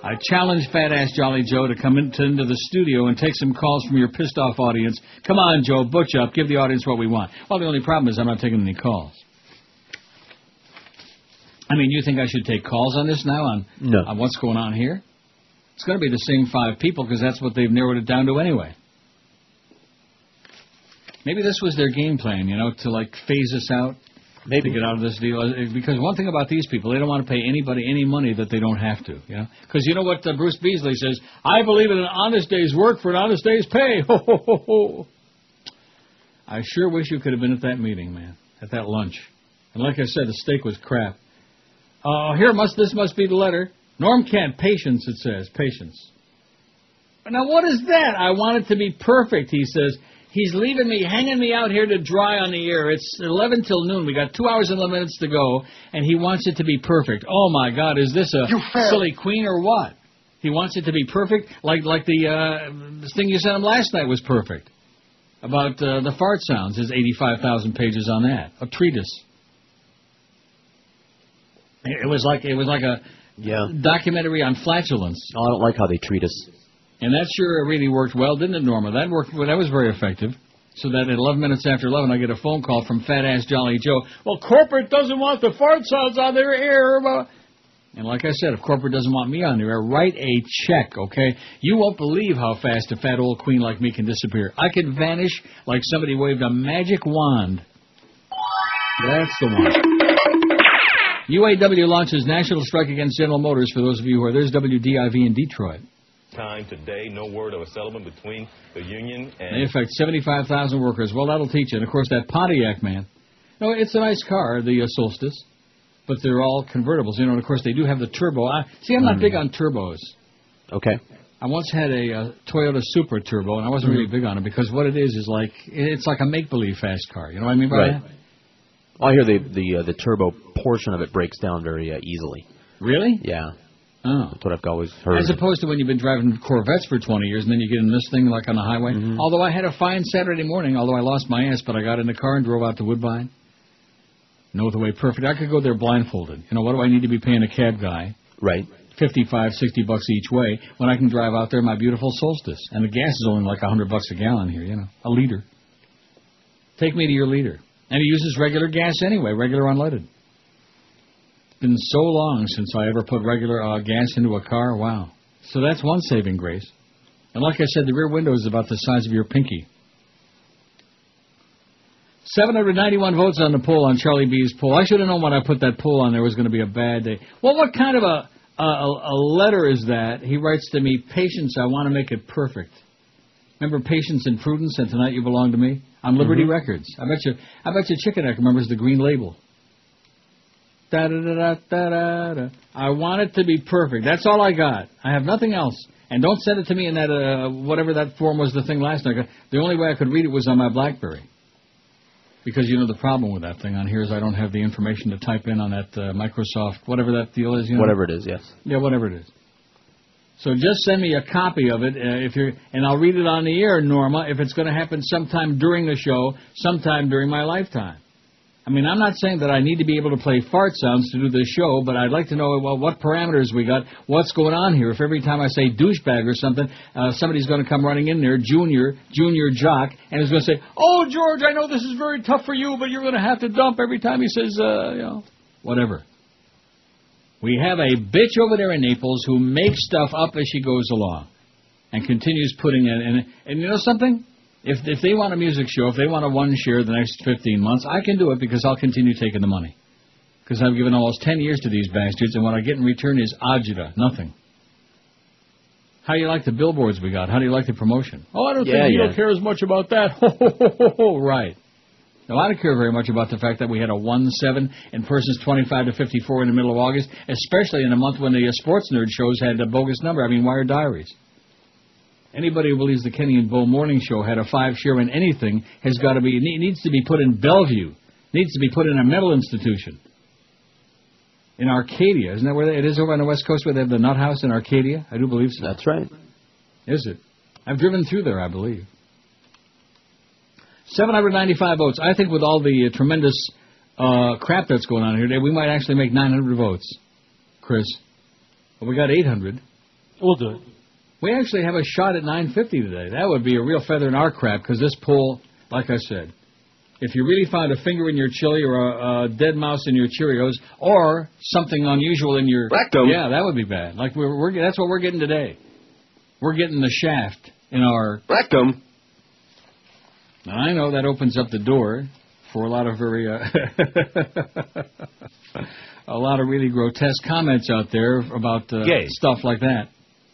B: I challenge Fat Ass Jolly Joe to come into the studio and take some calls from your pissed-off audience. Come on, Joe, butch up. Give the audience what we want. Well, the only problem is I'm not taking any calls. I mean, you think I should take calls on this now, on what's going on here? It's going to be the same 5 people because that's what they've narrowed it down to anyway. Maybe this was their game plan, to, phase us out. Maybe. To get out of this deal. Because one thing about these people, they don't want to pay anybody any money that they don't have to, Because you know what Bruce Beasley says? I believe in an honest day's work for an honest day's pay. Ho, ho, ho, ho. I sure wish you could have been at that meeting, man. At that lunch. And like I said, the steak was crap. This must be the letter. Norm Kent, patience, it says. Patience. Now, what is that? I want it to be perfect, he says. He's leaving me, hanging me out here to dry on the air. It's 11 till noon. We got 2 hours and 11 minutes to go, and he wants it to be perfect. Oh, my God, is this a silly queen or what? He wants it to be perfect? Like the thing you sent him last night was perfect. About the fart sounds. There's 85,000 pages on that. A treatise. It was like a... Yeah. Documentary on flatulence.
I: Oh, I don't like how they treat us.
B: And that sure really worked well, didn't it, Norma? That was very effective. So that at 11 minutes after 11, I get a phone call from Fat Ass Jolly Joe. Well, corporate doesn't want the fart sounds on their air. And like I said, if corporate doesn't want me on their air, write a check, okay? You won't believe how fast a fat old queen like me can disappear. I can vanish like somebody waved a magic wand. That's the one. UAW launches national strike against General Motors. For those of you who are there's WDIV in Detroit.
T: Time today, no word of a settlement between the union and...
B: They affect 75,000 workers. Well, that'll teach you. And, of course, that Pontiac, man. No, it's a nice car, the Solstice. But they're all convertibles. And, of course, they do have the turbo. I'm not big on turbos.
I: Okay.
B: I once had a Toyota Supra Turbo, and I wasn't really big on it because what it is it's like a make-believe fast car. You know what I mean by that?
I: Well, I hear the turbo portion of it breaks down very easily.
B: Really?
I: Yeah.
B: Oh.
I: That's what I've always heard.
B: As opposed to when you've been driving Corvettes for 20 years and then you get in this thing like on the highway. Mm-hmm. Although I had a fine Saturday morning, although I lost my ass, but I got in the car and drove out to Woodbine. Know the way perfect. I could go there blindfolded. What do I need to be paying a cab guy?
I: Right.
B: $55, $60 each way when I can drive out there in my beautiful Solstice. And the gas is only like $100 a gallon here, a liter. Take me to your liter. And he uses regular gas anyway, regular unleaded. It's been so long since I ever put regular gas into a car. Wow. So that's one saving grace. And like I said, the rear window is about the size of your pinky. 791 votes on the poll, on Charlie B's poll. I should have known when I put that poll on there was going to be a bad day. Well, what kind of a letter is that? He writes to me, Patience, I want to make it perfect. Remember Patience and Prudence and Tonight You Belong to Me? On Liberty Records. I bet you Chicken Neck remembers the green label. Da-da-da-da-da-da. I want it to be perfect. That's all I got. I have nothing else. And don't send it to me in that, whatever that form was, the thing last night. The only way I could read it was on my BlackBerry. Because, the problem with that thing on here is I don't have the information to type in on that Microsoft, whatever that deal is.
I: Whatever it is, yes.
B: Yeah, whatever it is. So just send me a copy of it, and I'll read it on the air, Norma, if it's going to happen sometime during the show, sometime during my lifetime. I mean, I'm not saying that I need to be able to play fart sounds to do this show, but I'd like to know what parameters we got, what's going on here. If every time I say douchebag or something, somebody's going to come running in there, junior jock, and is going to say, oh, George, I know this is very tough for you, but you're going to have to dump every time he says, whatever. We have a bitch over there in Naples who makes stuff up as she goes along and continues putting it in. And you know something? If they want a music show, if they want a one share the next 15 months, I can do it because I'll continue taking the money. Because I've given almost 10 years to these bastards, and what I get in return is agita, nothing. How do you like the billboards we got? How do you like the promotion? Oh, I don't think you don't care as much about that. Right. No, I don't care very much about the fact that we had a 1-7 in persons 25 to 54 in the middle of August, especially in a month when the sports nerd shows had a bogus number. I mean, Wire Diaries. Anybody who believes the Kenny and Bo morning show had a 5 share in anything has got to be, needs to be put in Bellevue, needs to be put in a mental institution. In Arcadia, isn't that where it is over on the West Coast where they have the Nut House in Arcadia? I do believe so.
I: That's right.
B: Is it? I've driven through there, I believe. 795 votes. I think with all the tremendous crap that's going on here today, we might actually make 900 votes, Chris. But we got 800.
G: We'll do it.
B: We actually have a shot at 950 today. That would be a real feather in our crap, because this poll, like I said, if you really found a finger in your chili or a dead mouse in your Cheerios or something unusual in your...
I: rectum.
B: Yeah, that would be bad. Like that's what we're getting today. We're getting the shaft in our...
I: rectum.
B: Now, I know that opens up the door for a lot of very... a lot of really grotesque comments out there about stuff like that.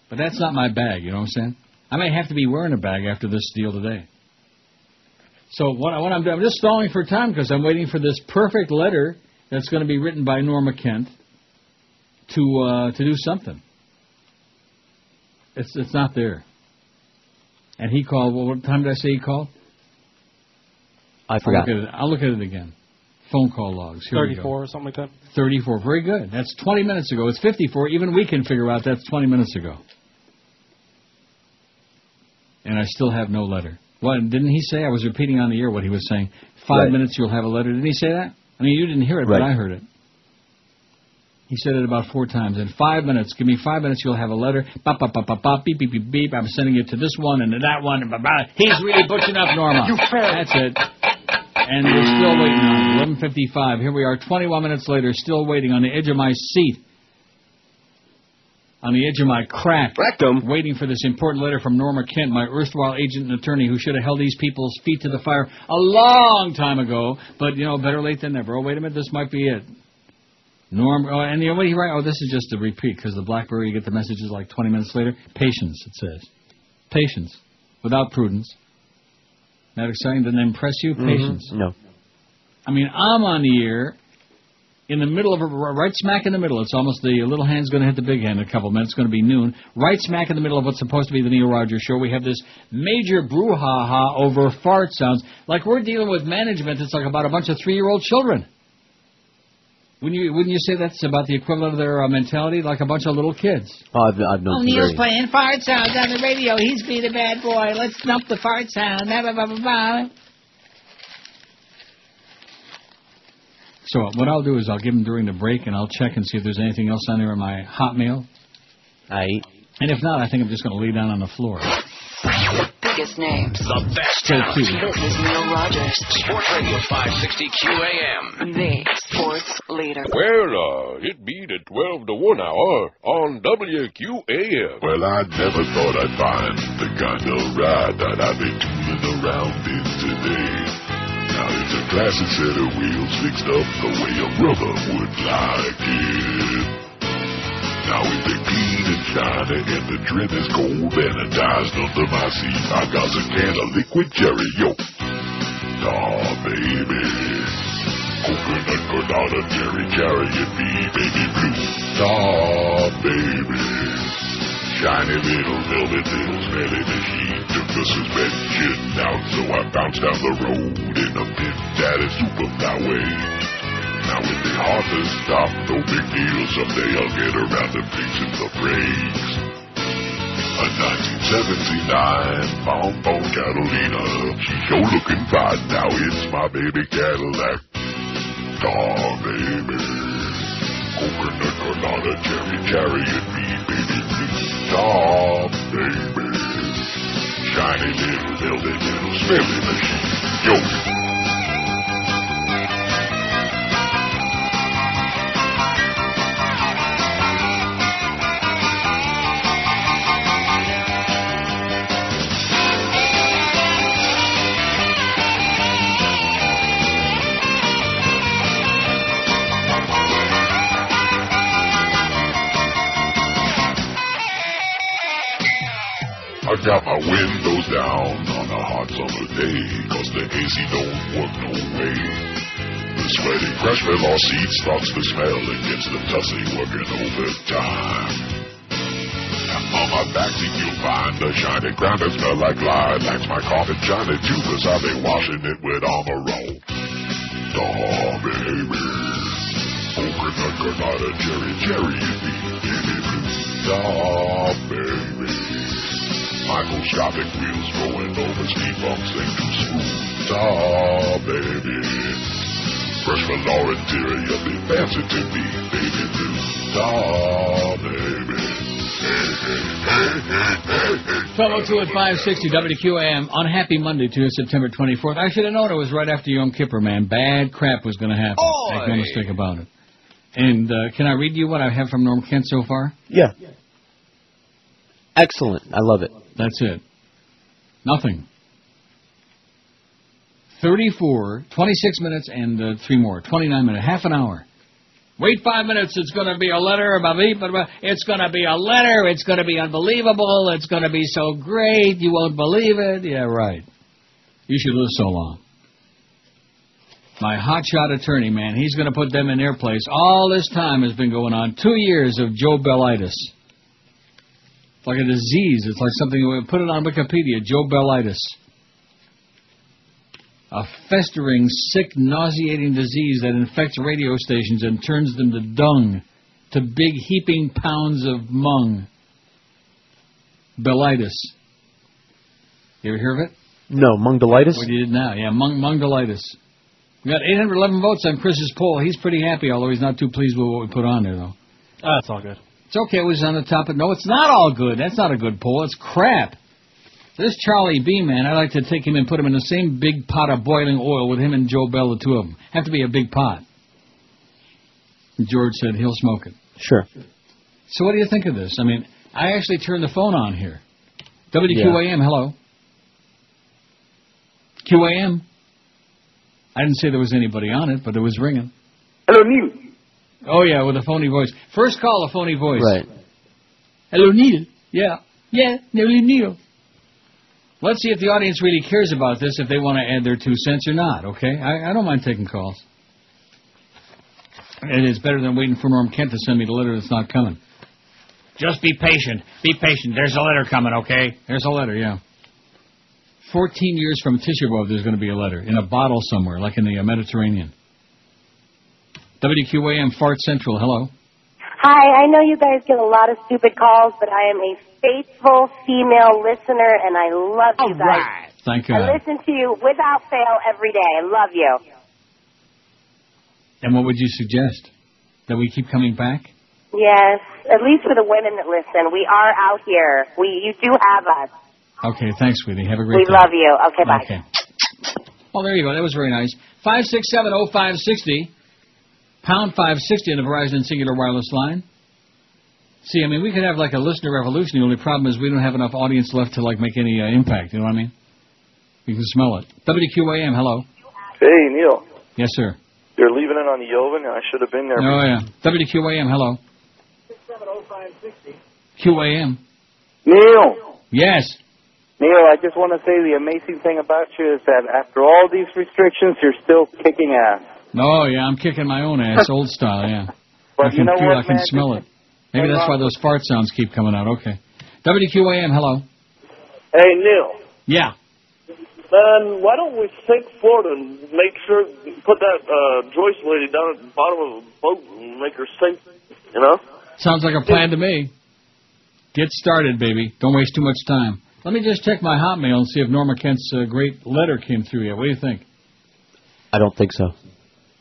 B: But that's not my bag, you know what I'm saying? I may have to be wearing a bag after this deal today. So what I'm doing, I'm just stalling for time because I'm waiting for this perfect letter that's going to be written by Norma Kent to do something. It's not there. And he called. Well, what time did I say he called?
I: I forgot.
B: I'll look at it again. Phone call logs. Here
G: 34 or something like that.
B: 34. Very good. That's 20 minutes ago. It's 54. Even we can figure out that's 20 minutes ago. And I still have no letter. What, didn't he say? I was repeating on the air what he was saying. 5 minutes, you'll have a letter. Didn't he say that? I mean, you didn't hear it, but I heard it. He said it about 4 times. In 5 minutes, give me 5 minutes, you'll have a letter. Bop, bop, bop, bop, bop, beep, beep, beep, beep. I'm sending it to this one and to that one. And blah, blah. He's really butching up, Norma. That's it. And we're still waiting on it. 11:55. Here we are, 21 minutes later, still waiting on the edge of my seat. On the edge of my crack, waiting for this important letter from Norma Kent, my erstwhile agent and attorney, who should have held these people's feet to the fire a long time ago. But, you know, better late than never. Oh, wait a minute, this might be it. Norm, and you know what he writes? Oh, this is just a repeat, because the BlackBerry, you get the messages like 20 minutes later. Patience, it says. Patience, without prudence. That exciting? Doesn't impress you? Patience.
I: No.
B: I mean, I'm on the air. In the middle of right smack in the middle. It's almost the little hand's going to hit the big hand in a couple of minutes. It's going to be noon. Right smack in the middle of what's supposed to be the Neil Rogers Show. We have this major brouhaha over fart sounds. Like we're dealing with management. It's like about a bunch of 3-year-old children. Wouldn't you say that's about the equivalent of their mentality? Like a bunch of little kids.
I: Oh, I've known.
J: Oh, Neil's playing fart sounds on the radio. He's being a bad boy. Let's stump the fart sound. Blah, blah, blah, blah, blah.
B: So what I'll do is I'll give them during the break, and I'll check and see if there's anything else on there in my Hotmail.
I: Aight.
B: And if not, I think I'm just going to lay down on the floor.
A: The biggest names.
C: The best talent.
A: This is Neil Rogers.
C: Sports Radio 560 QAM.
A: The sports leader.
K: Well, it beat at 12 to 1 hour on WQAM.
M: Well, I never thought I'd find the kind of ride that I've been tooling around in today. Now it's a classic set of wheels fixed up the way a brother would like it. Now with the clean and shiny and the trim is cold sanitized under my seat, I got a can of liquid cherry, yo. Aw, baby. Coconut, banana, cherry, and me, baby blue. Aw, baby. Shiny little velvet, little smelly machine took the suspension out, so I bounced down the road in a Pimp Daddy Superfly. Now when they hard to stop, no big deal, someday I'll get around to fixing the brakes. A 1979 Bonbon Catalina, she's sure looking fine, now it's my baby Cadillac. Aw, baby. Coconut, banana, cherry, and me, baby blue. Aw, baby. Shiny little velvet, little smelly machine. Yo. got my windows down on a hot summer day, 'cause the AC don't work no way. The sweaty freshman law seat starts to smell and gets the tussy working overtime. On my backseat you'll find a shiny ground that smell like lilacs. My carpet shiny too, 'cause I've been washing it with Marceau. Oh, baby. Coconut, granada, cherry, oh, baby. Microscopic wheels going over speed bumps ain't too smooth. Oh, baby. Freshman law interior, they fancy to me, baby blue. Oh, baby.
B: 12:02 at 560 WQAM on Happy Monday to September 24th. I should have known it was right after Yom Kippur, man. Bad crap was going to happen. Make no mistake about it. And can I read you what I have from Norm Kent so far?
I: Yeah. Excellent. I love it.
B: That's it. Nothing. 26 minutes and 3 more. 29 minutes. Half an hour. Wait 5 minutes. It's going to be a letter. It's going to be a letter. It's going to be unbelievable. It's going to be so great. You won't believe it. Yeah, right. You should live so long. My hotshot attorney, man, he's going to put them in their place. All this time has been going on. 2 years of Joe Bellitis. It's like a disease. It's like something, put it on Wikipedia, Joe Bellitis. A festering, sick, nauseating disease that infects radio stations and turns them to dung, to big heaping pounds of mung. Bellitis. You ever hear of it?
I: No, mungdalitis?
B: What you did now, yeah, mungdalitis. We got 811 votes on Chris's poll. He's pretty happy, although he's not too pleased with what we put on there, though.
G: Oh, that's all good.
B: It's okay, it was on the top. No, it's not all good. That's not a good poll. It's crap. This Charlie B, man, I'd like to take him and put him in the same big pot of boiling oil with him and Joe Bell, the two of them. Have to be a big pot. And George said he'll smoke it.
I: Sure.
B: So what do you think of this? I mean, I actually turned the phone on here. WQAM, hello. QAM. I didn't say there was anybody on it, but it was ringing.
U: Hello, Neil.
B: Oh, yeah, with a phony voice. First call, a phony voice.
I: Right.
B: Hello, Neil. Yeah, Neil. Let's see if the audience really cares about this, if they want to add their 2 cents or not, okay? I don't mind taking calls. And it's better than waiting for Norm Kent to send me the letter that's not coming. Just be patient. Be patient. There's a letter coming, okay? There's a letter, yeah. 14 years from Tisha there's going to be a letter in a bottle somewhere, like in the Mediterranean. WQAM Fart Central, hello.
V: Hi, I know you guys get a lot of stupid calls, but I am a faithful female listener, and I love you guys.
B: Right. Thank God.
V: I listen to you without fail every day. I love you.
B: And what would you suggest? That we keep coming back?
V: Yes, at least for the women that listen. We are out here. You do have us.
B: Okay, thanks, sweetie. Have a great day.
V: We love you. Okay, bye.
B: Okay. Oh, there you go. That was very nice. 5670560. Pound 560 on the Verizon Singular Wireless line. See, I mean, we could have like a listener revolution. The only problem is we don't have enough audience left to like make any impact. You know what I mean? You can smell it. WQAM, hello.
U: Hey, Neil.
B: Yes, sir.
U: You're leaving it on the Yovan, and I should have been there.
B: Oh, yeah. WQAM, hello.
U: 670-560.
B: QAM.
U: Neil.
B: Yes.
U: Neil, I just want to say the amazing thing about you is that after all these restrictions, you're still kicking ass.
B: Oh, yeah, I'm kicking my own ass, old style, yeah.
U: But
B: I can
U: you know
B: feel,
U: what,
B: I can
U: man,
B: smell it. Maybe that's why those fart sounds keep coming out. Okay. WQAM, hello.
U: Hey, Neil.
B: Yeah.
U: Man, why don't we sink Florida and make sure, put that Joyce lady down at the bottom of the boat and make her sink, you know?
B: Sounds like a plan to me. Get started, baby. Don't waste too much time. Let me just check my Hotmail and see if Norma Kent's great letter came through yet. What do you think?
I: I don't think so.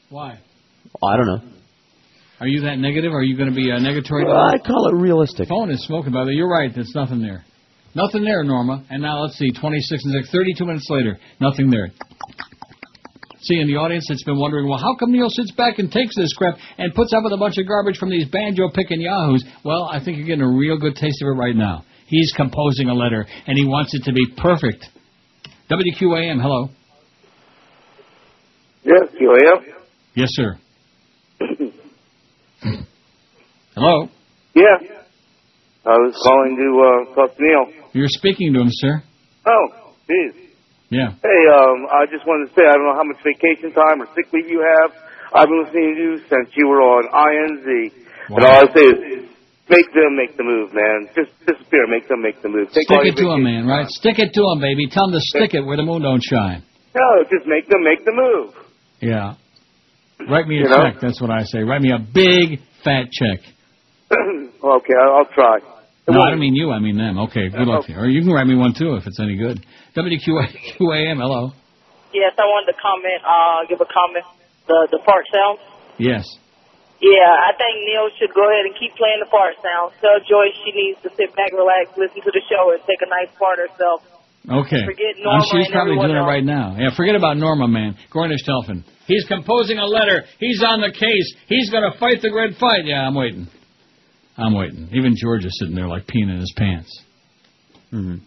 B: Why?
I: I don't know.
B: Are you that negative? Are you going to be negatory?
I: Well, I call it realistic.
B: Phone is smoking, by the way. You're right. There's nothing there. Nothing there, Norma. And now, let's see, 26 and 32 minutes later, nothing there. See, in the audience that's been wondering, well, how come Neil sits back and takes this crap and puts up with a bunch of garbage from these banjo-picking yahoos? Well, I think you're getting a real good taste of it right now. He's composing a letter, and he wants it to be perfect. WQAM, hello.
U: Yes, QAM.
B: Yes, sir. Hello?
U: Yeah.
H: I was calling to talk to Neil.
B: You're speaking to him, sir.
H: Oh, geez.
B: Yeah.
H: Hey, I just wanted to say, I don't know how much vacation time or sick leave you have. I've been listening to you since you were on INZ.
B: Wow.
H: And all I say is, make them make the move, man. Just disappear, make them make the move.
B: Stick it to him, man, right? Stick it to him, baby. Tell him to stick it where the moon don't shine.
H: No, just make them make the move.
B: Yeah. Write me a check, that's what I say. Write me a big, fat check.
H: Okay, I'll try.
B: No, I don't mean you, I mean them. Okay, good luck to you. Or you can write me one, too, if it's any good. WQAM, hello.
N: Yes, I wanted to give a comment. The fart sounds.
B: Yes.
N: Yeah, I think Neil should go ahead and keep playing the fart sounds. Tell Joyce she needs to sit back, relax, listen to the show, and take a nice fart herself.
B: Okay.
N: Forget Norma
B: She's
N: and
B: probably doing it
N: everyone
B: right now. Yeah, forget about Norma, man. Gornish Telfin. He's composing a letter. He's on the case. He's going to fight the good fight. Yeah, I'm waiting. Even George is sitting there like peeing in his pants.
I: Mm-hmm.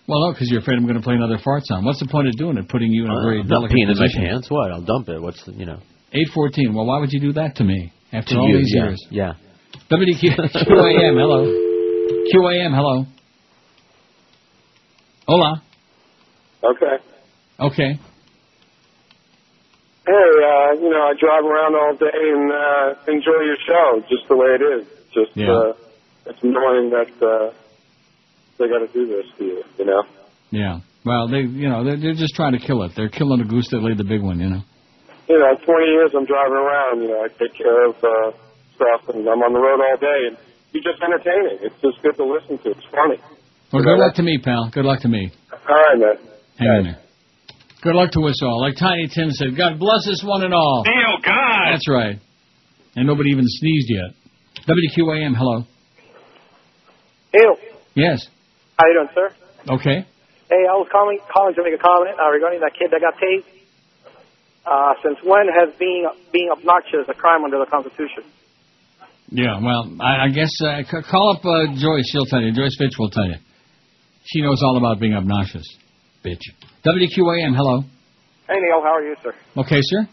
B: Well, no, because you're afraid I'm going to play another fart sound. What's the point of doing it? Putting you in a very delicate
I: peeing
B: position.
I: in my pants? What? I'll dump it. What's the,
B: 8:14. Well, why would you do that to me after all these years?
I: Yeah.
B: WQAM, hello. QAM, hello. Hola. Okay.
W: Hey, I drive around all day and enjoy your show, just the way it is. Just, it's annoying that they got to do this to you,
B: Yeah. Well, they're just trying to kill it. They're killing the goose that laid the big one,
W: 20 years I'm driving around, I take care of stuff, and I'm on the road all day, and you're just entertaining. It's just good to listen to. It's funny.
B: Well, good luck to me, pal. Good luck to me.
W: All right, man.
B: Hang in there. Good luck to us all. Like Tiny Tim said, God bless us one and all.
K: Neil, God!
B: That's right. And nobody even sneezed yet. WQAM, hello.
X: Neil.
B: Yes.
X: How you doing, sir?
B: Okay.
X: Hey, I was calling to make a comment regarding that kid that got tased. Since when has being obnoxious a crime under the Constitution?
B: Yeah, well, I guess call up Joyce. She'll tell you. Joyce Fitch will tell you. She knows all about being obnoxious. Bitch. WQAM, hello.
X: Hey, Neil, how are you, sir?
B: Okay, sir.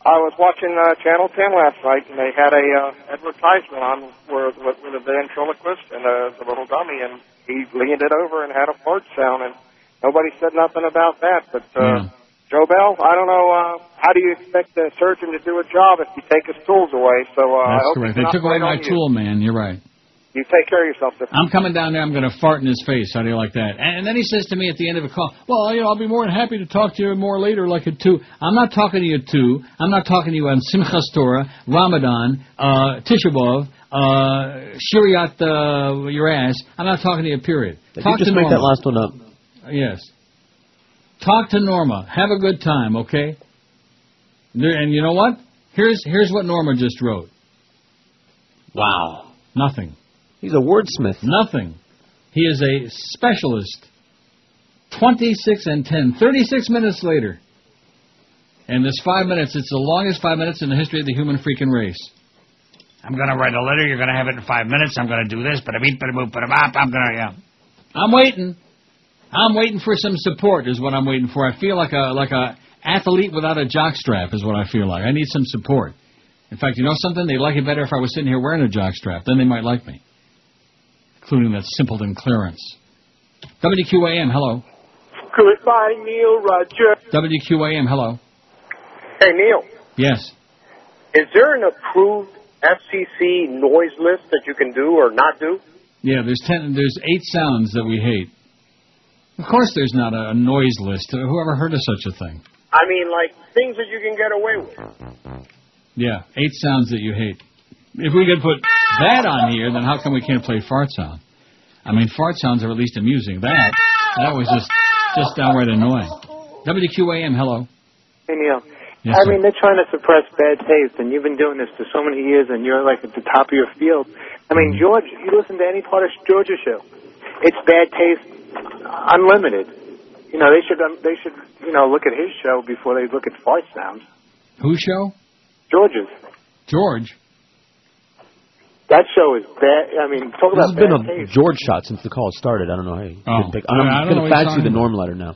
X: I was watching Channel 10 last night, and they had a advertisement on with a ventriloquist and a little dummy, and he leaned it over and had a fart sound, and nobody said nothing about that. But Joe Bell, I don't know, how do you expect a surgeon to do a job if you take his tools away? So I
B: That's
X: hope
B: correct.
X: he's
B: They took
X: not
B: away
X: right
B: my
X: on you.
B: tool, man. You're right.
X: You take care of yourself, sir.
B: I'm coming down there. I'm going to fart in his face. How do you like that? And then he says to me at the end of a call, well, I'll be more than happy to talk to you more later like at 2. I'm not talking to you at 2. I'm not talking to you on Simchas Torah, Ramadan, Tisha B'Av, Shiriat your ass. I'm not talking to you, period.
I: Did
B: Talk
I: you just
B: to
I: make
B: Norma.
I: that last one up?
B: Yes. Talk to Norma. Have a good time, okay? And you know what? Here's what Norma just wrote.
I: Wow.
B: Nothing.
I: He's a wordsmith.
B: Nothing. He is a specialist. 26 and 10. 36 minutes later. And this 5 minutes, it's the longest 5 minutes in the history of the human freaking race. I'm going to write a letter. You're going to have it in 5 minutes. I'm going to do this. I'm waiting. I'm waiting for some support is what I'm waiting for. I feel like a athlete without a jockstrap is what I feel like. I need some support. In fact, you know something? They'd like it better if I was sitting here wearing a jockstrap. Then they might like me. Including that simpleton clearance. WQAM, hello.
X: Goodbye, Neil Roger.
B: WQAM, hello.
X: Hey, Neil.
B: Yes.
X: Is there an approved FCC noise list that you can do or not do?
B: Yeah, there's 8 sounds that we hate. Of course there's not a noise list. Who ever heard of such a thing?
X: I mean, like, things that you can get away with.
B: Yeah, 8 sounds that you hate. If we could put that on here, then how come we can't play fart sound? I mean, fart sounds are at least amusing. That was just downright annoying. WQAM, hello.
Y: Hey, Neil.
B: Yes,
Y: I
B: sir.
Y: mean, they're trying to suppress bad taste, and you've been doing this for so many years, and you're like at the top of your field. I mean, George, you listen to any part of George's show. It's bad taste unlimited. They should look at his show before they look at fart sounds.
B: Whose show?
Y: George's.
B: George?
Y: That show is bad. I mean, talk about
I: This has been
Y: bad
I: a
Y: taste.
I: George shot since the call started. I don't know how you
B: Oh.
I: didn't pick.
B: I
I: I'm
B: don't know
I: going to
B: what
I: fax
B: you're
I: you the
B: talking
I: norm letter now.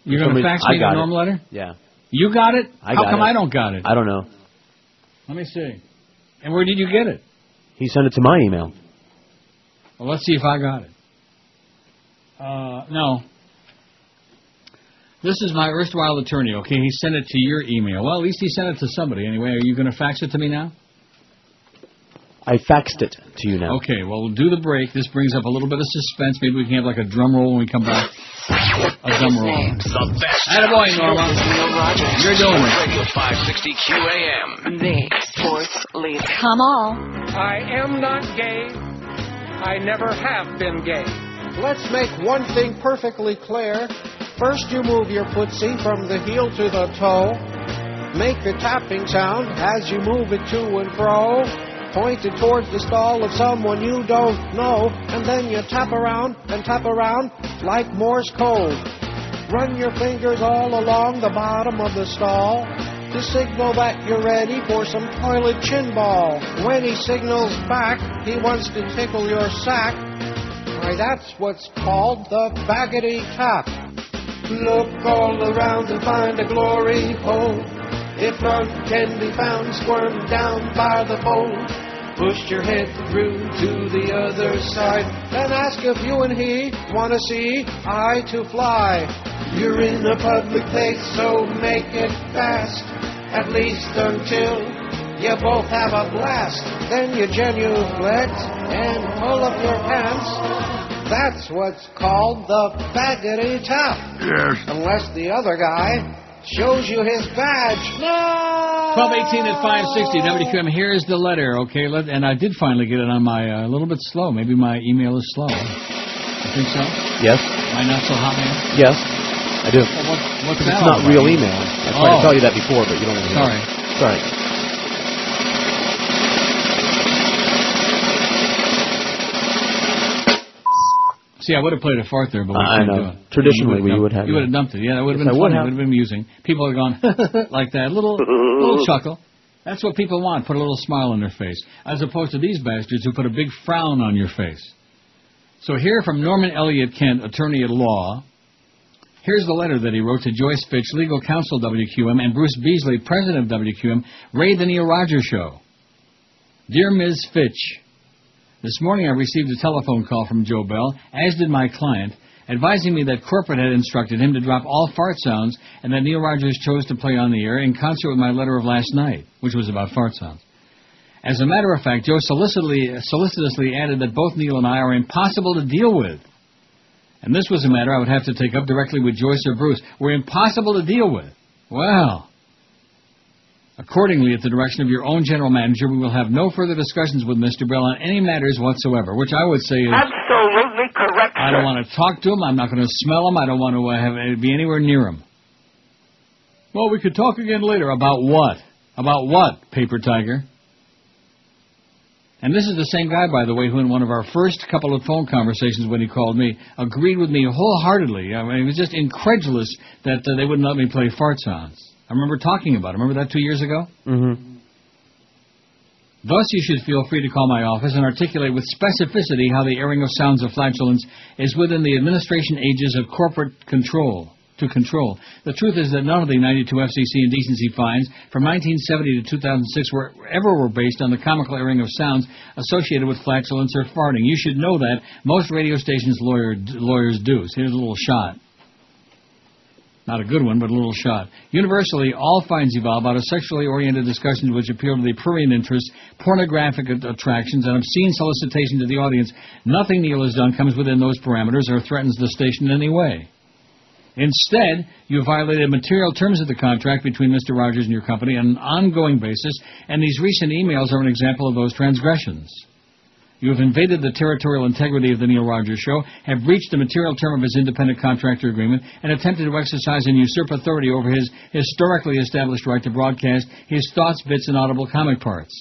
B: You're going to fax me the norm letter?
I: Yeah.
B: You got it?
I: I
B: How
I: got
B: come
I: it.
B: I don't got it?
I: I don't know.
B: Let me see. And where did you get it?
I: He sent it to my email.
B: Well, let's see if I got it. No. This is my erstwhile attorney, okay? He sent it to your email. Well, at least he sent it to somebody anyway. Are you going to fax it to me now?
I: I faxed it to you now.
B: Okay, well, we'll do the break. This brings up a little bit of suspense. Maybe we can have like a drum roll when we come back. A drum roll.
C: The best.
B: Attaboy, Norma. You're doing it.
C: Radio 560 QAM.
D: The sports leader. Come on.
F: I am not gay. I never have been gay. Let's make one thing perfectly clear. First you move your footsie from the heel to the toe. Make a tapping sound as you move it to and fro. Point it towards the stall of someone you don't know. And then you tap around like Morse code. Run your fingers all along the bottom of the stall to signal that you're ready for some toilet chin ball. When he signals back, he wants to tickle your sack. Why, that's what's called the baggity tap. Look all around and find a glory hole. If none can be found, squirm down by the fold. Push your head through to the other side and ask if you and he want to see eye to fly. You're in a public place, so make it fast. At least until you both have a blast. Then you genuflect and pull up your pants. That's what's called the baggity tap.
M: Yes.
F: Unless the other guy shows you his badge. No!
B: 1218 at 560 WQAM. Here's the letter, okay? And I did finally get it on my, a little bit slow. Maybe my email is slow. You think so?
I: Yes.
B: Am I not so hot, man?
I: Yes, I do.
B: Well, what's that?
I: It's not real email. I tried to tell you that before, but you don't want to hear it. Sorry.
B: See, I would have played a fart there, but we
I: I
B: couldn't
I: know.
B: do it.
I: Traditionally, we would have.
B: You would have dumped it. Yeah, that would have
I: Yes,
B: been
I: I would
B: funny. It
I: have.
B: would have been amusing. People would have gone like that. Little chuckle. That's what people want. Put a little smile on their face. As opposed to these bastards who put a big frown on your face. So here from Norman Elliott Kent, attorney at law. Here's the letter that he wrote to Joyce Fitch, legal counsel WQM, and Bruce Beasley, president of WQM, Ray the Neil Rogers Show. Dear Ms. Fitch, this morning I received a telephone call from Joe Bell, as did my client, advising me that corporate had instructed him to drop all fart sounds and that Neil Rogers chose to play on the air in concert with my letter of last night, which was about fart sounds. As a matter of fact, Joe solicitously added that both Neil and I are impossible to deal with. And this was a matter I would have to take up directly with Joyce or Bruce. We're impossible to deal with. Well, accordingly, at the direction of your own general manager, we will have no further discussions with Mr. Bell on any matters whatsoever, which I would say is...
O: Absolutely correct,
B: I don't want to talk to him. I'm not going to smell him. I don't want to be anywhere near him. Well, we could talk again later. About what? About what, Paper Tiger? And this is the same guy, by the way, who in one of our first couple of phone conversations when he called me, agreed with me wholeheartedly. I mean, he was just incredulous that they wouldn't let me play fart sounds. I remember talking about it. Remember that 2 years ago?
I: Mm-hmm.
B: Thus, you should feel free to call my office and articulate with specificity how the airing of sounds of flatulence is within the administration ages of corporate control. The truth is that none of the 92 FCC indecency fines from 1970 to 2006 were based on the comical airing of sounds associated with flatulence or farting. You should know that. Most radio stations lawyers do. So here's a little shot. Not a good one, but a little shot. Universally, all fines evolve out of sexually oriented discussions which appeal to the prurient interests, pornographic attractions, and obscene solicitation to the audience. Nothing Neil has done comes within those parameters or threatens the station in any way. Instead, you violated material terms of the contract between Mr. Rogers and your company on an ongoing basis, and these recent emails are an example of those transgressions. You have invaded the territorial integrity of the Neil Rogers Show, have breached the material term of his independent contractor agreement, and attempted to exercise and usurp authority over his historically established right to broadcast his thoughts, bits, and audible comic parts.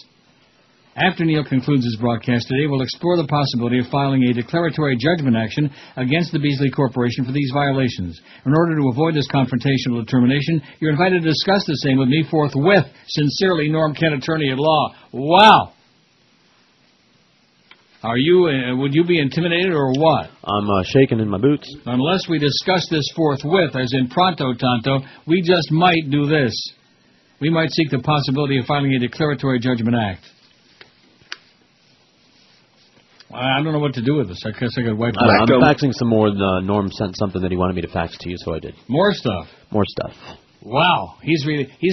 B: After Neil concludes his broadcast today, we'll explore the possibility of filing a declaratory judgment action against the Beasley Corporation for these violations. In order to avoid this confrontational determination, you're invited to discuss the same with me forthwith. Sincerely, Norm Kent, attorney at law. Wow! Are you? Would you be intimidated or what?
I: I'm shaking in my boots.
B: Unless we discuss this forthwith, as in pronto tanto, we just might do this. We might seek the possibility of filing a declaratory judgment act. I don't know what to do with this. I guess I could wipe it
I: I'm
B: out.
I: faxing some more. Norm sent something that he wanted me to fax to you, so I did.
B: More stuff.
I: More stuff.
B: Wow. He's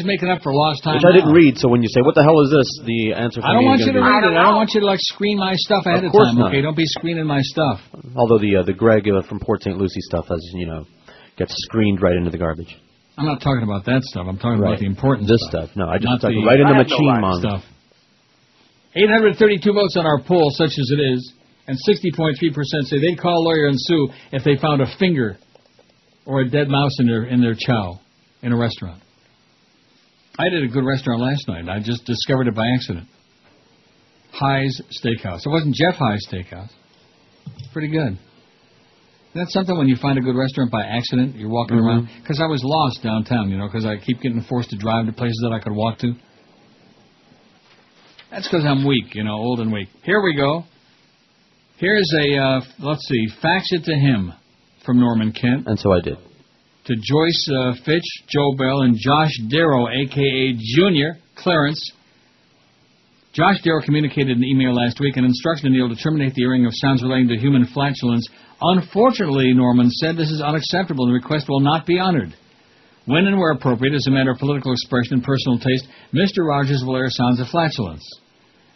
B: making up for lost time.
I: Which I didn't read, so when you say, what the hell is this, the answer for
B: I don't
I: me
B: want
I: is
B: you to
I: gonna
B: read
I: be,
B: it. I don't want you to, screen my stuff ahead of
I: course
B: time,
I: not.
B: okay? Don't be screening my stuff.
I: Although the Greg from Port St. Lucie stuff has, gets screened right into the garbage.
B: I'm not talking about that stuff. I'm talking about the important
I: stuff. No, I just
B: not
I: stuck
B: the
I: right in the machine mong.
B: stuff. 832 votes on our poll, such as it is, and 60.3% say they'd call a lawyer and sue if they found a finger or a dead mouse in their chow in a restaurant. I did a good restaurant last night. I just discovered it by accident. High's Steakhouse. It wasn't Jeff High's Steakhouse. Pretty good. That's something when you find a good restaurant by accident, you're walking around. Because I was lost downtown, because I keep getting forced to drive to places that I could walk to. That's because I'm weak, old and weak. Here we go. Here's a, let's see, fax it to him from Norman Kent.
I: And so I did.
B: To Joyce Fitch, Joe Bell, and Josh Darrow, a.k.a. Junior Clarence. Josh Darrow communicated an email last week and instructed Neil to terminate the airing of sounds relating to human flatulence. Unfortunately, Norman said this is unacceptable and the request will not be honored. When and where appropriate, as a matter of political expression and personal taste, Mr. Rogers will air sounds of flatulence.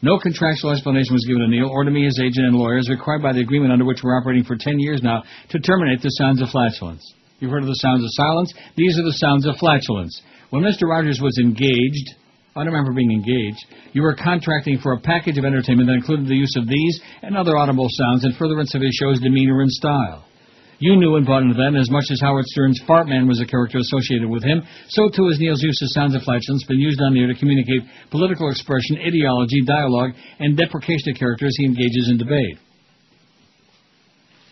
B: No contractual explanation was given to Neil or to me, his agent and lawyer, as required by the agreement under which we're operating for 10 years now to terminate the sounds of flatulence. You've heard of the sounds of silence? These are the sounds of flatulence. When Mr. Rogers was engaged, I don't remember being engaged, you were contracting for a package of entertainment that included the use of these and other audible sounds in furtherance of his show's demeanor and style. You knew and bought into that, and as much as Howard Stern's Fartman was a character associated with him, so too is Neil's use of sounds of flatulence been used on the air to communicate political expression, ideology, dialogue, and deprecation of characters he engages in debate.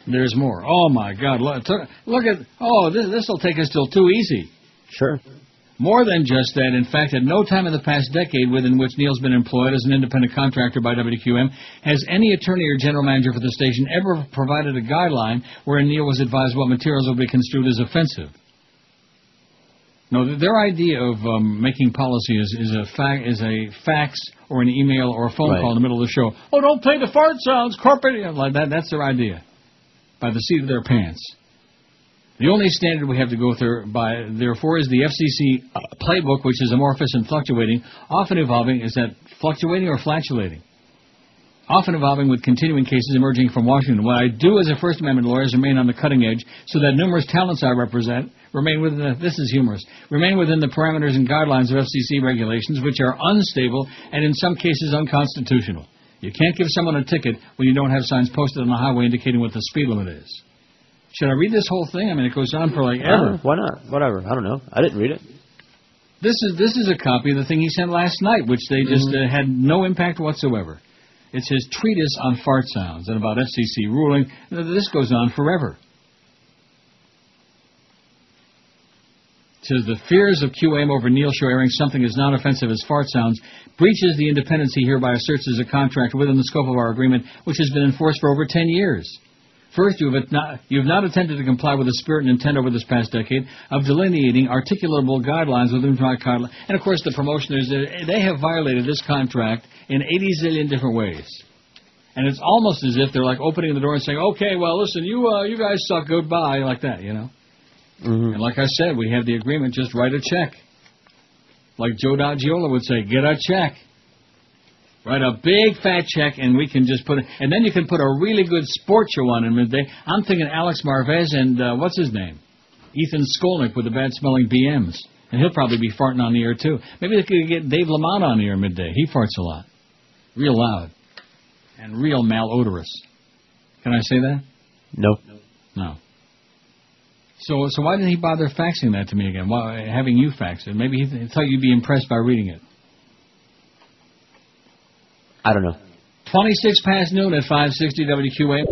B: There's more. Oh, my God. Look at... Oh, this will take us till too easy.
I: Sure.
B: More than just that. In fact, at no time in the past decade within which Neil's been employed as an independent contractor by WQAM has any attorney or general manager for the station ever provided a guideline wherein Neil was advised what materials will be construed as offensive. No, their idea of making policy is a fax or an email or a phone call in the middle of the show. Oh, don't play the fart sounds, corporate. Like that. That's their idea. By the seat of their pants. The only standard we have to go through by, therefore, is the FCC playbook, which is amorphous and fluctuating, often evolving. Is that fluctuating or flatulating? Often evolving with continuing cases emerging from Washington. What I do as a First Amendment lawyer is remain on the cutting edge so that numerous talents I represent remain within the, this is humorous, remain within the parameters and guidelines of FCC regulations, which are unstable and in some cases unconstitutional. You can't give someone a ticket when you don't have signs posted on the highway indicating what the speed limit is. Should I read this whole thing? I mean, it goes on for like ever.
I: Why not? Whatever. I don't know. I didn't read it.
B: This is a copy of the thing he sent last night, which they just had no impact whatsoever. It's his treatise on fart sounds and about FCC ruling. This goes on forever. It says the fears of QAM over Neil Show airing something as non-offensive as fart sounds breaches the independence he hereby asserts as a contract within the scope of our agreement, which has been enforced for over 10 years. First, you have not attempted to comply with the spirit and intent over this past decade of delineating articulable guidelines within our guidelines. And, of course, the promotioners, they have violated this contract in 80 zillion different ways. And it's almost as if they're like opening the door and saying, okay, well, listen, you guys suck, goodbye, like that, you know. And like I said, we have the agreement, just write a check. Like Joe D'Agiola would say, get a check. Write a big fat check, and we can just put it, and then you can put a really good sports show on in midday. I'm thinking Alex Marvez and, what's his name? Ethan Skolnick with the bad-smelling BMs. And he'll probably be farting on the air, too. Maybe they could get Dave Lamont on the air midday. He farts a lot. Real loud. And real malodorous. Can I say that?
I: No.
B: No. So why didn't he bother faxing that to me again? Why, having you fax it? Maybe he thought you'd be impressed by reading it.
I: I don't know.
B: 26 past noon at 560 WQAM.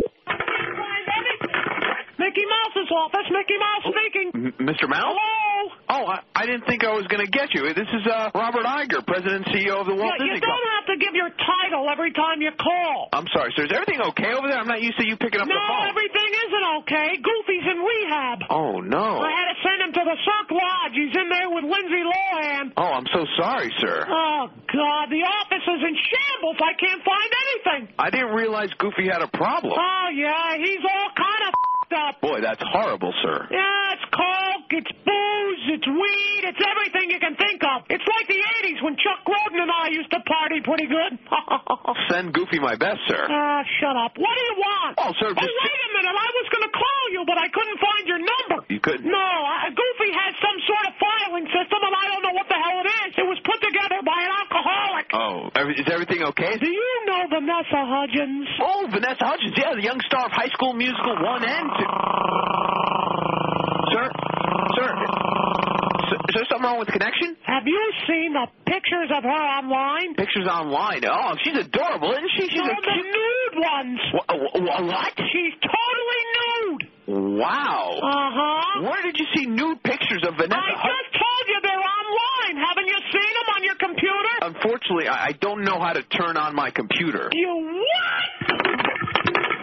L: Mickey Mouse's office. Mickey Mouse speaking.
O: Mr. Mouse?
L: Hello?
O: Oh, I didn't think I was going to get you. This is Robert Iger, President and CEO of the Walt Disney
L: You don't have to give your title every time you call.
O: I'm sorry, sir. Is everything okay over there? I'm not used to you picking up the phone.
L: No, everything isn't okay. Goofy's in rehab.
O: Oh, no.
L: I had to send him to the Cirque Lodge. He's in there with Lindsay Lohan.
O: Oh, I'm so sorry, sir.
L: Oh, God. The office is in shambles. I can't find anything.
O: I didn't realize Goofy had a problem.
L: Oh, yeah, he's all kind of f***ed up.
O: Boy, that's horrible, sir.
L: Yeah, it's coke, it's booze, it's weed, it's everything you can think of. It's like the 80s when Chuck Grodin and I used to party pretty good.
O: Send Goofy my best, sir.
L: Shut up. What do you want?
O: Oh, sir,
L: wait a minute. I was going to call you, but I couldn't find your number.
O: You couldn't?
L: No, Goofy has some sort of filing system, and I don't know what the hell it is. It was put together by an alcoholic.
O: Oh, is everything okay?
L: Do you know Vanessa Hudgens?
O: Oh, Vanessa Hudgens, yeah, the young star of High School Musical 1 and 2. Sir, is there something wrong with the connection?
L: Have you seen the pictures of her online?
O: Pictures online? Oh, she's adorable, isn't she? She's
L: the nude ones.
O: What?
L: She's totally nude.
O: Wow.
L: Uh-huh.
O: Where did you see nude pictures of Vanessa Hudgens?
L: I just told you they're online. Haven't you seen them on your computer?
O: Unfortunately, I don't know how to turn on my computer.
L: You what?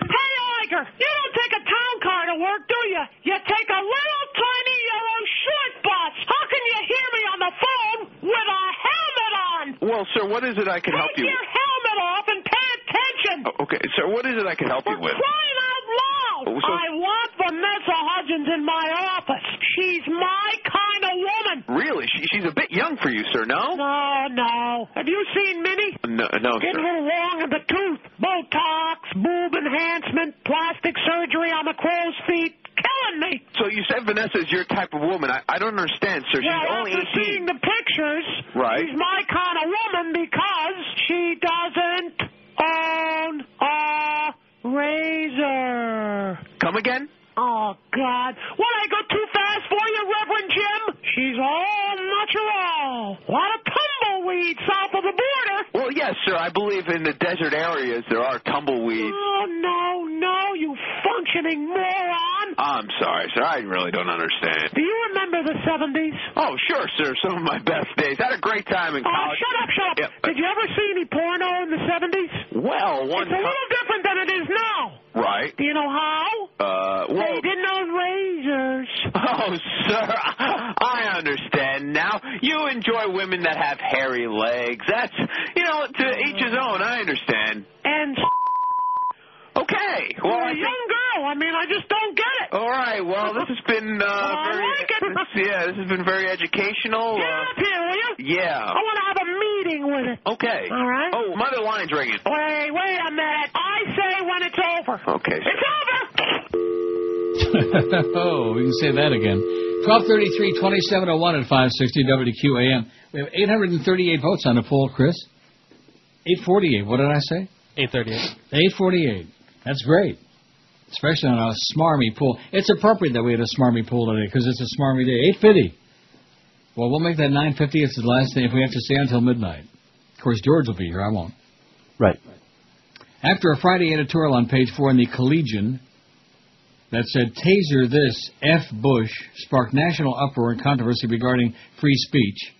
L: Hey, Iger, you don't take a town car to work, do you? You take a little tiny yellow short bus. How can you hear me on the phone with a helmet on?
O: Well, sir, what is it I can help you with?
L: Take your helmet off and pay attention.
O: Okay, sir, what is it I can help you with?
L: Crying out loud. I want Vanessa Hudgens in my office. She's my kind of woman.
O: Really? She's a bit young for you, sir, no?
L: No. Have you seen Minnie?
O: No,
L: Getting a little long in the tooth. Botox, boob enhancement, plastic surgery on the crow's feet. Killing me.
O: So you said Vanessa is your type of woman. I don't understand, sir. She's only 18.
L: Seeing the pictures,
O: right?
L: She's my kind of woman because she doesn't own a razor.
O: Come again?
L: Oh, God. What, I go too fast for you, Reverend Jim? She's all natural. A lot of tumbleweeds south of the border.
O: Well, yes, sir. I believe in the desert areas there are tumbleweeds.
L: Oh, no, you functioning moron.
O: I'm sorry, sir. I really don't understand.
L: Do you remember the 70s?
O: Oh, sure, sir. Some of my best days. I had a great time in college.
L: Shut up.
O: Yep.
L: Did you ever see any porno in the 70s?
O: Well,
L: It's a little different than it is now.
O: Right.
L: Do you know how? They didn't own razors.
O: Oh, sir, I understand now. You enjoy women that have hairy legs. That's, to each his own. I understand.
L: And
O: okay. Well,
L: you're a young girl. I just don't get it.
O: All right. Well, this has been this has been very educational.
L: Get up here, will you?
O: Yeah.
L: I want to have a meeting with it.
O: Okay.
L: All right.
O: Oh, my other line's ringing.
L: Wait a minute. I say when it's over.
O: Okay.
L: It's over.
B: Oh, we can say that again. 1233, 2701 at 560 WQAM. We have 838 votes on the poll, Chris. 848. What did I say?
G: 838.
B: 848. That's great. Especially on a smarmy poll. It's appropriate that we had a smarmy poll today because it's a smarmy day. 850. Well, we'll make that 950. It's the last thing if we have to stay until midnight. Of course, George will be here. I won't.
I: Right.
B: After a Friday editorial on page 4 in the Collegian that said, "Taser this, F. Bush," sparked national uproar and controversy regarding free speech,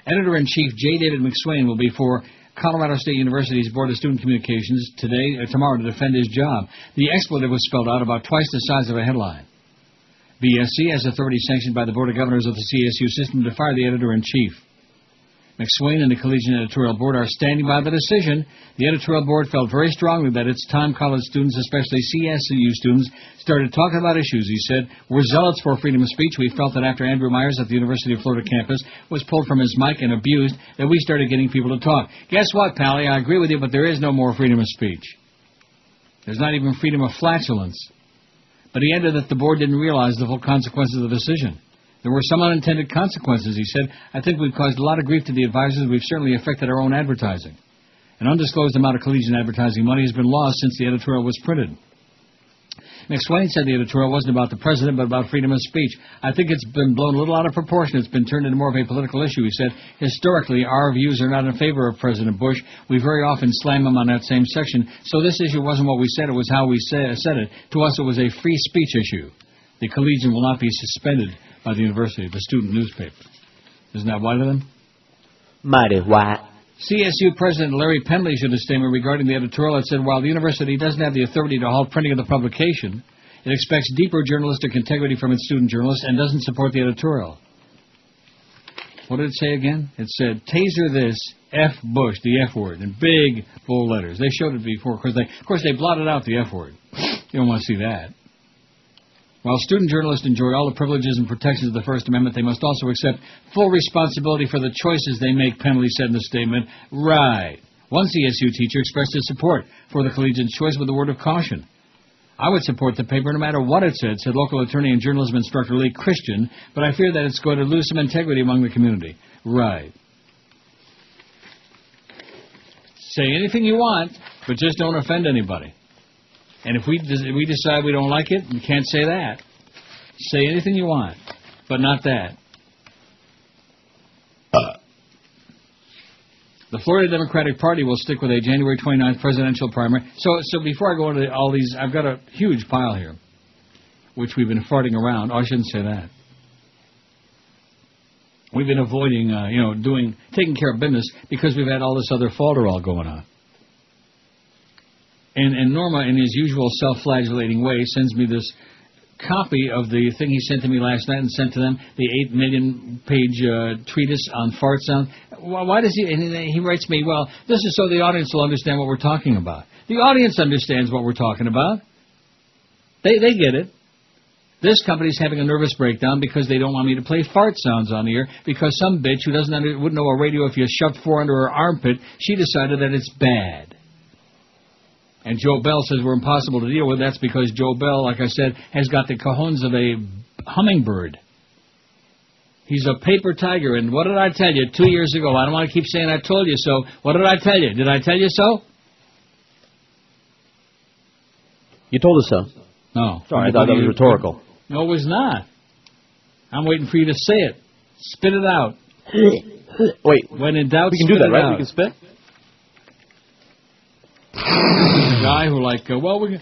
B: Editor-in-Chief J. David McSwain will be before Colorado State University's Board of Student Communications tomorrow to defend his job. The expletive was spelled out about twice the size of a headline. BSC has authority sanctioned by the Board of Governors of the CSU system to fire the editor-in-chief. McSwain and the Collegian Editorial Board are standing by the decision. The editorial board felt very strongly that it's time college students, especially CSU students, started talking about issues. He said, "We're zealots for freedom of speech. We felt that after Andrew Myers at the University of Florida campus was pulled from his mic and abused, that we started getting people to talk." Guess what, Pally? I agree with you, but there is no more freedom of speech. There's not even freedom of flatulence. But he added that the board didn't realize the full consequences of the decision. There were some unintended consequences, he said. "I think we've caused a lot of grief to the advisors. We've certainly affected our own advertising. An undisclosed amount of collegiate advertising money has been lost since the editorial was printed." McSwain said the editorial wasn't about the president, but about freedom of speech. "I think it's been blown a little out of proportion. It's been turned into more of a political issue," he said. "Historically, our views are not in favor of President Bush. We very often slam him on that same section. So this issue wasn't what we said. It was how we said it. To us, it was a free speech issue. The Collegian will not be suspended by the university, the student newspaper." Isn't that white of them?
I: Mighty white.
B: CSU President Larry Penley issued a statement regarding the editorial that said while the university doesn't have the authority to halt printing of the publication, it expects deeper journalistic integrity from its student journalists and doesn't support the editorial. What did it say again? It said, taser this, F Bush, the F word, in big, bold letters. They showed it before. Of course, they blotted out the F word. You don't want to see that. While student journalists enjoy all the privileges and protections of the First Amendment, they must also accept full responsibility for the choices they make, Penalty said in the statement. Right. One CSU teacher expressed his support for the collegiate's choice with a word of caution. I would support the paper no matter what it said local attorney and journalism instructor Lee Christian, but I fear that it's going to lose some integrity among the community. Right. Say anything you want, but just don't offend anybody. And if we decide we don't like it, you can't say that. Say anything you want, but not that. The Florida Democratic Party will stick with a January 29th presidential primary. So before I go into all these, I've got a huge pile here, which we've been farting around. Oh, I shouldn't say that. We've been avoiding, taking care of business because we've had all this other falderall going on. And Norma, in his usual self-flagellating way, sends me this copy of the thing he sent to me last night and sent to them, the 8 million-page treatise on fart sound. Why does he... And he writes me, well, this is so the audience will understand what we're talking about. The audience understands what we're talking about. They get it. This company's having a nervous breakdown because they don't want me to play fart sounds on the air because some bitch who wouldn't know a radio if you shoved 4 under her armpit, she decided that it's bad. And Joe Bell says we're impossible to deal with. That's because Joe Bell, like I said, has got the cojones of a hummingbird. He's a paper tiger. And what did I tell you 2 years ago? I don't want to keep saying I told you so. What did I tell you? Did I tell you so?
I: You told us so.
B: No.
I: Sorry, I thought that was rhetorical.
B: No, it was not. I'm waiting for you to say it. Spit it out.
I: Wait.
B: When in doubt,
I: we can do that, right?
B: Out.
I: We can spit?
B: He's a guy who,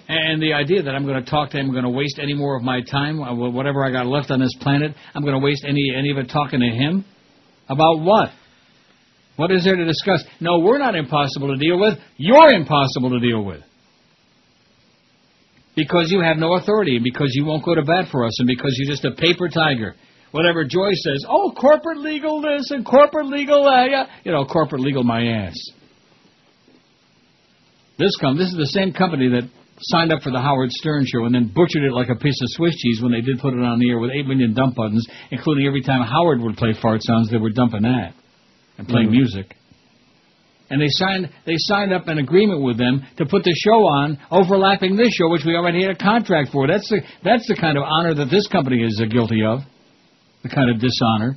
B: and the idea that I'm going to talk to him, I'm going to waste any more of my time, whatever I got left on this planet, I'm going to waste any of it talking to him? About what? What is there to discuss? No, we're not impossible to deal with. You're impossible to deal with. Because you have no authority, and because you won't go to bat for us, and because you're just a paper tiger. Whatever Joyce says, corporate legal this and corporate legal that, yeah. Corporate legal my ass. This is the same company that signed up for the Howard Stern show and then butchered it like a piece of Swiss cheese when they did put it on the air with 8 million dump buttons, including every time Howard would play fart sounds, they were dumping that and playing music. And they signed up an agreement with them to put the show on, overlapping this show, which we already had a contract for. That's the kind of honor that this company is guilty of, the kind of dishonor.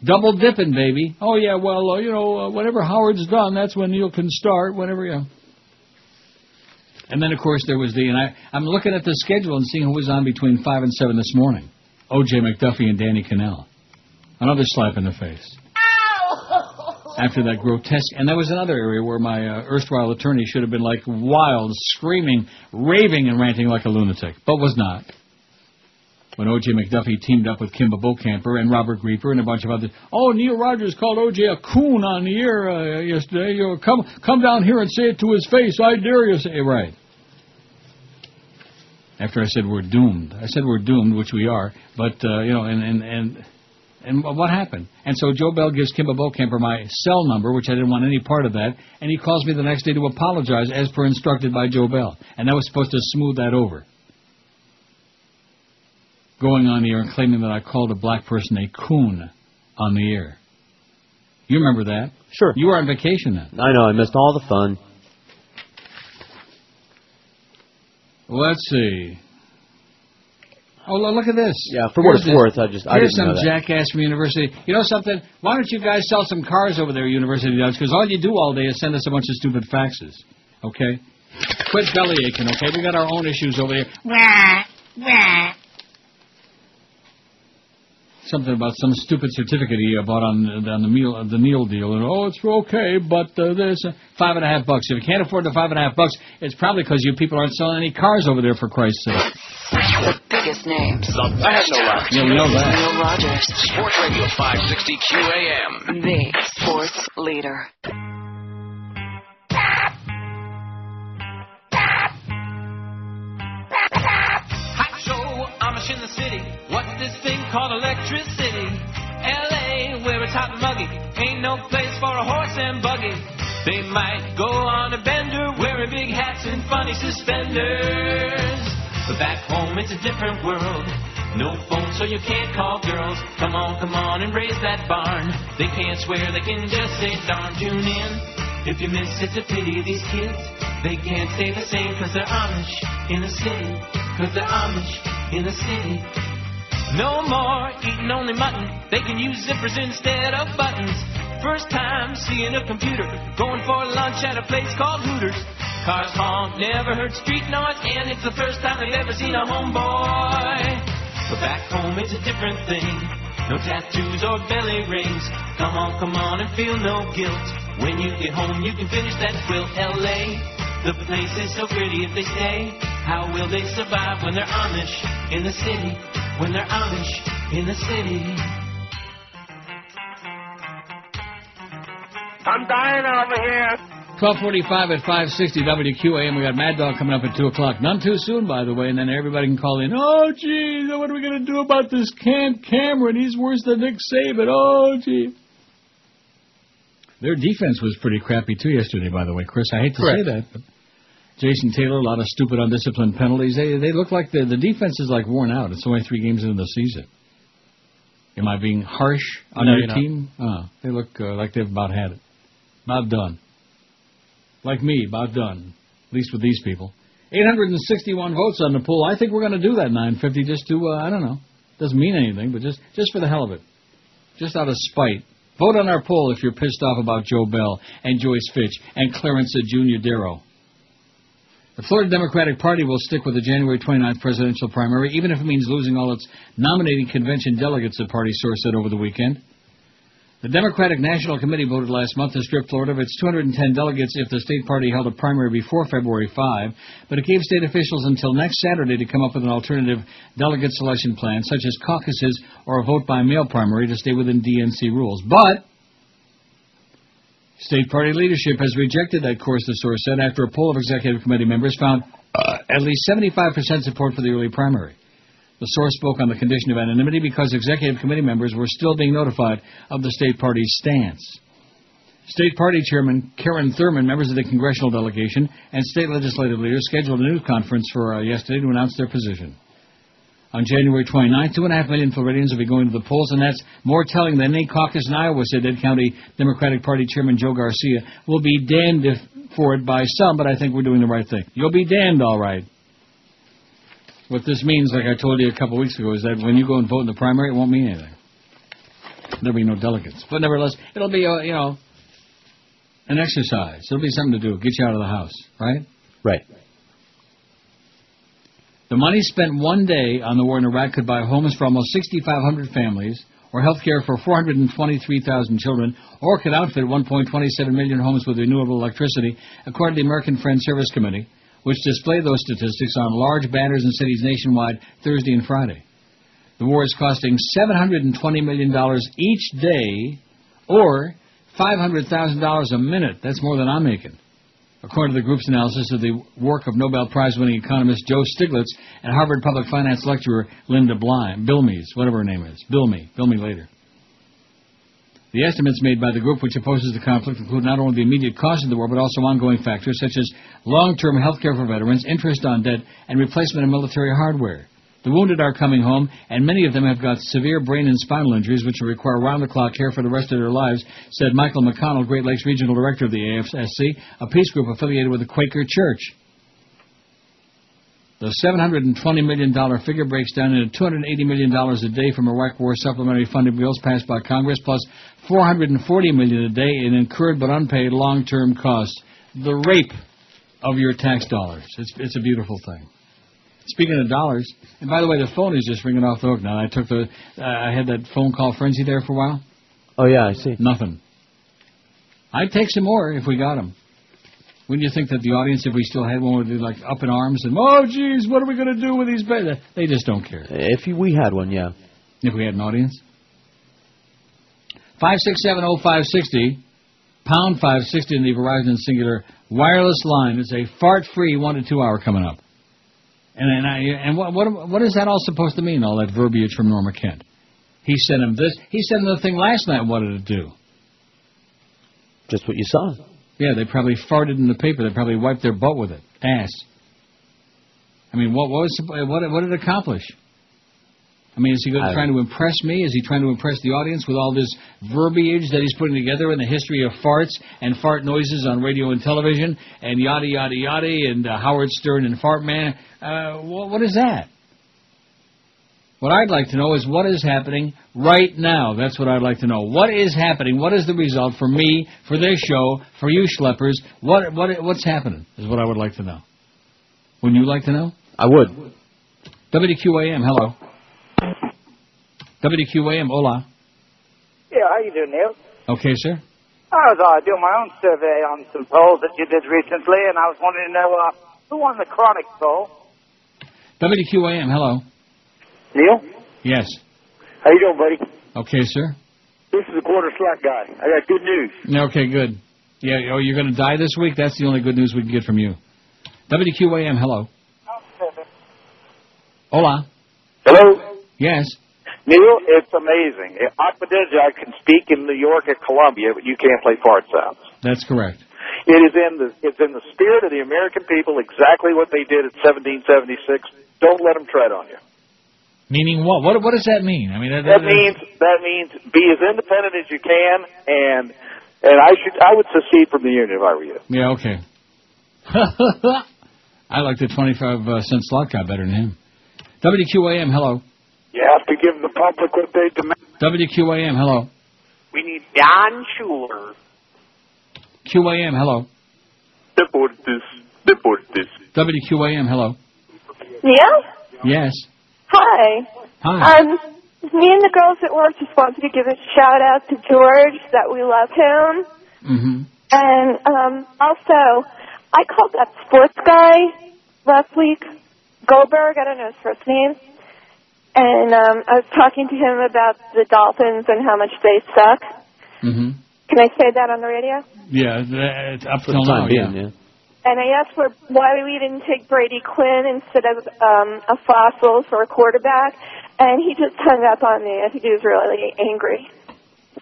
B: Double dipping, baby. Oh, yeah, well, whatever Howard's done, that's when Neil can start, whenever, And then, of course, there was I'm looking at the schedule and seeing who was on between 5 and 7 this morning. O.J. McDuffie and Danny Cannell. Another slap in the face. After that grotesque... And that was another area where my erstwhile attorney should have been like wild, screaming, raving, and ranting like a lunatic, but was not. When O.J. McDuffie teamed up with Kimba Bocamper and Robert Grieper and a bunch of others. Oh, Neil Rogers called O.J. a coon on the air yesterday. Come down here and say it to his face. I dare you. Say right. After I said we're doomed. I said we're doomed, which we are. But, and what happened? And so Joe Bell gives Kimba Bocamper my cell number, which I didn't want any part of that. And he calls me the next day to apologize as per instructed by Joe Bell. And that was supposed to smooth that over. Going on the air and claiming that I called a black person a coon on the air. You remember that?
I: Sure.
B: You were on vacation then.
I: I know. I missed all the fun.
B: Let's see. Oh, look at this.
I: Yeah, for what it's worth, I didn't know that.
B: Here's some jackass from university. You know something? Why don't you guys sell some cars over there, University Dogs? Because all you do all day is send us a bunch of stupid faxes. Okay? Quit belly aching, okay? We got our own issues over here. Wah, wah. Something about some stupid certificate he bought on the meal deal. And, it's okay, but there's $5.50. If you can't afford the $5.50, it's probably because you people aren't selling any cars over there, for Christ's sake.
D: The biggest names.
C: I have no luck.
B: Yeah, we know that.
D: Neil Rogers.
C: Sports Radio 560 QAM.
D: The sports leader.
E: Hot show, I'm a the city. What's this thing called electricity? L.A., where it's hot and muggy, ain't no place for a horse and buggy. They might go on a bender, wearing big hats and funny suspenders. But back home it's a different world. No phone so you can't call girls. Come on and raise that barn. They can't swear, they can just say darn. Tune in. If you miss, it's a pity. These kids, they can't stay the same, cause they're Amish in the city. Cause they're Amish in the city. No more eating only mutton. They can use zippers instead of buttons. First time seeing a computer, going for lunch at a place called Hooters. Cars honk, never heard street noise, and it's the first time they've ever seen a homeboy. But back home it's a different thing. No tattoos or belly rings. Come on and feel no guilt. When you get home you can finish that quilt. L.A., the place is so pretty if they stay. How will they survive when they're Amish in the city? When they're Amish in the city.
L: I'm dying over here.
B: 12:45 at 560 WQAM. We got Mad Dog coming up at 2 o'clock. None too soon, by the way, and then everybody can call in. Oh, geez, what are we going to do about this Cameron? He's worse than Nick Saban. Oh, gee. Their defense was pretty crappy, too, yesterday, by the way, Chris. I hate to say that, but Jason Taylor, a lot of stupid undisciplined penalties. They look like the defense is like worn out. It's only 3 games into the season. Am I being harsh on your team? They look like they've about had it. About done. Like me, about done. At least with these people. 861 votes on the poll. I think we're going to do that 950 just to, I don't know. Doesn't mean anything, but just for the hell of it. Just out of spite. Vote on our poll if you're pissed off about Joe Bell and Joyce Fitch and Clarence Jr. Darrow. The Florida Democratic Party will stick with the January 29th presidential primary, even if it means losing all its nominating convention delegates, the party source said over the weekend. The Democratic National Committee voted last month to strip Florida of its 210 delegates if the state party held a primary before February 5, but it gave state officials until next Saturday to come up with an alternative delegate selection plan, such as caucuses or a vote-by-mail primary to stay within DNC rules. But state party leadership has rejected that course, the source said, after a poll of executive committee members found at least 75% support for the early primary. The source spoke on the condition of anonymity because executive committee members were still being notified of the state party's stance. State party chairman Karen Thurman, members of the congressional delegation, and state legislative leaders scheduled a news conference for yesterday to announce their position. On January 29th, 2.5 million Floridians will be going to the polls, and that's more telling than any caucus in Iowa, said Ed County Democratic Party Chairman Joe Garcia. We'll be damned for it by some, but I think we're doing the right thing. You'll be damned, all right. What this means, like I told you a couple weeks ago, is that when you go and vote in the primary, it won't mean anything. There'll be no delegates. But nevertheless, it'll be, an exercise. It'll be something to do. Get you out of the house, right?
I: Right.
B: The money spent one day on the war in Iraq could buy homes for almost 6,500 families, or health care for 423,000 children, or could outfit 1.27 million homes with renewable electricity, according to the American Friends Service Committee, which displayed those statistics on large banners in cities nationwide Thursday and Friday. The war is costing $720 million each day, or $500,000 a minute. That's more than I'm making, according to the group's analysis of the work of Nobel Prize-winning economist Joe Stiglitz and Harvard public finance lecturer Linda Bilmes, whatever her name is. Bill me later. The estimates made by the group which opposes the conflict include not only the immediate cost of the war, but also ongoing factors such as long-term health care for veterans, interest on debt, and replacement of military hardware. The wounded are coming home, and many of them have got severe brain and spinal injuries which will require round-the-clock care for the rest of their lives, said Michael McConnell, Great Lakes Regional Director of the AFSC, a peace group affiliated with the Quaker Church. The $720 million figure breaks down into $280 million a day from Iraq War supplementary funding bills passed by Congress, plus $440 million a day in incurred but unpaid long-term costs. The rape of your tax dollars. It's a beautiful thing. Speaking of dollars, and by the way, the phone is just ringing off the hook now. I had that phone call frenzy there for a while.
I: Oh, yeah, I see.
B: Nothing. I'd take some more if we got them. Wouldn't you think that the audience, if we still had one, would be like up in arms and, oh, geez, what are we going to do with these beds? They just don't care.
I: If we had one, yeah.
B: If we had an audience. 5670560, pound 560 in the Verizon Singular wireless line. It's a fart-free 1 to 2 hour coming up. And what is that all supposed to mean? All that verbiage from Norma Kent. He sent him this. He sent him the thing last night. What did it do?
I: Just what you saw.
B: Yeah, they probably farted in the paper. They probably wiped their butt with it. Ass. I mean, what did it accomplish? I mean, is he trying to impress me? Is he trying to impress the audience with all this verbiage that he's putting together in the history of farts and fart noises on radio and television and yada, yada, yada, and Howard Stern and Fart Man? What is that? What I'd like to know is what is happening right now. That's what I'd like to know. What is happening? What is the result for me, for this show, for you schleppers? What's happening is what I would like to know. Wouldn't you like to know?
I: I would.
B: WQAM, hello. WQAM, hola.
P: Yeah, how you doing, Neil?
B: Okay, sir.
P: I was doing my own survey on some polls that you did recently, and I was wanting to know who won the Chronic poll.
B: WQAM, hello.
Q: Neil?
B: Yes.
Q: How you doing, buddy?
B: Okay, sir.
Q: This is the quarter slack guy. I got good news.
B: Okay, good. Yeah, you're going to die this week? That's the only good news we can get from you. WQAM, hello. Hola.
Q: Hello?
B: Yes.
Q: Neil, it's amazing. Ahmadinejad can speak in New York at Columbia, but you can't play fart sounds.
B: That's correct.
Q: It's in the spirit of the American people, exactly what they did in 1776. Don't let them tread on you.
B: Meaning what? What does that mean? I mean
Q: that means be as independent as you can, and I would secede from the union if I were you.
B: Yeah, okay. I like the 25-cent slot guy better than him. WQAM, hello.
Q: You have to give the public what they demand.
B: WQAM, hello.
Q: We need Don Schuler.
B: QAM, hello.
Q: Deportes.
B: WQAM, hello.
R: Neil?
B: Yes.
R: Hi.
B: Hi.
R: Me and the girls at work just wanted to give a shout-out to George, that we love him.
B: Mm-hmm.
R: And also, I called that sports guy last week, Goldberg, I don't know his first name. And I was talking to him about the Dolphins and how much they suck.
B: Mm-hmm.
R: Can I say that on the radio?
B: Yeah, it's up till now, yeah.
R: And I asked for why we didn't take Brady Quinn instead of a fossil for a quarterback, and he just hung up on me. I think he was really angry.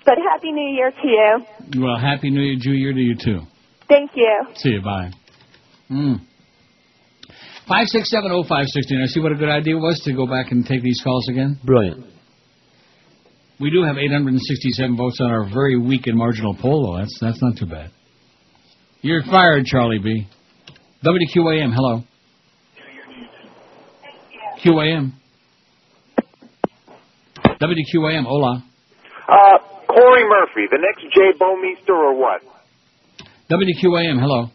R: But Happy New Year to you.
B: Well, Happy New Year to you, too.
R: Thank you.
B: See you, bye. 5670569. See what a good idea was to go back and take these calls again?
I: Brilliant.
B: We do have 867 votes on our very weak and marginal poll, though. That's not too bad. You're fired, Charlie B. WQAM, hello. QAM. WQAM, hola.
Q: Corey Murphy, the next Jay Bomeister or what?
B: WQAM, hello.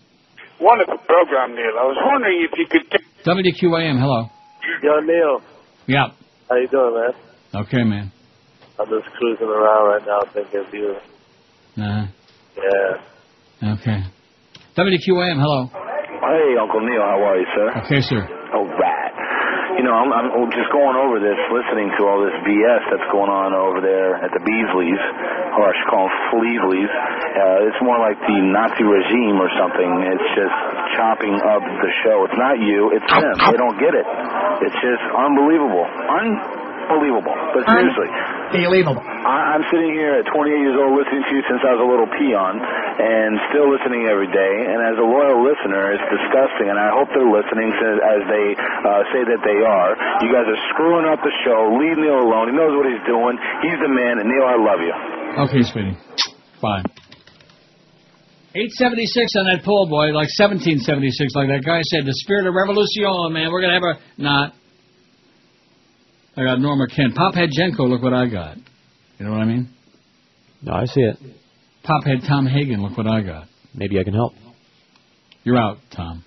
Q: Wonderful program, Neil. I was wondering if you could...
B: WQAM, hello.
W: Yo, Neil.
B: Yeah.
W: How you doing, man?
B: Okay, man.
W: I'm just cruising around right now thinking of you.
B: Uh-huh.
W: Yeah.
B: Okay. WQAM, hello.
S: Hey, Uncle Neil, how are you, sir?
B: Okay, sir.
S: All right. You know, I'm just going over this, listening to all this BS that's going on over there at the Beasleys, or I should call them Fleavleys. It's more like the Nazi regime or something. It's just chopping up the show. It's not you, it's them. They don't get it. It's just unbelievable. Unbelievable. But seriously.
T: Unbelievable.
S: I'm sitting here at 28 years old listening to you since I was a little peon and still listening every day. And as a loyal listener, it's disgusting. And I hope they're listening as they say that they are. You guys are screwing up the show. Leave Neil alone. He knows what he's doing. He's the man. And Neil, I love you.
B: Okay, sweetie. Fine. 876 on that poll, boy. Like 1776, like that guy said. The spirit of revolution, man. We're going to have a... Not. I got Norma Kent. Pophead Jenko, look what I got. You know what I mean?
I: No, I see it.
B: Pophead Tom Hagen, look what I got.
I: Maybe I can help.
B: You're out, Tom.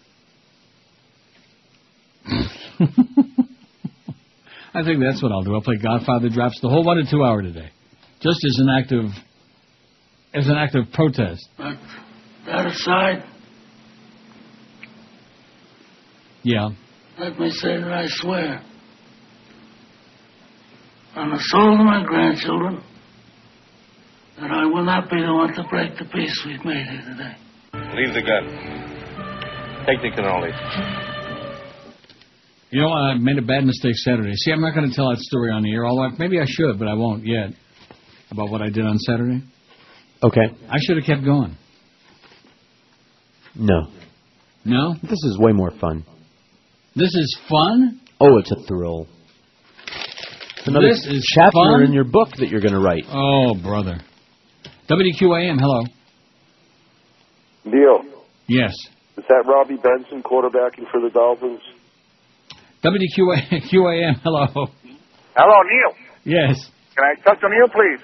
B: I think that's what I'll do. I'll play Godfather Drops the whole 1 to 2 hour today. Just as an act of protest.
T: But that aside,
B: yeah.
T: Let me say that I swear on the soul of my grandchildren that I will not be the one to break the peace we've made here today.
Z: Leave the gun. Take the cannoli.
B: You know, I made a bad mistake Saturday. See, I'm not going to tell that story on the air, although maybe I should, but I won't yet, about what I did on Saturday.
I: Okay.
B: I should have kept going.
I: No.
B: No?
I: This is way more fun.
B: This is fun?
I: Oh, it's a thrill. It's another
B: This is
I: chapter
B: fun?
I: in your book that you're going to write.
B: Oh, brother. WQAM, hello.
A: Neil.
B: Yes.
A: Is that Robbie Benson quarterbacking for the Dolphins?
B: WQAM, hello.
P: Hello, Neil.
B: Yes.
P: Can I talk to Neil, please?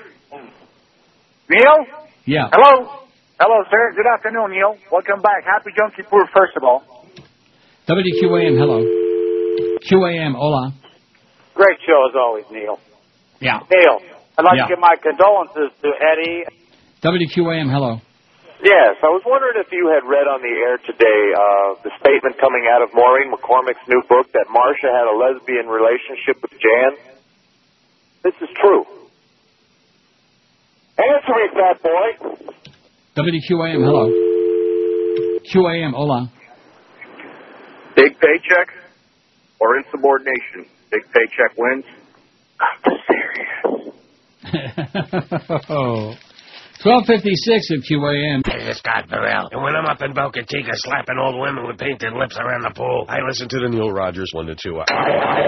P: Neil?
B: Yeah.
P: Hello? Hello, sir. Good afternoon, Neil. Welcome back. Happy Yom Kippur, first of all.
B: WQAM, hello. QAM, hola.
P: Great show, as always, Neil.
B: Yeah.
P: Neil, I'd like
B: Yeah.
P: to give my condolences to Eddie.
B: WQAM, hello.
H: Yes, I was wondering if you had read on the air today the statement coming out of Maureen McCormick's new book that Marcia had a lesbian relationship with Jan. This is true. Answer me, fat boy.
B: WQAM, hello. QAM, hola.
A: Big paycheck or insubordination? Big paycheck wins.
B: Oh. 12:56 at QAM.
J: Hey, it's Scott Burrell. And when I'm up in Boca Chica slapping old women with painted lips around the pool, I listen to the Neil Rogers 1 to 2 hour.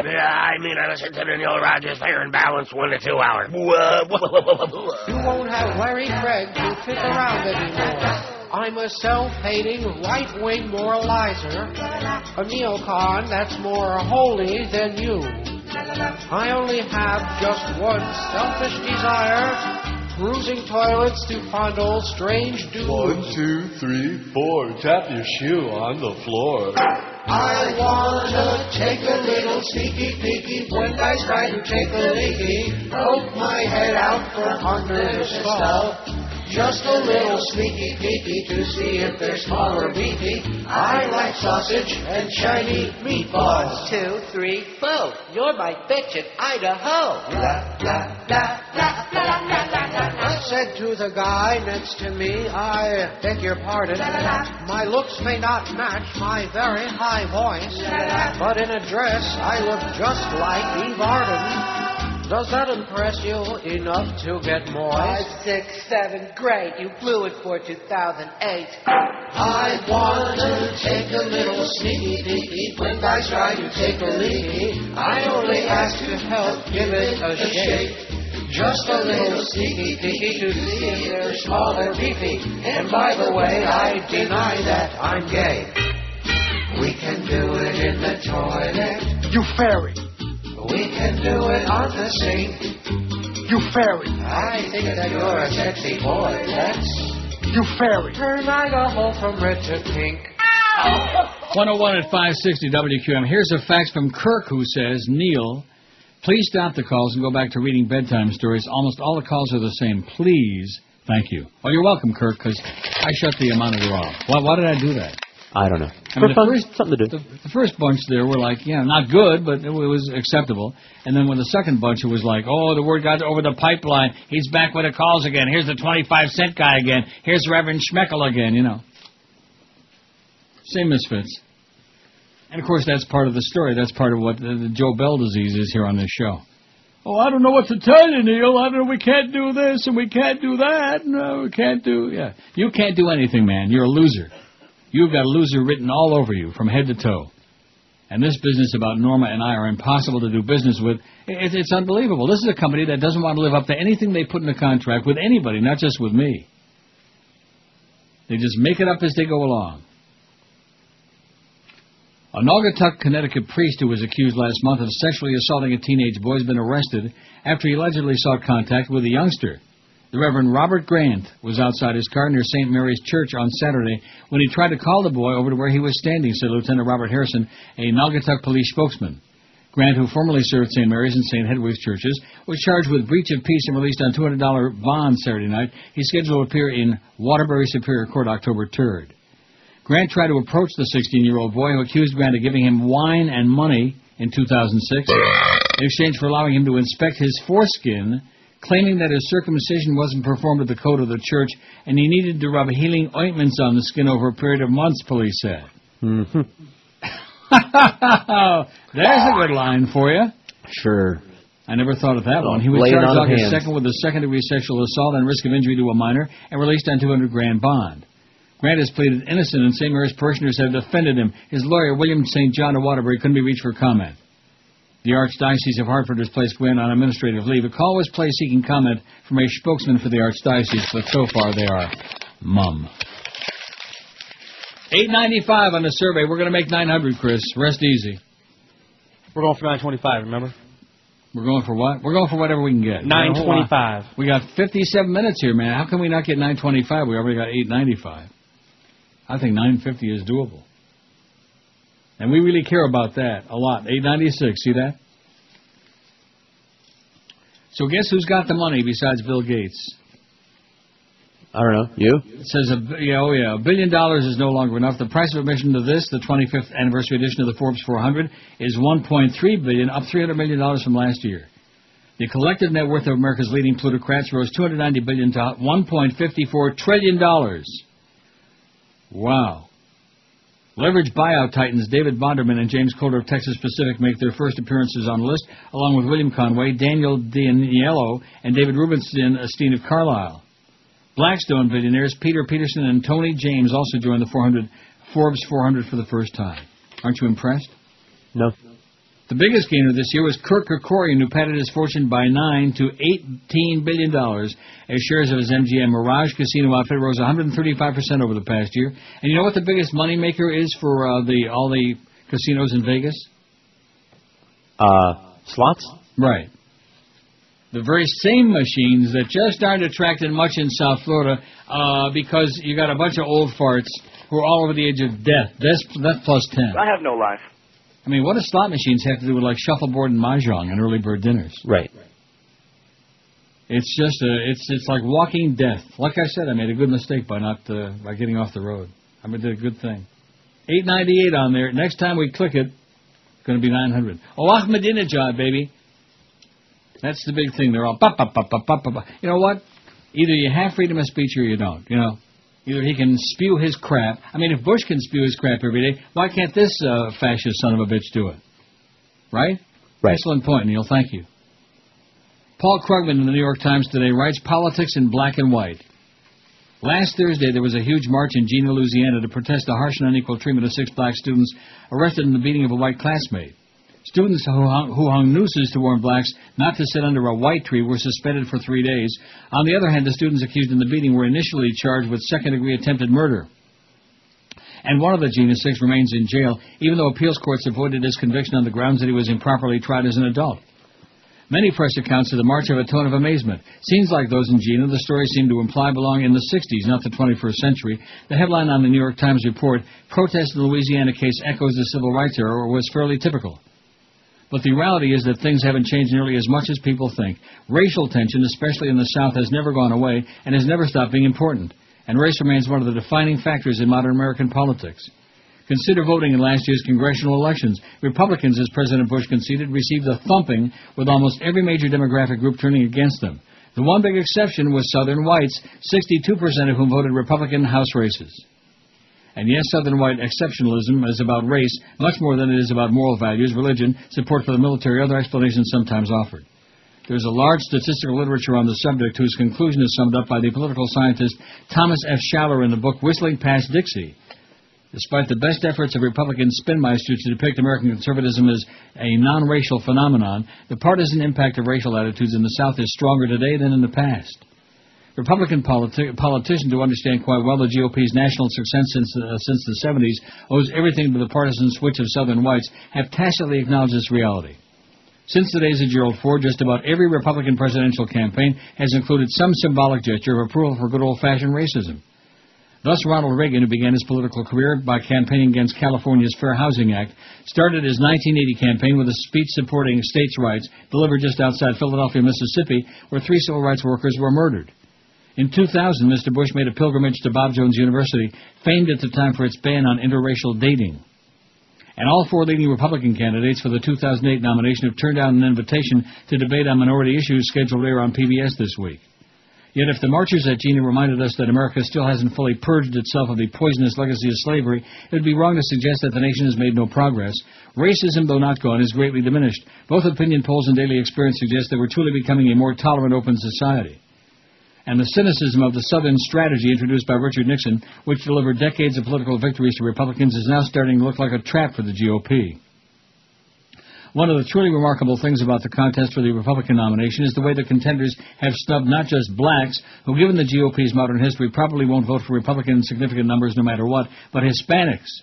J: Yeah, I listen to the Neil Rogers Fair and Balanced 1 to 2 hour.
F: You won't have Larry Craig to fit around anymore. I'm a self-hating, right-wing moralizer, a neocon that's more holy than you. I only have just one selfish desire, cruising toilets to fondle strange dudes.
U: 1, 2, 3, 4. Tap your shoe on the floor.
F: I wanna take a little sneaky peeky when guys try to take a leaky. Poke my head out from under the stall. Just a little sneaky peeky to see if they're small or beefy. I like sausage and shiny meatballs.
V: 2, 3, 4. You're my bitch in Idaho.
F: I said to the guy next to me, I beg your pardon. My looks may not match my very high voice, but in a dress I look just like Eve Arden. Does that impress you enough to get moist?
V: 5, 6, 7, great. You blew it for 2008.
F: I want to take a little sneaky peeky when guys try to take a leaky. I only ask to help give it a shake. Just a little sneaky peeky to see if they're small or beefy. And by the way, I deny that I'm gay. We can do it in the toilet.
P: You fairy.
F: We can do it on the sink.
P: You fairy.
F: I think that you're a sexy boy, let's.
P: You fairy.
F: Turn Idaho from red to pink.
B: 101 at 560 WQM. Here's a fax from Kirk who says, Neil, please stop the calls and go back to reading bedtime stories. Almost all the calls are the same. Please. Thank you. Oh, you're welcome, Kirk, because I shut the monitor off. Why did I do that?
I: I don't know.
B: I mean,
I: something to do.
B: The first bunch there were like, not good, but it was acceptable. And then with the second bunch, it was like, oh, the word got over the pipeline. He's back with the calls again. Here's the 25-cent guy again. Here's Reverend Schmeckel again, Same misfits. And, of course, that's part of the story. That's part of what the Joe Bell disease is here on this show. Oh, I don't know what to tell you, Neil. I don't know. We can't do this and we can't do that. No, we can't do... Yeah. You can't do anything, man. You're a loser. You've got loser written all over you from head to toe. And this business about Norma and I are impossible to do business with. It's unbelievable. This is a company that doesn't want to live up to anything they put in a contract with anybody, not just with me. They just make it up as they go along. A Naugatuck, Connecticut priest who was accused last month of sexually assaulting a teenage boy has been arrested after he allegedly sought contact with a youngster. The Reverend Robert Grant was outside his car near St. Mary's Church on Saturday when he tried to call the boy over to where he was standing, said Lieutenant Robert Harrison, a Naugatuck police spokesman. Grant, who formerly served St. Mary's and St. Hedwig's churches, was charged with breach of peace and released on $200 bond Saturday night. He's scheduled to appear in Waterbury Superior Court October 3rd. Grant tried to approach the 16-year-old boy who accused Grant of giving him wine and money in 2006 in exchange for allowing him to inspect his foreskin, claiming that his circumcision wasn't performed at the code of the church and he needed to rub healing ointments on the skin over a period of months, police said.
I: Mm-hmm.
B: There's a good line for you.
I: Sure.
B: I never thought of that one. He was charged August 2nd with a second-degree sexual assault and risk of injury to a minor and released on $200,000 bond. Grant has pleaded innocent, and St. Mary's parishioners have defended him. His lawyer, William St. John of Waterbury, couldn't be reached for comment. The Archdiocese of Hartford has placed Grant on administrative leave. A call was placed seeking comment from a spokesman for the Archdiocese, but so far they are mum. 895 on the survey. We're going to make 900, Chris. Rest easy.
G: We're going for 925, remember?
B: We're going for what? We're going for whatever we can get.
G: 925.
B: We got 57 minutes here, man. How can we not get 925? We already got 895. I think 950 is doable. And we really care about that a lot. 896, see that? So guess who's got the money besides Bill Gates?
I: I don't know. You?
B: It says, $1 billion is no longer enough. The price of admission to this, the 25th anniversary edition of the Forbes 400, is $1.3 billion, up $300 million from last year. The collective net worth of America's leading plutocrats rose $290 billion to $1.54 trillion. Wow. Leveraged buyout titans David Bonderman and James Coulter of Texas Pacific make their first appearances on the list, along with William Conway, Daniel D'Aniello, and David Rubenstein of Carlisle. Blackstone billionaires Peter Peterson and Tony James also joined the Forbes 400 for the first time. Aren't you impressed?
I: No.
B: The biggest gainer this year was Kirk Kerkorian, who padded his fortune by 9 to $18 billion as shares of his MGM Mirage Casino outfit rose 135% over the past year. And you know what the biggest moneymaker is for all the casinos in Vegas?
I: Slots?
B: Right. The very same machines that just aren't attracting much in South Florida because you got a bunch of old farts who are all over the age of death. Death plus 10.
K: I have no life.
B: I mean, what do slot machines have to do with, like, shuffleboard and mahjong and early bird dinners?
I: Right.
B: It's just it's like walking death. Like I said, I made a good mistake by getting off the road. I did a good thing. 898 on there. Next time we click it, it's going to be 900. Oh, Ahmadinejad, baby. That's the big thing. They're all You know what? Either you have freedom of speech or you don't. You know. Either he can spew his crap. I mean, if Bush can spew his crap every day, why can't this fascist son of a bitch do it? Right?
I: Right.
B: Excellent point, Neil. Thank you. Paul Krugman in the New York Times today writes, politics in black and white. Last Thursday, there was a huge march in Jena, Louisiana to protest the harsh and unequal treatment of 6 black students arrested in the beating of a white classmate. Students who hung nooses to warn blacks not to sit under a white tree were suspended for 3 days. On the other hand, the students accused in the beating were initially charged with second-degree attempted murder. And one of the Jena 6 remains in jail, even though appeals courts avoided his conviction on the grounds that he was improperly tried as an adult. Many press accounts of the march have a tone of amazement. Scenes like those in Jena, the stories seem to imply, belong in the 60s, not the 21st century. The headline on the New York Times report, "Protest in the Louisiana case echoes the civil rights era," was fairly typical. But the reality is that things haven't changed nearly as much as people think. Racial tension, especially in the South, has never gone away and has never stopped being important. And race remains one of the defining factors in modern American politics. Consider voting in last year's congressional elections. Republicans, as President Bush conceded, received a thumping, with almost every major demographic group turning against them. The one big exception was Southern whites, 62% of whom voted Republican in House races. And yes, Southern white exceptionalism is about race much more than it is about moral values, religion, support for the military, other explanations sometimes offered. There's a large statistical literature on the subject whose conclusion is summed up by the political scientist Thomas F. Schaller in the book Whistling Past Dixie. Despite the best efforts of Republican spinmeisters to depict American conservatism as a non-racial phenomenon, the partisan impact of racial attitudes in the South is stronger today than in the past. Republican politicians who understand quite well the GOP's national success since the 70s owes everything to the partisan switch of Southern whites have tacitly acknowledged this reality. Since the days of Gerald Ford, just about every Republican presidential campaign has included some symbolic gesture of approval for good old-fashioned racism. Thus, Ronald Reagan, who began his political career by campaigning against California's Fair Housing Act, started his 1980 campaign with a speech supporting states' rights delivered just outside Philadelphia, Mississippi, where 3 civil rights workers were murdered. In 2000, Mr. Bush made a pilgrimage to Bob Jones University, famed at the time for its ban on interracial dating. And all 4 leading Republican candidates for the 2008 nomination have turned down an invitation to debate on minority issues scheduled to air on PBS this week. Yet if the marchers at Jena reminded us that America still hasn't fully purged itself of the poisonous legacy of slavery, it would be wrong to suggest that the nation has made no progress. Racism, though not gone, is greatly diminished. Both opinion polls and daily experience suggest that we're truly becoming a more tolerant, open society. And the cynicism of the Southern strategy introduced by Richard Nixon, which delivered decades of political victories to Republicans, is now starting to look like a trap for the GOP. One of the truly remarkable things about the contest for the Republican nomination is the way the contenders have snubbed not just blacks, who given the GOP's modern history probably won't vote for Republican in significant numbers no matter what, but Hispanics.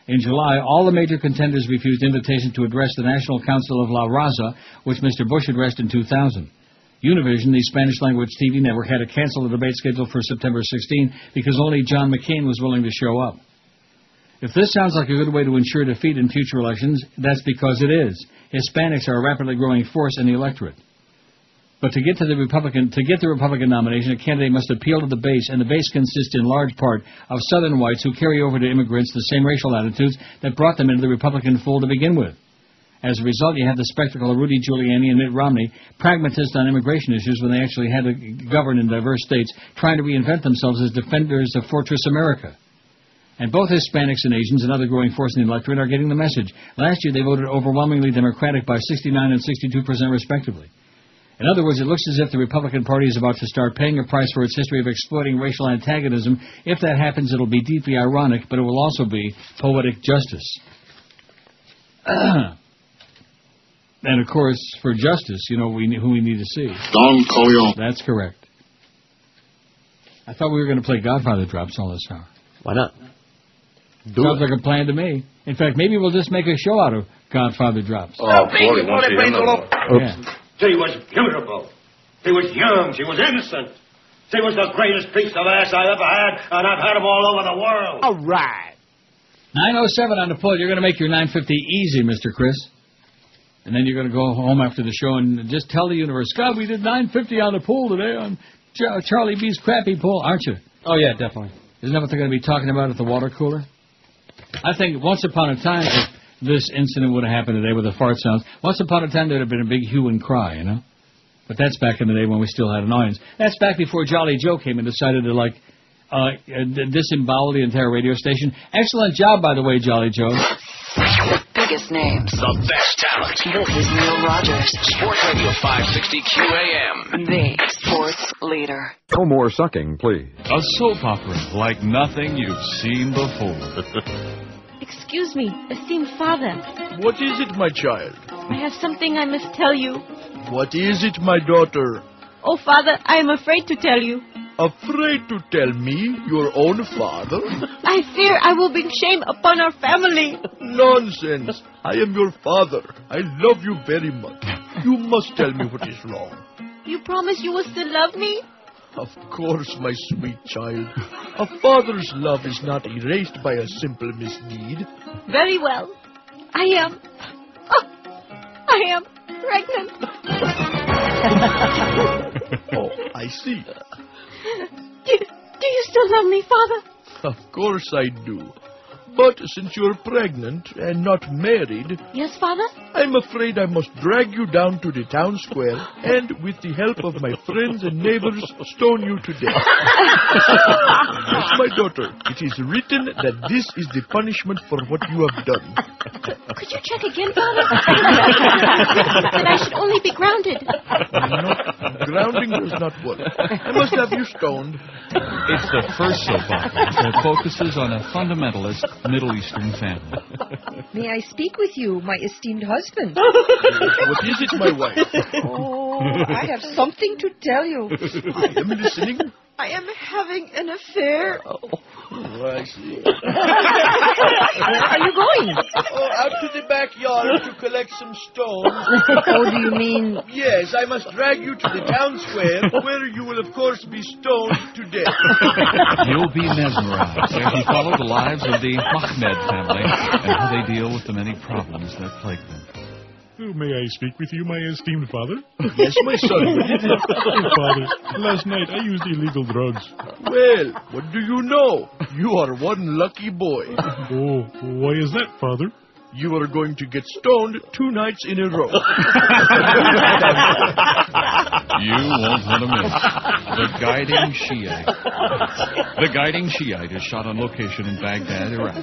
B: In July, all the major contenders refused invitation to address the National Council of La Raza, which Mr. Bush addressed in 2000. Univision, the Spanish-language TV network, had to cancel the debate scheduled for September 16 because only John McCain was willing to show up. If this sounds like a good way to ensure defeat in future elections, that's because it is. Hispanics are a rapidly growing force in the electorate. But to get the Republican nomination, a candidate must appeal to the base, and the base consists in large part of Southern whites who carry over to immigrants the same racial attitudes that brought them into the Republican fold to begin with. As a result, you have the spectacle of Rudy Giuliani and Mitt Romney, pragmatists on immigration issues when they actually had to govern in diverse states, trying to reinvent themselves as defenders of Fortress America. And both Hispanics and Asians, another growing force in the electorate, are getting the message. Last year, they voted overwhelmingly Democratic by 69% and 62% respectively. In other words, it looks as if the Republican Party is about to start paying a price for its history of exploiting racial antagonism. If that happens, it'll be deeply ironic, but it will also be poetic justice. And, of course, for justice, you know who we need to see.
U: Don Corleone.
B: That's correct. I thought we were going to play Godfather Drops all this hour.
I: Why not?
B: Sounds like a plan to me. In fact, maybe we'll just make a show out of Godfather Drops.
J: Oh, baby, she was beautiful. She was young. She was innocent. She was the greatest piece of ass I ever had, and I've had them all over the world.
B: All right. 9:07 on the pull. You're going to make your 9:50 easy, Mr. Chris. And then you're going to go home after the show and just tell the universe, God, we did 9:50 on the pool today on Charlie B's crappy pool, aren't you?
G: Oh, yeah, definitely.
B: Isn't that what they're going to be talking about at the water cooler? I think once upon a time, if this incident would have happened today with the fart sounds, once upon a time there would have been a big hue and cry, you know? But that's back in the day when we still had an audience. That's back before Jolly Joe came and decided to, disembowel the entire radio station. Excellent job, by the way, Jolly Joe.
D: The biggest names.
C: The best talent.
D: This is Neil Rogers.
C: Sports Radio 560 QAM.
D: The sports leader.
K: No more sucking, please.
M: A soap opera like nothing you've seen before.
N: Excuse me, esteemed father.
U: What is it, my child?
N: I have something I must tell you.
U: What is it, my daughter?
N: Oh, father, I am afraid to tell you.
U: Afraid to tell me, your own father?
N: I fear I will bring shame upon our family.
U: Nonsense. I am your father. I love you very much. You must tell me what is wrong.
N: You promise you will still love me?
U: Of course, my sweet child. A father's love is not erased by a simple misdeed.
N: Very well. I am pregnant.
U: Oh, I see.
N: Do you still love me, Father?
U: Of course I do. But since you're pregnant and not married...
N: Yes, Father?
U: I'm afraid I must drag you down to the town square and, with the help of my friends and neighbors, stone you to death. Yes, my daughter, it is written that this is the punishment for what you have done.
N: Could you check again, Father? That I should only be grounded.
U: No, grounding does not work. I must have you stoned.
M: It's the first soap opera that focuses on a fundamentalist Middle Eastern family.
X: May I speak with you, my esteemed husband?
U: What is it, my wife?
X: Oh, I have something to tell you.
U: I am listening.
X: I am having an affair.
U: Oh, I see.
X: Where are you going?
U: Oh, out to the backyard to collect some stones.
X: Oh, do you mean...
U: Yes, I must drag you to the town square, where you will, of course, be stoned to death.
M: You'll be mesmerized as you follow the lives of the Ahmed family and how they deal with the many problems that plague them.
U: Oh, may I speak with you, my esteemed father? Yes, my son. Oh, Father, last night I used illegal drugs. Well, what do you know? You are one lucky boy. Oh, why is that, Father? you are going to get stoned 2 nights in a row.
M: You won't want to miss The Guiding Shiite. The Guiding Shiite is shot on location in Baghdad, Iraq.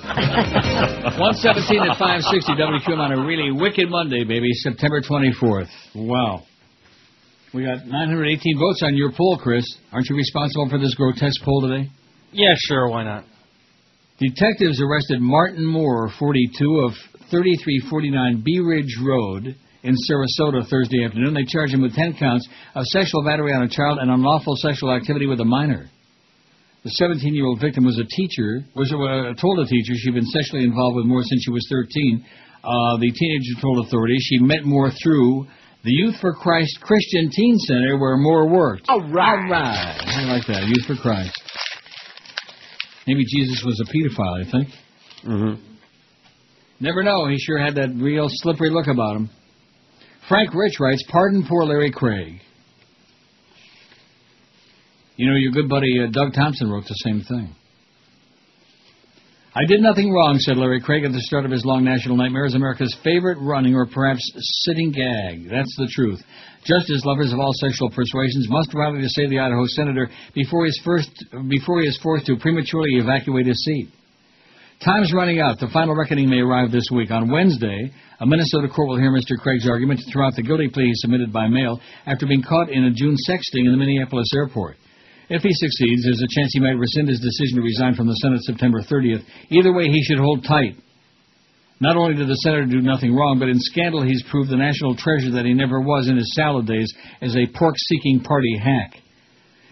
B: 117 at 560 WQAM on a really wicked Monday, baby, September 24th. Wow. We got 918 votes on your poll, Chris. Aren't you responsible for this grotesque poll today?
G: Yeah, sure, why not?
B: Detectives arrested Martin Moore, 42, of 3349 Bee Ridge Road in Sarasota Thursday afternoon. They charged him with 10 counts of sexual battery on a child and unlawful sexual activity with a minor. The 17-year-old victim was told a teacher she'd been sexually involved with Moore since she was 13. The teenager told authorities she met Moore through the Youth for Christ Christian Teen Center where Moore worked. All right. I like that. Youth for Christ. Maybe Jesus was a pedophile, I think.
I: Mm-hmm.
B: Never know. He sure had that real slippery look about him. Frank Rich writes, pardon poor Larry Craig. You know, your good buddy Doug Thompson wrote the same thing. I did nothing wrong, said Larry Craig at the start of his long national nightmare as America's favorite running or perhaps sitting gag. That's the truth. Justice lovers of all sexual persuasions must rally to save the Idaho senator before he is forced to prematurely evacuate his seat. Time's running out. The final reckoning may arrive this week. On Wednesday, a Minnesota court will hear Mr. Craig's argument to throw out the guilty plea he submitted by mail after being caught in a June sexting in the Minneapolis airport. If he succeeds, there's a chance he might rescind his decision to resign from the Senate September 30th. Either way, he should hold tight. Not only did the senator do nothing wrong, but in scandal he's proved the national treasure that he never was in his salad days as a pork-seeking party hack.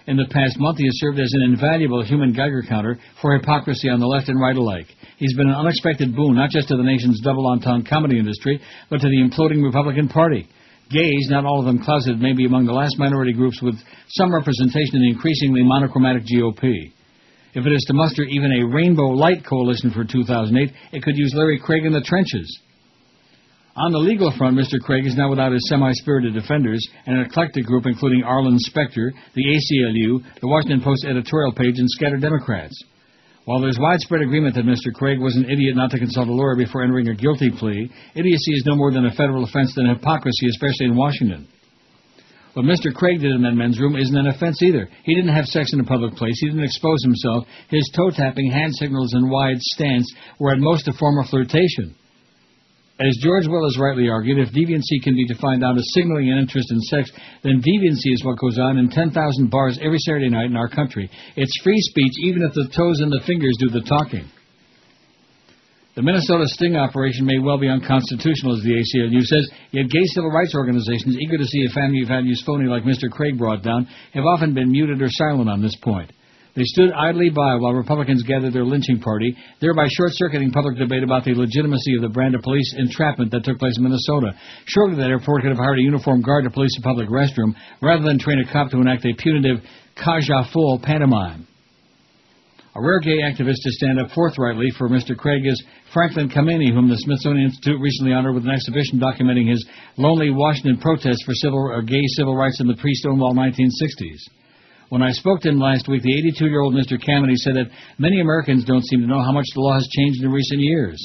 B: In the past month, he has served as an invaluable human Geiger counter for hypocrisy on the left and right alike. He's been an unexpected boon, not just to the nation's double-entendre comedy industry, but to the imploding Republican Party. Gays, not all of them closeted, may be among the last minority groups with some representation in the increasingly monochromatic GOP. If it is to muster even a Rainbow Light coalition for 2008, it could use Larry Craig in the trenches. On the legal front, Mr. Craig is now without his semi-spirited defenders, and an eclectic group including Arlen Specter, the ACLU, the Washington Post editorial page, and scattered Democrats. While there's widespread agreement that Mr. Craig was an idiot not to consult a lawyer before entering a guilty plea, idiocy is no more than a federal offense than hypocrisy, especially in Washington. What Mr. Craig did in that men's room isn't an offense either. He didn't have sex in a public place. He didn't expose himself. His toe-tapping, hand signals, and wide stance were at most a form of flirtation. As George Willis rightly argued, if deviancy can be defined down to signaling an interest in sex, then deviancy is what goes on in 10,000 bars every Saturday night in our country. It's free speech, even if the toes and the fingers do the talking. The Minnesota sting operation may well be unconstitutional, as the ACLU says, yet gay civil rights organizations eager to see a family values phony like Mr. Craig brought down have often been muted or silent on this point. They stood idly by while Republicans gathered their lynching party, thereby short-circuiting public debate about the legitimacy of the brand of police entrapment that took place in Minnesota. Surely that airport could have hired a uniformed guard to police a public restroom, rather than train a cop to enact a punitive Kaja-full pantomime. A rare gay activist to stand up forthrightly for Mr. Craig is Franklin Kameny, whom the Smithsonian Institute recently honored with an exhibition documenting his lonely Washington protest for gay civil rights in the pre-Stonewall 1960s. When I spoke to him last week, the 82-year-old Mr. Kameny said that many Americans don't seem to know how much the law has changed in recent years.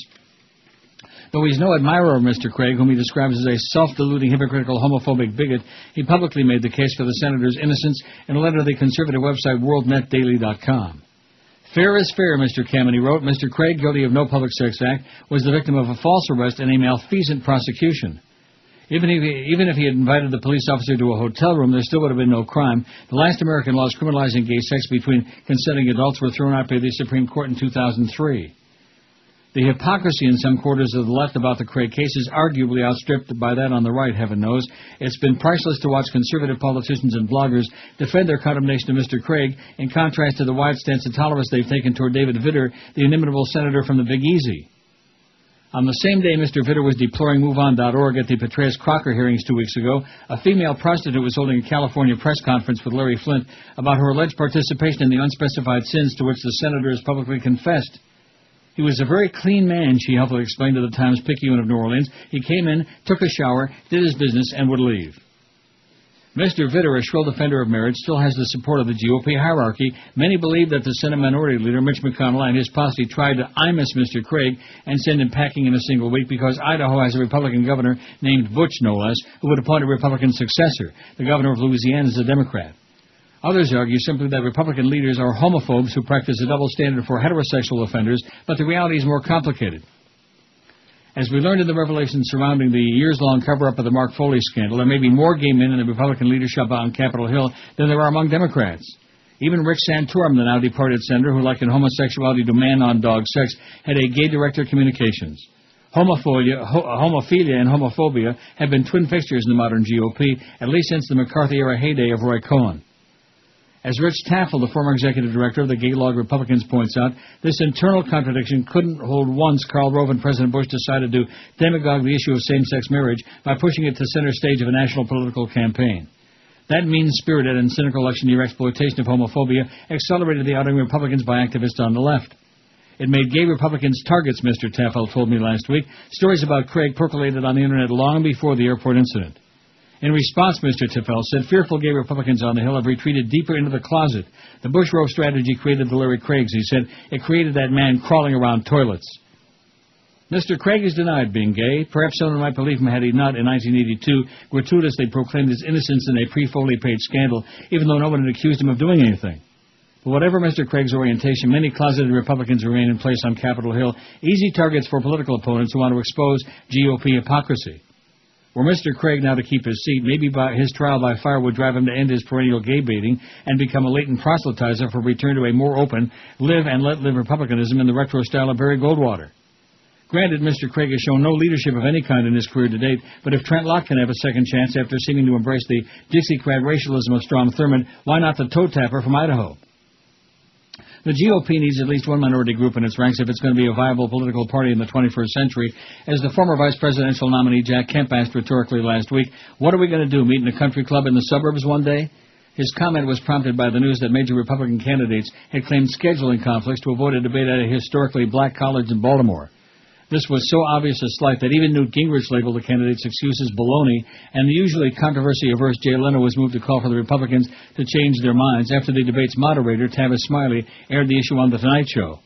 B: Though he's no admirer of Mr. Craig, whom he describes as a self-deluding, hypocritical, homophobic bigot, he publicly made the case for the senator's innocence in a letter to the conservative website worldnetdaily.com. Fair is fair, Mr. Kameny wrote. Mr. Craig, guilty of no public sex act, was the victim of a false arrest and a malfeasant prosecution. Even if he had invited the police officer to a hotel room, there still would have been no crime. The last American laws criminalizing gay sex between consenting adults were thrown out by the Supreme Court in 2003. The hypocrisy in some quarters of the left about the Craig case is arguably outstripped by that on the right, heaven knows. It's been priceless to watch conservative politicians and bloggers defend their condemnation of Mr. Craig, in contrast to the wide stance of tolerance they've taken toward David Vitter, the inimitable senator from the Big Easy. On the same day Mr. Vitter was deploring MoveOn.org at the Petraeus-Crocker hearings 2 weeks ago, a female prostitute was holding a California press conference with Larry Flint about her alleged participation in the unspecified sins to which the senator has publicly confessed. He was a very clean man, she helpfully explained to the Times-Picayune of New Orleans. He came in, took a shower, did his business, and would leave. Mr. Vitter, a shrill defender of marriage, still has the support of the GOP hierarchy. Many believe that the Senate Minority Leader, Mitch McConnell, and his posse tried to imus Mr. Craig and send him packing in a single week because Idaho has a Republican governor named Butch, no less, who would appoint a Republican successor. The governor of Louisiana is a Democrat. Others argue simply that Republican leaders are homophobes who practice a double standard for heterosexual offenders, but the reality is more complicated. As we learned in the revelations surrounding the years-long cover-up of the Mark Foley scandal, there may be more gay men in the Republican leadership on Capitol Hill than there are among Democrats. Even Rick Santorum, the now-departed senator who likened homosexuality to man-on-dog sex, had a gay director of communications. Homophilia and homophobia have been twin fixtures in the modern GOP, at least since the McCarthy-era heyday of Roy Cohn. As Rich Taffel, the former executive director of the Gaylord Republicans, points out, this internal contradiction couldn't hold once Karl Rove and President Bush decided to demagogue the issue of same-sex marriage by pushing it to center stage of a national political campaign. That mean-spirited and cynical election year exploitation of homophobia accelerated the outing of Republicans by activists on the left. It made gay Republicans targets, Mr. Taffel told me last week. Stories about Craig percolated on the Internet long before the airport incident. In response, Mr. Taffel said, fearful gay Republicans on the Hill have retreated deeper into the closet. The Bush-Rove strategy created the Larry Craigs, he said. It created that man crawling around toilets. Mr. Craig is denied being gay. Perhaps someone might believe him had he not, in 1982, gratuitously proclaimed his innocence in a pre-Foley page scandal, even though no one had accused him of doing anything. But whatever Mr. Craig's orientation, many closeted Republicans remain in place on Capitol Hill, easy targets for political opponents who want to expose GOP hypocrisy. Were Mr. Craig now to keep his seat, maybe his trial by fire would drive him to end his perennial gay baiting and become a latent proselytizer for return to a more open, live-and-let-live republicanism in the retro style of Barry Goldwater. Granted, Mr. Craig has shown no leadership of any kind in his career to date, but if Trent Lott can have a second chance after seeming to embrace the Dixiecrat racialism of Strom Thurmond, why not the toe tapper from Idaho? The GOP needs at least one minority group in its ranks if it's going to be a viable political party in the 21st century. As the former vice presidential nominee Jack Kemp asked rhetorically last week, what are we going to do, meet in a country club in the suburbs one day? His comment was prompted by the news that major Republican candidates had claimed scheduling conflicts to avoid a debate at a historically black college in Baltimore. This was so obvious a slight that even Newt Gingrich labeled the candidate's excuses baloney, and the usually controversy-averse Jay Leno was moved to call for the Republicans to change their minds after the debate's moderator, Tavis Smiley, aired the issue on The Tonight Show.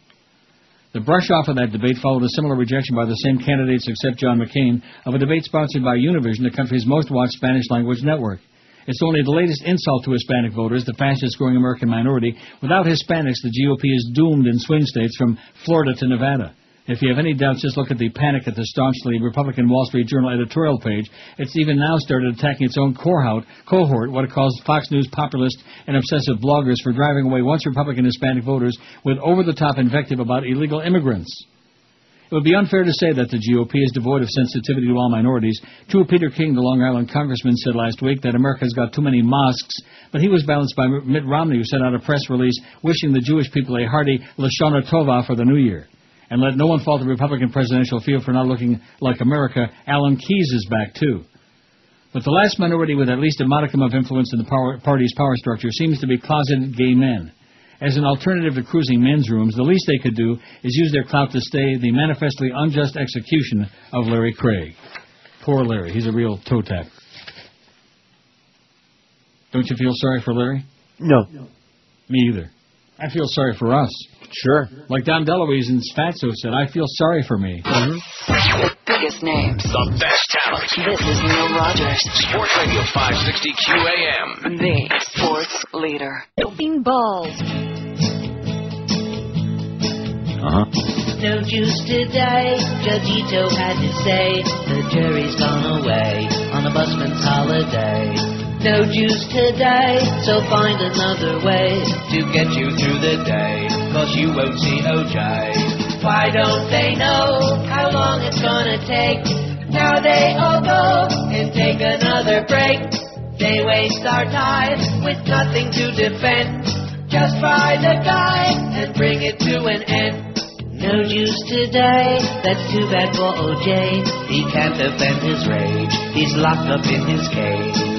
B: The brush-off of that debate followed a similar rejection by the same candidates except John McCain of a debate sponsored by Univision, the country's most-watched Spanish-language network. It's only the latest insult to Hispanic voters, the fastest-growing American minority. Without Hispanics, the GOP is doomed in swing states from Florida to Nevada. If you have any doubts, just look at the panic at the staunchly Republican Wall Street Journal editorial page. It's even now started attacking its own cohort, what it calls Fox News populist and obsessive bloggers, for driving away once Republican Hispanic voters with over-the-top invective about illegal immigrants. It would be unfair to say that the GOP is devoid of sensitivity to all minorities. True, Peter King, the Long Island congressman, said last week that America's got too many mosques, but he was balanced by Mitt Romney, who sent out a press release wishing the Jewish people a hearty Lashana Tova for the new year. And let no one fault the Republican presidential field for not looking like America. Alan Keyes is back, too. But the last minority with at least a modicum of influence in the party's power structure seems to be closeted gay men. As an alternative to cruising men's rooms, the least they could do is use their clout to stay the manifestly unjust execution of Larry Craig. Poor Larry. He's a real toe tap. Don't you feel sorry for Larry?
I: No.
B: Me either. I feel sorry for us.
I: Sure.
B: Like Don DeLuise in Fatso said, I feel sorry for me.
D: The biggest names.
C: The best talent.
D: This is Neil Rogers.
C: Sports Radio 560 QAM.
D: The sports leader.
N: Doping balls.
E: No juice today, Judge Ito had to say. The jury's gone away on a busman's holiday. No juice today, so find another way to get you through the day, 'cause you won't see OJ. Why don't they know how long it's gonna take? Now they all go and take another break. They waste our time with nothing to defend. Just find a guy and bring it to an end. No juice today, that's too bad for OJ. He can't defend his rage, he's locked up in his cage.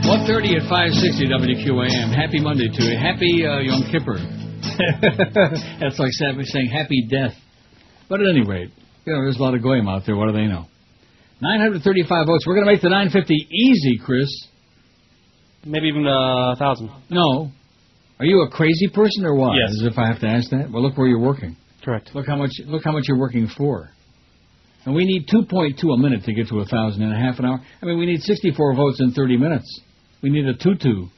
B: 1:30 at 560 WQAM. Happy Monday to you. Happy Yom Kippur. That's like saying happy death. But at any rate, there's a lot of goyim out there. What do they know? 935 votes. We're going to make the 950 easy, Chris.
G: Maybe even 1,000.
B: No. Are you a crazy person or what?
G: Yes.
B: As if I have to ask that. Well, look where you're working.
G: Correct.
B: Look how much you're working for. And we need 2.2 a minute to get to 1,000 in a half an hour. I mean, we need 64 votes in 30 minutes. We need a 2-2.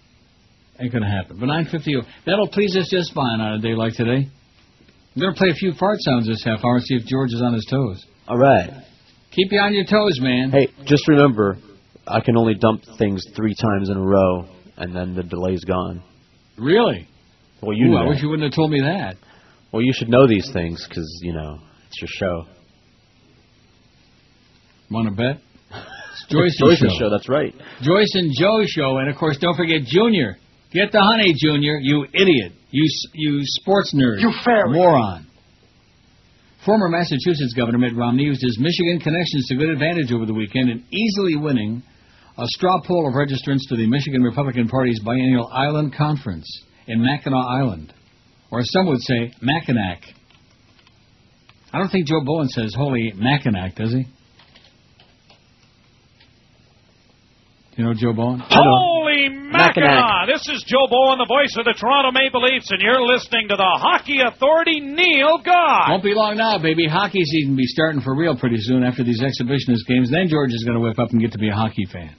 B: Ain't going to happen. But 950, that'll please us just fine on a day like today. I'm going to play a few fart sounds this half hour and see if George is on his toes.
I: All right.
B: Keep you on your toes, man.
I: Hey, just remember, I can only dump things 3 times in a row, and then the delay's gone.
B: Really?
I: Well, you know.
B: I wish you wouldn't have told me that.
I: Well, you should know these things, because, it's your show.
B: Want to bet? It's Joyce's
I: show, that's right.
B: Joyce and Joe show, and, of course, don't forget Junior. Get the honey, Junior, you idiot. You sports nerd.
J: You fairy.
B: Moron. Former Massachusetts Governor Mitt Romney used his Michigan connections to good advantage over the weekend in easily winning a straw poll of registrants to the Michigan Republican Party's biennial Island Conference in Mackinac Island. Or some would say Mackinac. I don't think Joe Bowen says holy Mackinac, does he? You know Joe Bowen?
K: Holy Mackinac! This is Joe Bowen, the voice of the Toronto Maple Leafs, and you're listening to the Hockey Authority, Neil God.
B: Won't be long now, baby. Hockey season will be starting for real pretty soon after these exhibitionist games. Then George is going to whip up and get to be a hockey fan.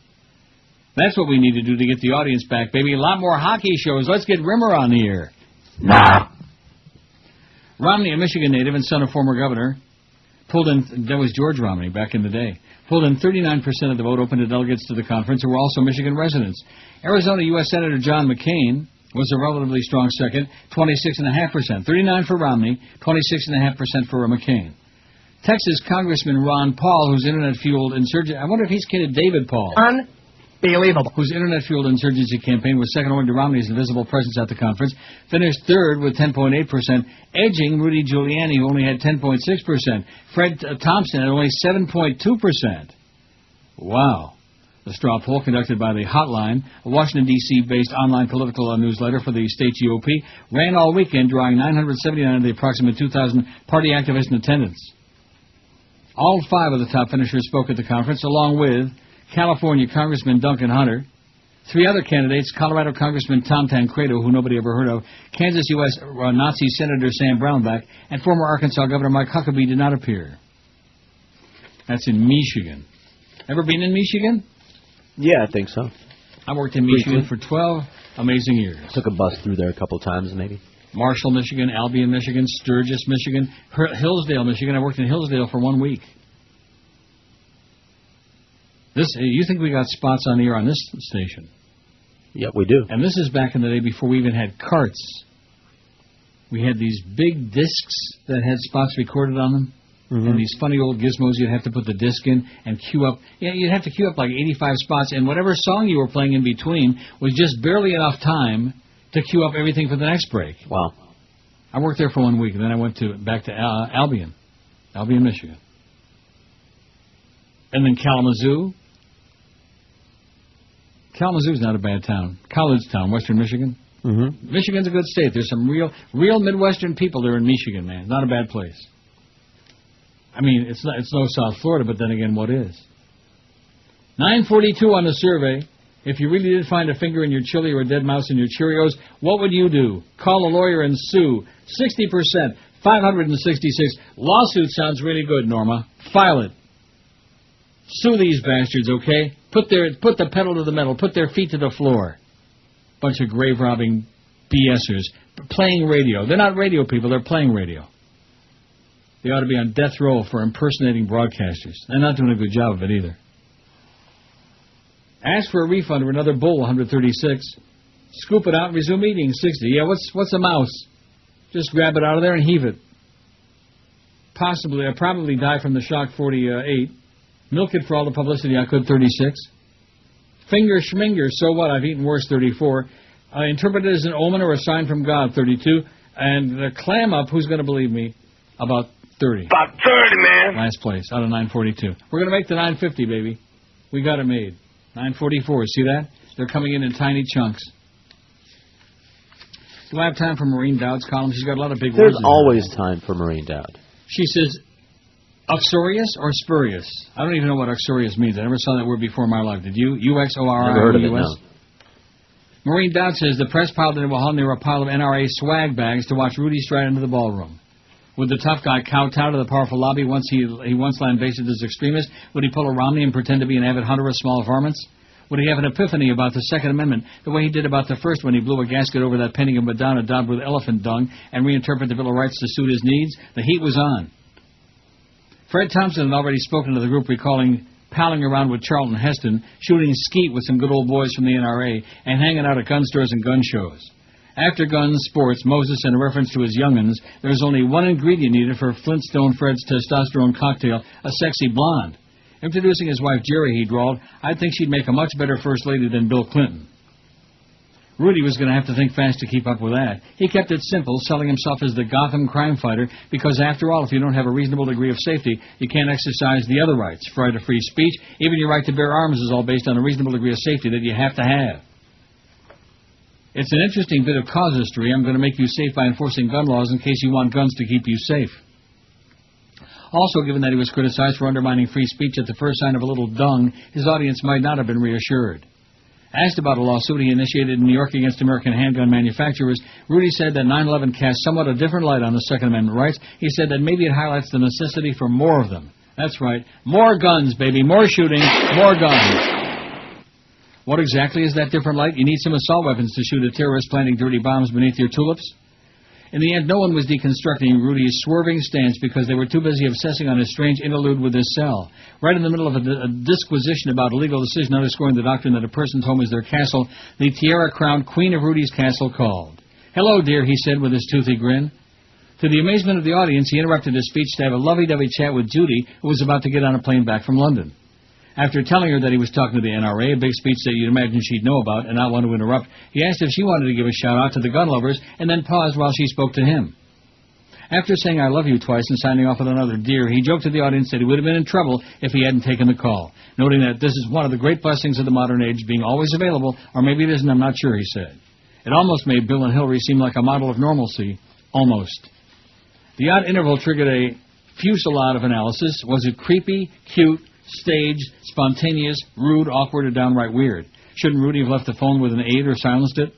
B: That's what we need to do to get the audience back, baby. A lot more hockey shows. Let's get Rimmer on the air.
J: Nah.
B: Romney, a Michigan native and son of former governor, pulled in, that was George Romney back in the day, pulled in 39% of the vote open to delegates to the conference who were also Michigan residents. Arizona U.S. Senator John McCain was a relatively strong second, 26.5%. 39 for Romney, 26.5% for McCain. Texas Congressman Ron Paul, whose internet-fueled insurgency... I wonder if he's kidded David Paul.
J: Unbelievable.
B: Whose internet-fueled insurgency campaign was second only to Romney's invisible presence at the conference, finished third with 10.8%, edging Rudy Giuliani, who only had 10.6%. Fred Thompson had only 7.2%. Wow. The straw poll conducted by the Hotline, a Washington, D.C.-based online political newsletter for the state GOP, ran all weekend, drawing 979 of the approximate 2,000 party activists in attendance. All 5 of the top finishers spoke at the conference, along with California Congressman Duncan Hunter, 3 other candidates, Colorado Congressman Tom Tancredo, who nobody ever heard of, Kansas U.S. Nazi Senator Sam Brownback, and former Arkansas Governor Mike Huckabee did not appear. That's in Michigan. Ever been in Michigan?
I: Yeah, I think so.
B: I worked in Michigan for 12 amazing years.
I: Took a bus through there a couple times, maybe.
B: Marshall, Michigan, Albion, Michigan, Sturgis, Michigan, Hillsdale, Michigan. I worked in Hillsdale for 1 week. You think we got spots on the air on this station?
I: Yeah, we do.
B: And this is back in the day before we even had carts. We had these big discs that had spots recorded on them. Mm-hmm. And these funny old gizmos you'd have to put the disc in and queue up. Yeah, you'd have to queue up like 85 spots, and whatever song you were playing in between was just barely enough time to queue up everything for the next break.
I: Wow.
B: I worked there for 1 week, and then I went back to Albion, Michigan. And then Kalamazoo. Kalamazoo's not a bad town. College town, Western Michigan.
I: Mm-hmm.
B: Michigan's a good state. There's some real Midwestern people there in Michigan, man. Not a bad place. I mean, it's no South Florida, but then again, what is? 942 on the survey. If you really did find a finger in your chili or a dead mouse in your Cheerios, what would you do? Call a lawyer and sue. 60%, 566. Lawsuit sounds really good, Norma. File it. Sue these bastards, okay? Put the pedal to the metal. Put their feet to the floor. Bunch of grave-robbing BSers. Playing radio. They're not radio people. They're playing radio. They ought to be on death row for impersonating broadcasters. They're not doing a good job of it either. Ask for a refund or another bull, 136. Scoop it out and resume eating, 60. Yeah, what's a mouse? Just grab it out of there and heave it. Probably die from the shock, 48. Milk it for all the publicity I could, 36. Finger schminger, so what? I've eaten worse, 34. Interpreted as an omen or a sign from God, 32. And the clam up, who's going to believe me? About 30.
J: About 30, man.
B: Last place, out of 942. We're going to make the 950, baby. We got it made. 944, see that? They're coming in tiny chunks. Do I have time for Maureen Dowd's column? She's got a lot of big words.
I: There's always time for Maureen Dowd.
B: She says, Uxorious or spurious? I don't even know what uxorious means. I never saw that word before in my life. Did you? U-X-O-R-I-O-U-S?
I: Never heard of it, no.
B: Marine Dot says the press piled into a hall near a pile of NRA swag bags to watch Rudy stride into the ballroom. Would the tough guy kowtow to the powerful lobby once he once lambasted as extremist? Would he pull a Romney and pretend to be an avid hunter of small varmints? Would he have an epiphany about the Second Amendment, the way he did about the first when he blew a gasket over that painting of Madonna daubed with elephant dung and reinterpret the Bill of Rights to suit his needs? The heat was on. Fred Thompson had already spoken to the group, recalling palling around with Charlton Heston, shooting skeet with some good old boys from the NRA, and hanging out at gun stores and gun shows. After guns, sports, Moses, and a reference to his young'uns, there was only one ingredient needed for Flintstone Fred's testosterone cocktail, a sexy blonde. Introducing his wife Jerry, he drawled, "I think she'd make a much better First Lady than Bill Clinton." Rudy was going to have to think fast to keep up with that. He kept it simple, selling himself as the Gotham crime fighter, because after all, if you don't have a reasonable degree of safety, you can't exercise the other rights. Right to free speech, even your right to bear arms is all based on a reasonable degree of safety that you have to have. It's an interesting bit of casuistry. I'm going to make you safe by enforcing gun laws in case you want guns to keep you safe. Also, given that he was criticized for undermining free speech at the first sign of a little dung, his audience might not have been reassured. Asked about a lawsuit he initiated in New York against American handgun manufacturers, Rudy said that 9/11 cast somewhat a different light on the Second Amendment rights. He said that maybe it highlights the necessity for more of them. That's right. More guns, baby. More shooting. More guns. What exactly is that different light? You need some assault weapons to shoot at terrorists planting dirty bombs beneath your tulips? In the end, no one was deconstructing Rudy's swerving stance because they were too busy obsessing on his strange interlude with his cell. Right in the middle of a disquisition about a legal decision underscoring the doctrine that a person's home is their castle, the tiara-crowned Queen of Rudy's castle called. "Hello, dear," he said with his toothy grin. To the amazement of the audience, he interrupted his speech to have a lovey-dovey chat with Judy, who was about to get on a plane back from London. After telling her that he was talking to the NRA, a big speech that you'd imagine she'd know about and not want to interrupt, he asked if she wanted to give a shout-out to the gun lovers and then paused while she spoke to him. After saying "I love you" twice and signing off with another "dear," he joked to the audience that he would have been in trouble if he hadn't taken the call, noting that this is one of the great blessings of the modern age, being always available, or maybe it isn't, I'm not sure, he said. It almost made Bill and Hillary seem like a model of normalcy. Almost. The odd interval triggered a fusillade of analysis. Was it creepy, cute, staged, spontaneous, rude, awkward, or downright weird? Shouldn't Rudy have left the phone with an aide or silenced it?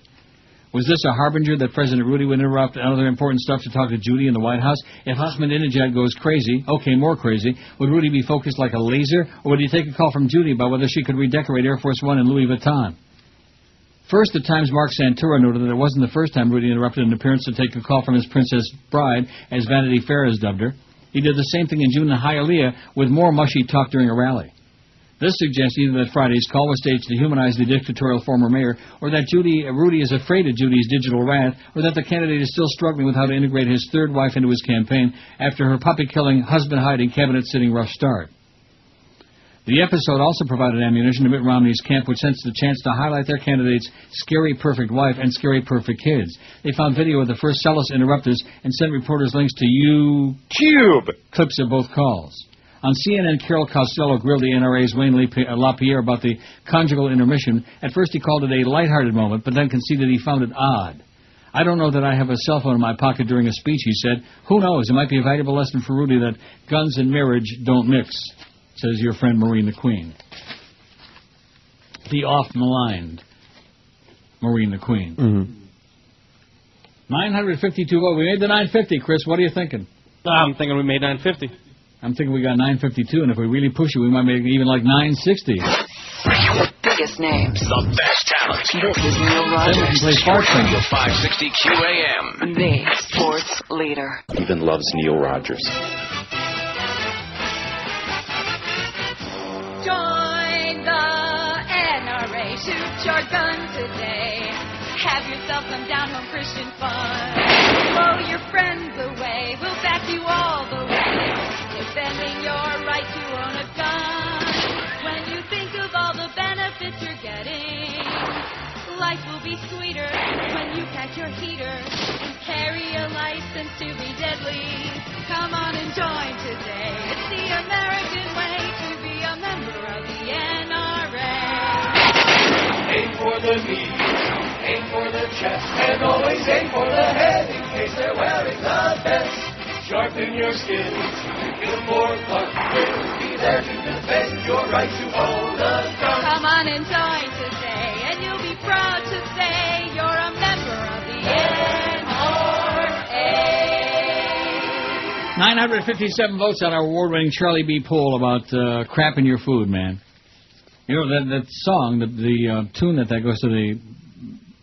B: Was this a harbinger that President Rudy would interrupt other important stuff to talk to Judy in the White House? If Ahmadinejad goes crazy, okay, more crazy, would Rudy be focused like a laser, or would he take a call from Judy about whether she could redecorate Air Force One and Louis Vuitton? First, the Times' Mark Santura noted that it wasn't the first time Rudy interrupted an appearance to take a call from his princess bride, as Vanity Fair has dubbed her. He did the same thing in June in Hialeah with more mushy talk during a rally. This suggests either that Friday's call was staged to humanize the dictatorial former mayor, or that Rudy is afraid of Judy's digital wrath, or that the candidate is still struggling with how to integrate his third wife into his campaign after her puppy-killing, husband-hiding, cabinet-sitting rough start. The episode also provided ammunition to Mitt Romney's camp, which sensed the chance to highlight their candidate's scary perfect wife and scary perfect kids. They found video of the first zealous interrupters and sent reporters links to YouTube clips of both calls. On CNN, Carol Costello grilled the NRA's Wayne LaPierre about the conjugal intermission. At first he called it a lighthearted moment, but then conceded he found it odd. "I don't know that I have a cell phone in my pocket during a speech," he said. "Who knows? It might be a valuable lesson for Rudy that guns and marriage don't mix," says your friend Maureen the Queen. The oft-maligned Maureen the Queen.
I: Mm-hmm.
B: 952 votes. We made the 950, Chris. What are you thinking?
G: I'm thinking we made 950.
B: I'm thinking we got 952, and if we really push it, we might make it even like 960.
D: The biggest names.
C: The best talent.
D: This is Neil Rogers.
B: Then we can play Sports Radio
C: 560 QAM.
D: The sports leader.
I: Even loves Neil Rogers.
L: Join the NRA. Shoot your gun today. Have yourself some down-home Christian fun. Blow your friends away. We'll back you all the way. Defending your right to own a gun. When you think of all the benefits you're getting, life will be sweeter when you pack your heater and carry a license to be deadly. Come on and join today. It's the American way to be a member of the NRA.
O: Aim for the knees, aim for the chest, and always aim for the head in case they're wearing the vest. Sharp in your skin. Feel more part will be there to defend your right to hold a gun.
L: Come on and join today, and you'll be proud to say you're a member of the NRA.
B: 957 votes on our award-winning Charlie B. poll about crap in your food, man. You know, that song, the tune that goes to the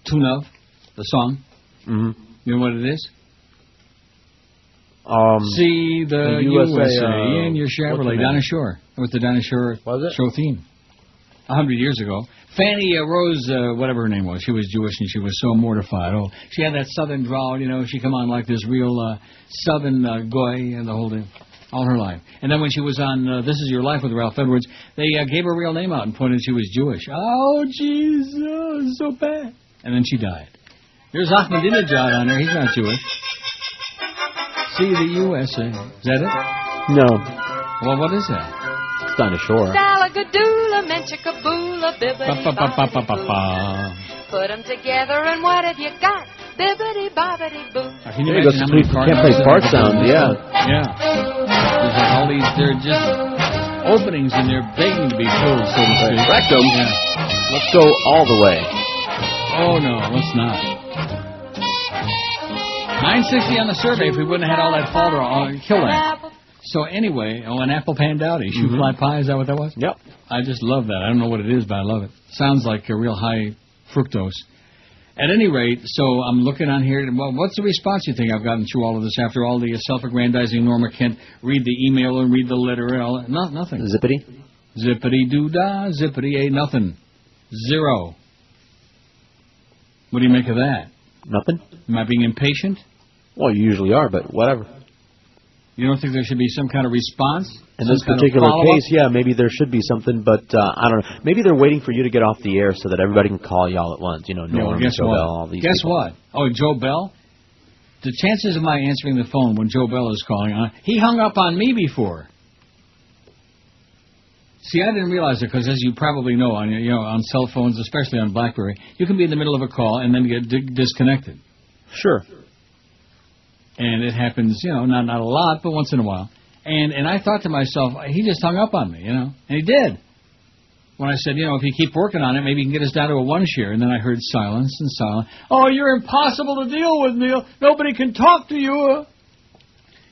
B: tune of, the song.
I: Mm-hmm.
B: You know what it is? See the USA in your Chevrolet, Dinah Shore. It was the Dinah Shore show theme. 100 years ago. Fannie Rose, whatever her name was, she was Jewish and she was so mortified. Oh, she had that southern drawl, you know, she come on like this real southern goy and the whole thing, all her life. And then when she was on This Is Your Life with Ralph Edwards, they gave her real name out and pointed she was Jewish. Oh, Jesus, so bad. And then she died. There's Ahmadinejad on there, he's not Jewish. See the USA. Is that it?
I: No.
B: Well, what is that?
I: It's Dinah Shore.
L: Salagadoola, menchikaboola, bibbidi-bobbidi-boo. Put them together and what have you got? Bibbidi-bobbidi-boo.
B: Can you
I: There you go,
B: imagine how
I: since we
B: many fart
I: can't play
B: sounds
I: fart
B: there?
I: sounds, yeah.
B: Yeah. There's like all these, they're just openings and they're begging to be filled, so to speak.
I: Rectum.
B: Yeah.
I: Let's go all the way.
B: Oh, no, let's not. 960 on the survey if we wouldn't have had all that falter on kill that. So anyway, an apple pan dowdy, shoe fly pie, is that what that was?
I: Yep.
B: I just love that. I don't know what it is, but I love it. Sounds like a real high fructose. At any rate, so I'm looking on here. Well, what's the response you think I've gotten through all of this after all the self-aggrandizing Norma Kent read the email and read the letter and all that? Nothing.
I: Zippity?
B: Zippity-doo-dah, zippity-a, nothing. Zero. What do you make of that?
I: Nothing.
B: Am I being impatient?
I: Well, you usually are, but whatever.
B: You don't think there should be some kind of response?
I: In this particular case, yeah, maybe there should be something, but I don't know. Maybe they're waiting for you to get off the air so that everybody can call you all at once. You know, Norm,
B: guess
I: Joe
B: what?
I: Bell, all these
B: Guess
I: people.
B: what? Oh, Joe Bell? The chances of my answering the phone when Joe Bell is calling, he hung up on me before. See, I didn't realize it because, as you probably know, on cell phones, especially on BlackBerry, you can be in the middle of a call and then get disconnected.
I: Sure.
B: And it happens, not a lot, but once in a while. And I thought to myself, he just hung up on me, and he did. When I said, if you keep working on it, maybe you can get us down to a one share. And then I heard silence and silence. Oh, you're impossible to deal with, Neil. Nobody can talk to you.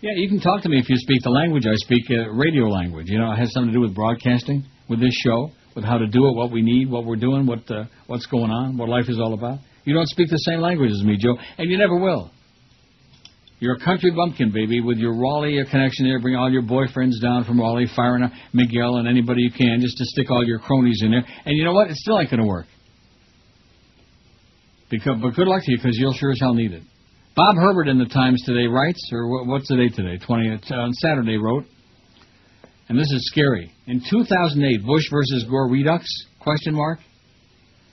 B: Yeah, you can talk to me if you speak the language I speak, radio language. It has something to do with broadcasting, with this show, with how to do it, what we need, what we're doing, what's going on, what life is all about. You don't speak the same language as me, Joe, and you never will. You're a country bumpkin, baby, with your Raleigh connection there. Bring all your boyfriends down from Raleigh, firing up Miguel and anybody you can just to stick all your cronies in there. And you know what? It still ain't going to work. But good luck to you, because you'll sure as hell need it. Bob Herbert in the Times today writes, or what's the date today? On Saturday wrote, and this is scary. In 2008, Bush versus Gore Redux? ?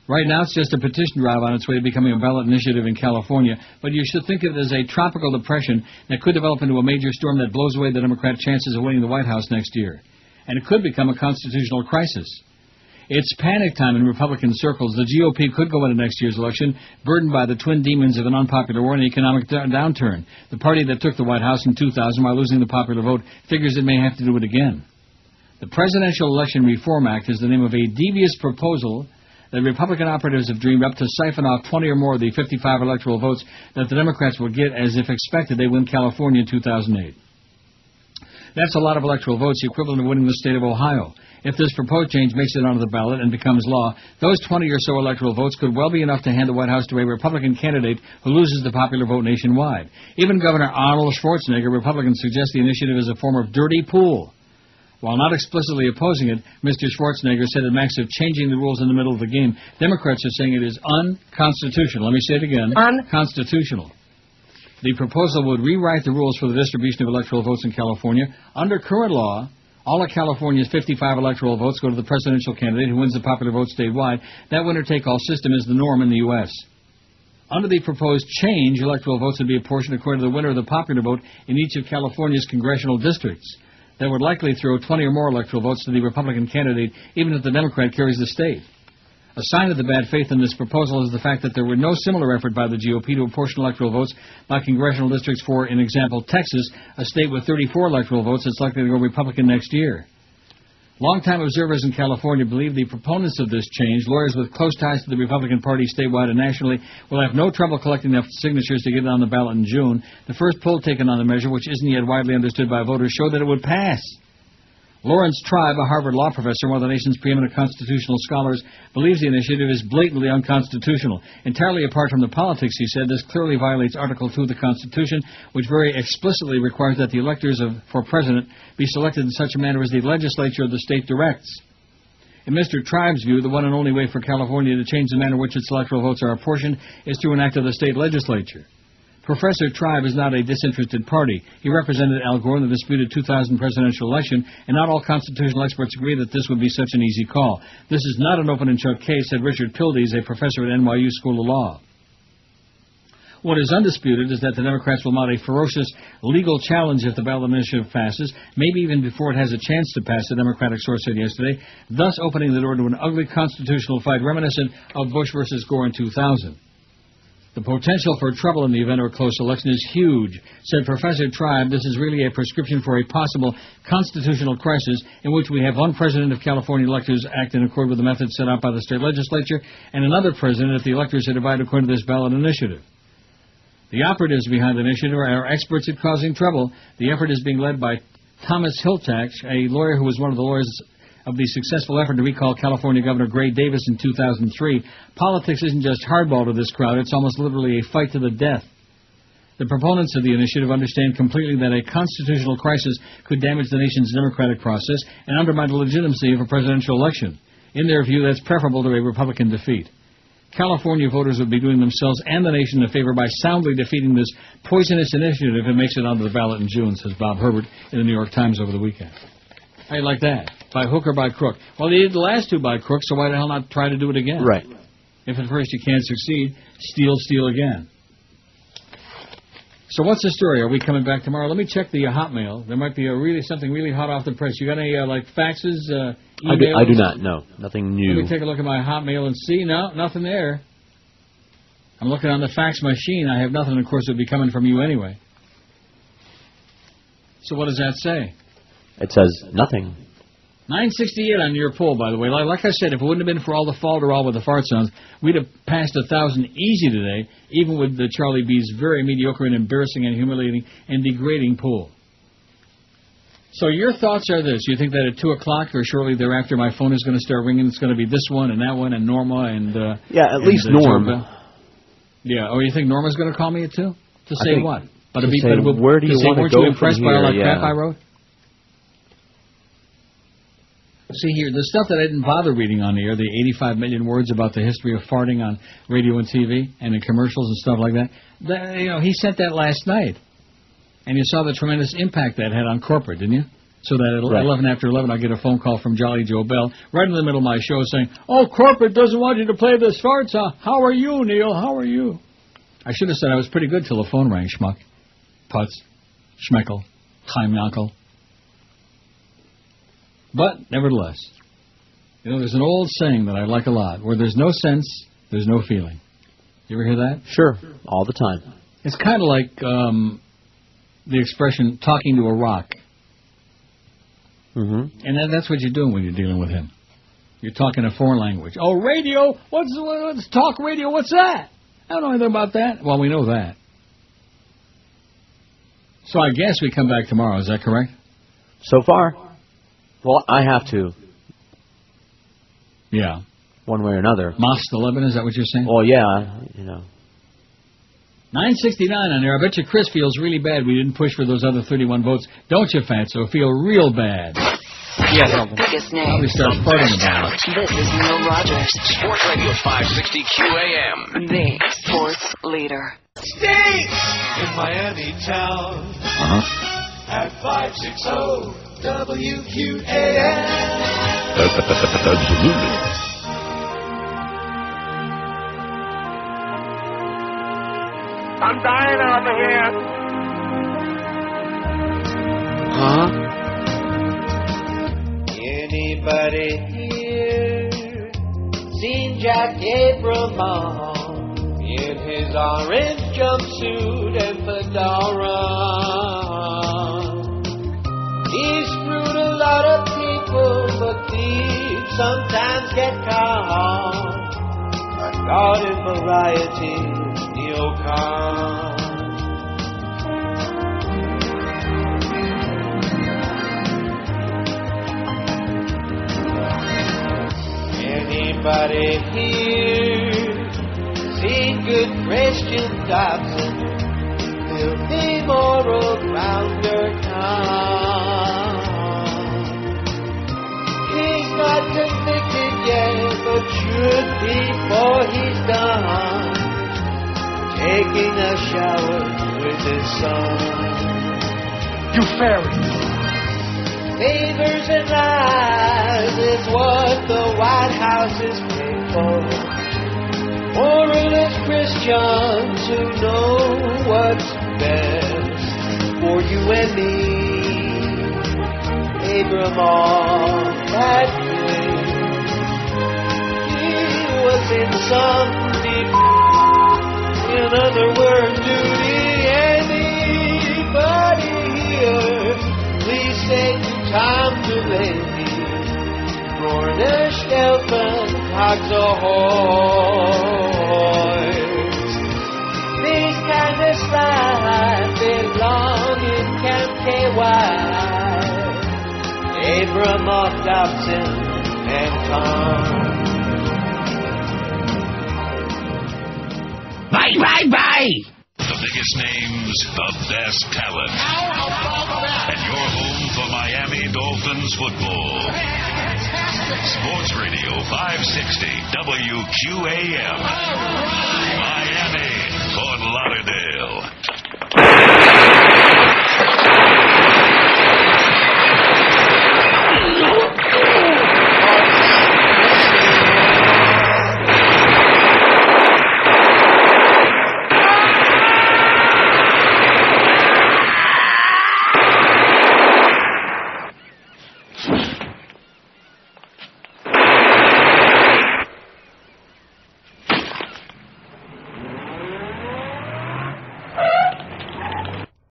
B: Right now, it's just a petition drive on its way to becoming a ballot initiative in California, but you should think of it as a tropical depression that could develop into a major storm that blows away the Democrat chances of winning the White House next year. And it could become a constitutional crisis. It's panic time in Republican circles. The GOP could go into next year's election burdened by the twin demons of an unpopular war and economic downturn. The party that took the White House in 2000 while losing the popular vote figures it may have to do it again. The Presidential Election Reform Act is the name of a devious proposal that Republican operatives have dreamed up to siphon off 20 or more of the 55 electoral votes that the Democrats will get as if expected they win California in 2008. That's a lot of electoral votes, equivalent to winning the state of Ohio. If this proposed change makes it onto the ballot and becomes law, those 20 or so electoral votes could well be enough to hand the White House to a Republican candidate who loses the popular vote nationwide. Even Governor Arnold Schwarzenegger, Republicans, suggest the initiative is a form of dirty pool. While not explicitly opposing it, Mr. Schwarzenegger said it makes of changing the rules in the middle of the game. Democrats are saying it is unconstitutional. Let me say it again. Unconstitutional. The proposal would rewrite the rules for the distribution of electoral votes in California. Under current law, all of California's 55 electoral votes go to the presidential candidate who wins the popular vote statewide. That winner-take-all system is the norm in the U.S. Under the proposed change, electoral votes would be apportioned according to the winner of the popular vote in each of California's congressional districts. That would likely throw 20 or more electoral votes to the Republican candidate, even if the Democrat carries the state. A sign of the bad faith in this proposal is the fact that there were no similar effort by the GOP to apportion electoral votes by congressional districts for, in example, Texas, a state with 34 electoral votes that's likely to go Republican next year. Longtime observers in California believe the proponents of this change, lawyers with close ties to the Republican Party statewide and nationally, will have no trouble collecting enough signatures to get it on the ballot in June. The first poll taken on the measure, which isn't yet widely understood by voters, showed that it would pass. Lawrence Tribe, a Harvard law professor, one of the nation's preeminent constitutional scholars, believes the initiative is blatantly unconstitutional. Entirely apart from the politics, he said, this clearly violates Article 2 of the Constitution, which very explicitly requires that the electors for president be selected in such a manner as the legislature of the state directs. In Mr. Tribe's view, the one and only way for California to change the manner in which its electoral votes are apportioned is through an act of the state legislature. Professor Tribe is not a disinterested party. He represented Al Gore in the disputed 2000 presidential election, and not all constitutional experts agree that this would be such an easy call. This is not an open and shut case, said Richard Pildes, a professor at NYU School of Law. What is undisputed is that the Democrats will mount a ferocious legal challenge if the ballot initiative passes, maybe even before it has a chance to pass, a Democratic source said yesterday, thus opening the door to an ugly constitutional fight reminiscent of Bush versus Gore in 2000. The potential for trouble in the event of a close election is huge, said Professor Tribe. This is really a prescription for a possible constitutional crisis in which we have one president if California electors act in accord with the methods set out by the state legislature, and another president if the electors are divided according to this ballot initiative. The operatives behind the initiative are experts at causing trouble. The effort is being led by Thomas Hiltach, a lawyer who was one of the lawyers of the successful effort to recall California Governor Gray Davis in 2003. Politics isn't just hardball to this crowd, it's almost literally a fight to the death. The proponents of the initiative understand completely that a constitutional crisis could damage the nation's democratic process and undermine the legitimacy of a presidential election. In their view, that's preferable to a Republican defeat. California voters would be doing themselves and the nation a favor by soundly defeating this poisonous initiative if it makes it onto the ballot in June, says Bob Herbert in the New York Times over the weekend. How do you like that? By hook or by crook? Well, they did the last two by crook, so why the hell not try to do it again?
I: Right.
B: If at first you can't succeed, steal again. So what's the story? Are we coming back tomorrow? Let me check the Hotmail. There might be something really hot off the press. You got any faxes, emails?
I: I do not. No, nothing new.
B: Let me take a look at my Hotmail and see. No, nothing there. I'm looking on the fax machine. I have nothing. Of course, it would be coming from you anyway. So what does that say?
I: It says nothing.
B: 968 on your poll, by the way. Like I said, if it wouldn't have been for all the falderall with the fart sounds, we'd have passed 1,000 easy today, even with the Charlie B's very mediocre and embarrassing and humiliating and degrading poll. So your thoughts are this. You think that at 2 o'clock or shortly thereafter my phone is going to start ringing? It's going to be this one and that one and Norma and...
I: yeah, at least Norm.
B: Yeah. Oh, you think Norma's going to call me at 2? To say what?
I: Where do you want to go?
B: Weren't you impressed by all that crap I wrote? See here, the stuff that I didn't bother reading on the air, the 85 million words about the history of farting on radio and TV and in commercials and stuff like that, he sent that last night. And you saw the tremendous impact that had on corporate, didn't you? So that at 11 after 11, I get a phone call from Jolly Joe Bell right in the middle of my show saying, "Oh, corporate doesn't want you to play the farts. How are you, Neil? How are you?" I should have said I was pretty good till the phone rang, schmuck. Putz, schmeckel, Heimnackel. But, nevertheless, there's an old saying that I like a lot. Where there's no sense, there's no feeling. You ever hear that?
I: Sure, all the time.
B: It's kind of like the expression, talking to a rock.
I: Mm-hmm.
B: And that's what you're doing when you're dealing with him. You're talking a foreign language. Oh, radio? What's talk radio? What's that? I don't know anything about that. Well, we know that. So I guess we come back tomorrow. Is that correct?
I: So far. Well, I have to.
B: Yeah.
I: One way or another.
B: Mosque 11, is that what you're saying?
I: Well, yeah,
B: 969 on there. I bet you Chris feels really bad we didn't push for those other 31 votes. Don't you, Fatso? Feel real bad.
D: Yeah, the biggest name.
B: Probably start farting about it.
D: This is Neil Rogers.
C: Sports Radio 560 QAM.
D: The sports leader.
O: Stay in Miami town at 560 WQAM.
M: Absolutely.
O: I'm dying over here. Anybody here
Q: seen Jack Abramoff in his orange jumpsuit and fedora. He screwed a lot of people, but thieves sometimes get caught. A garden variety neocon. Anybody here seen good Christian Dobson? Filthy moral grounder Tom. He's not convicted yet, but should before he's done taking a shower with his son.
U: You fairy!
Q: Favors and lies is what the White House is paid for. Moralist Christians who know what's best for you and me. Abramoff that day, he was in some deep, in other words, duty. Anybody here, please say Tom Delaney, Gornish, Elfin, Hogs ahoy. These kind of slides belong in Camp KY. Abramoff, Dobson, and Tom.
C: Bye, bye, bye! The biggest names, the best talent. And your home for Miami Dolphins football. Sports Radio 560 WQAM. Miami, Fort Lauderdale.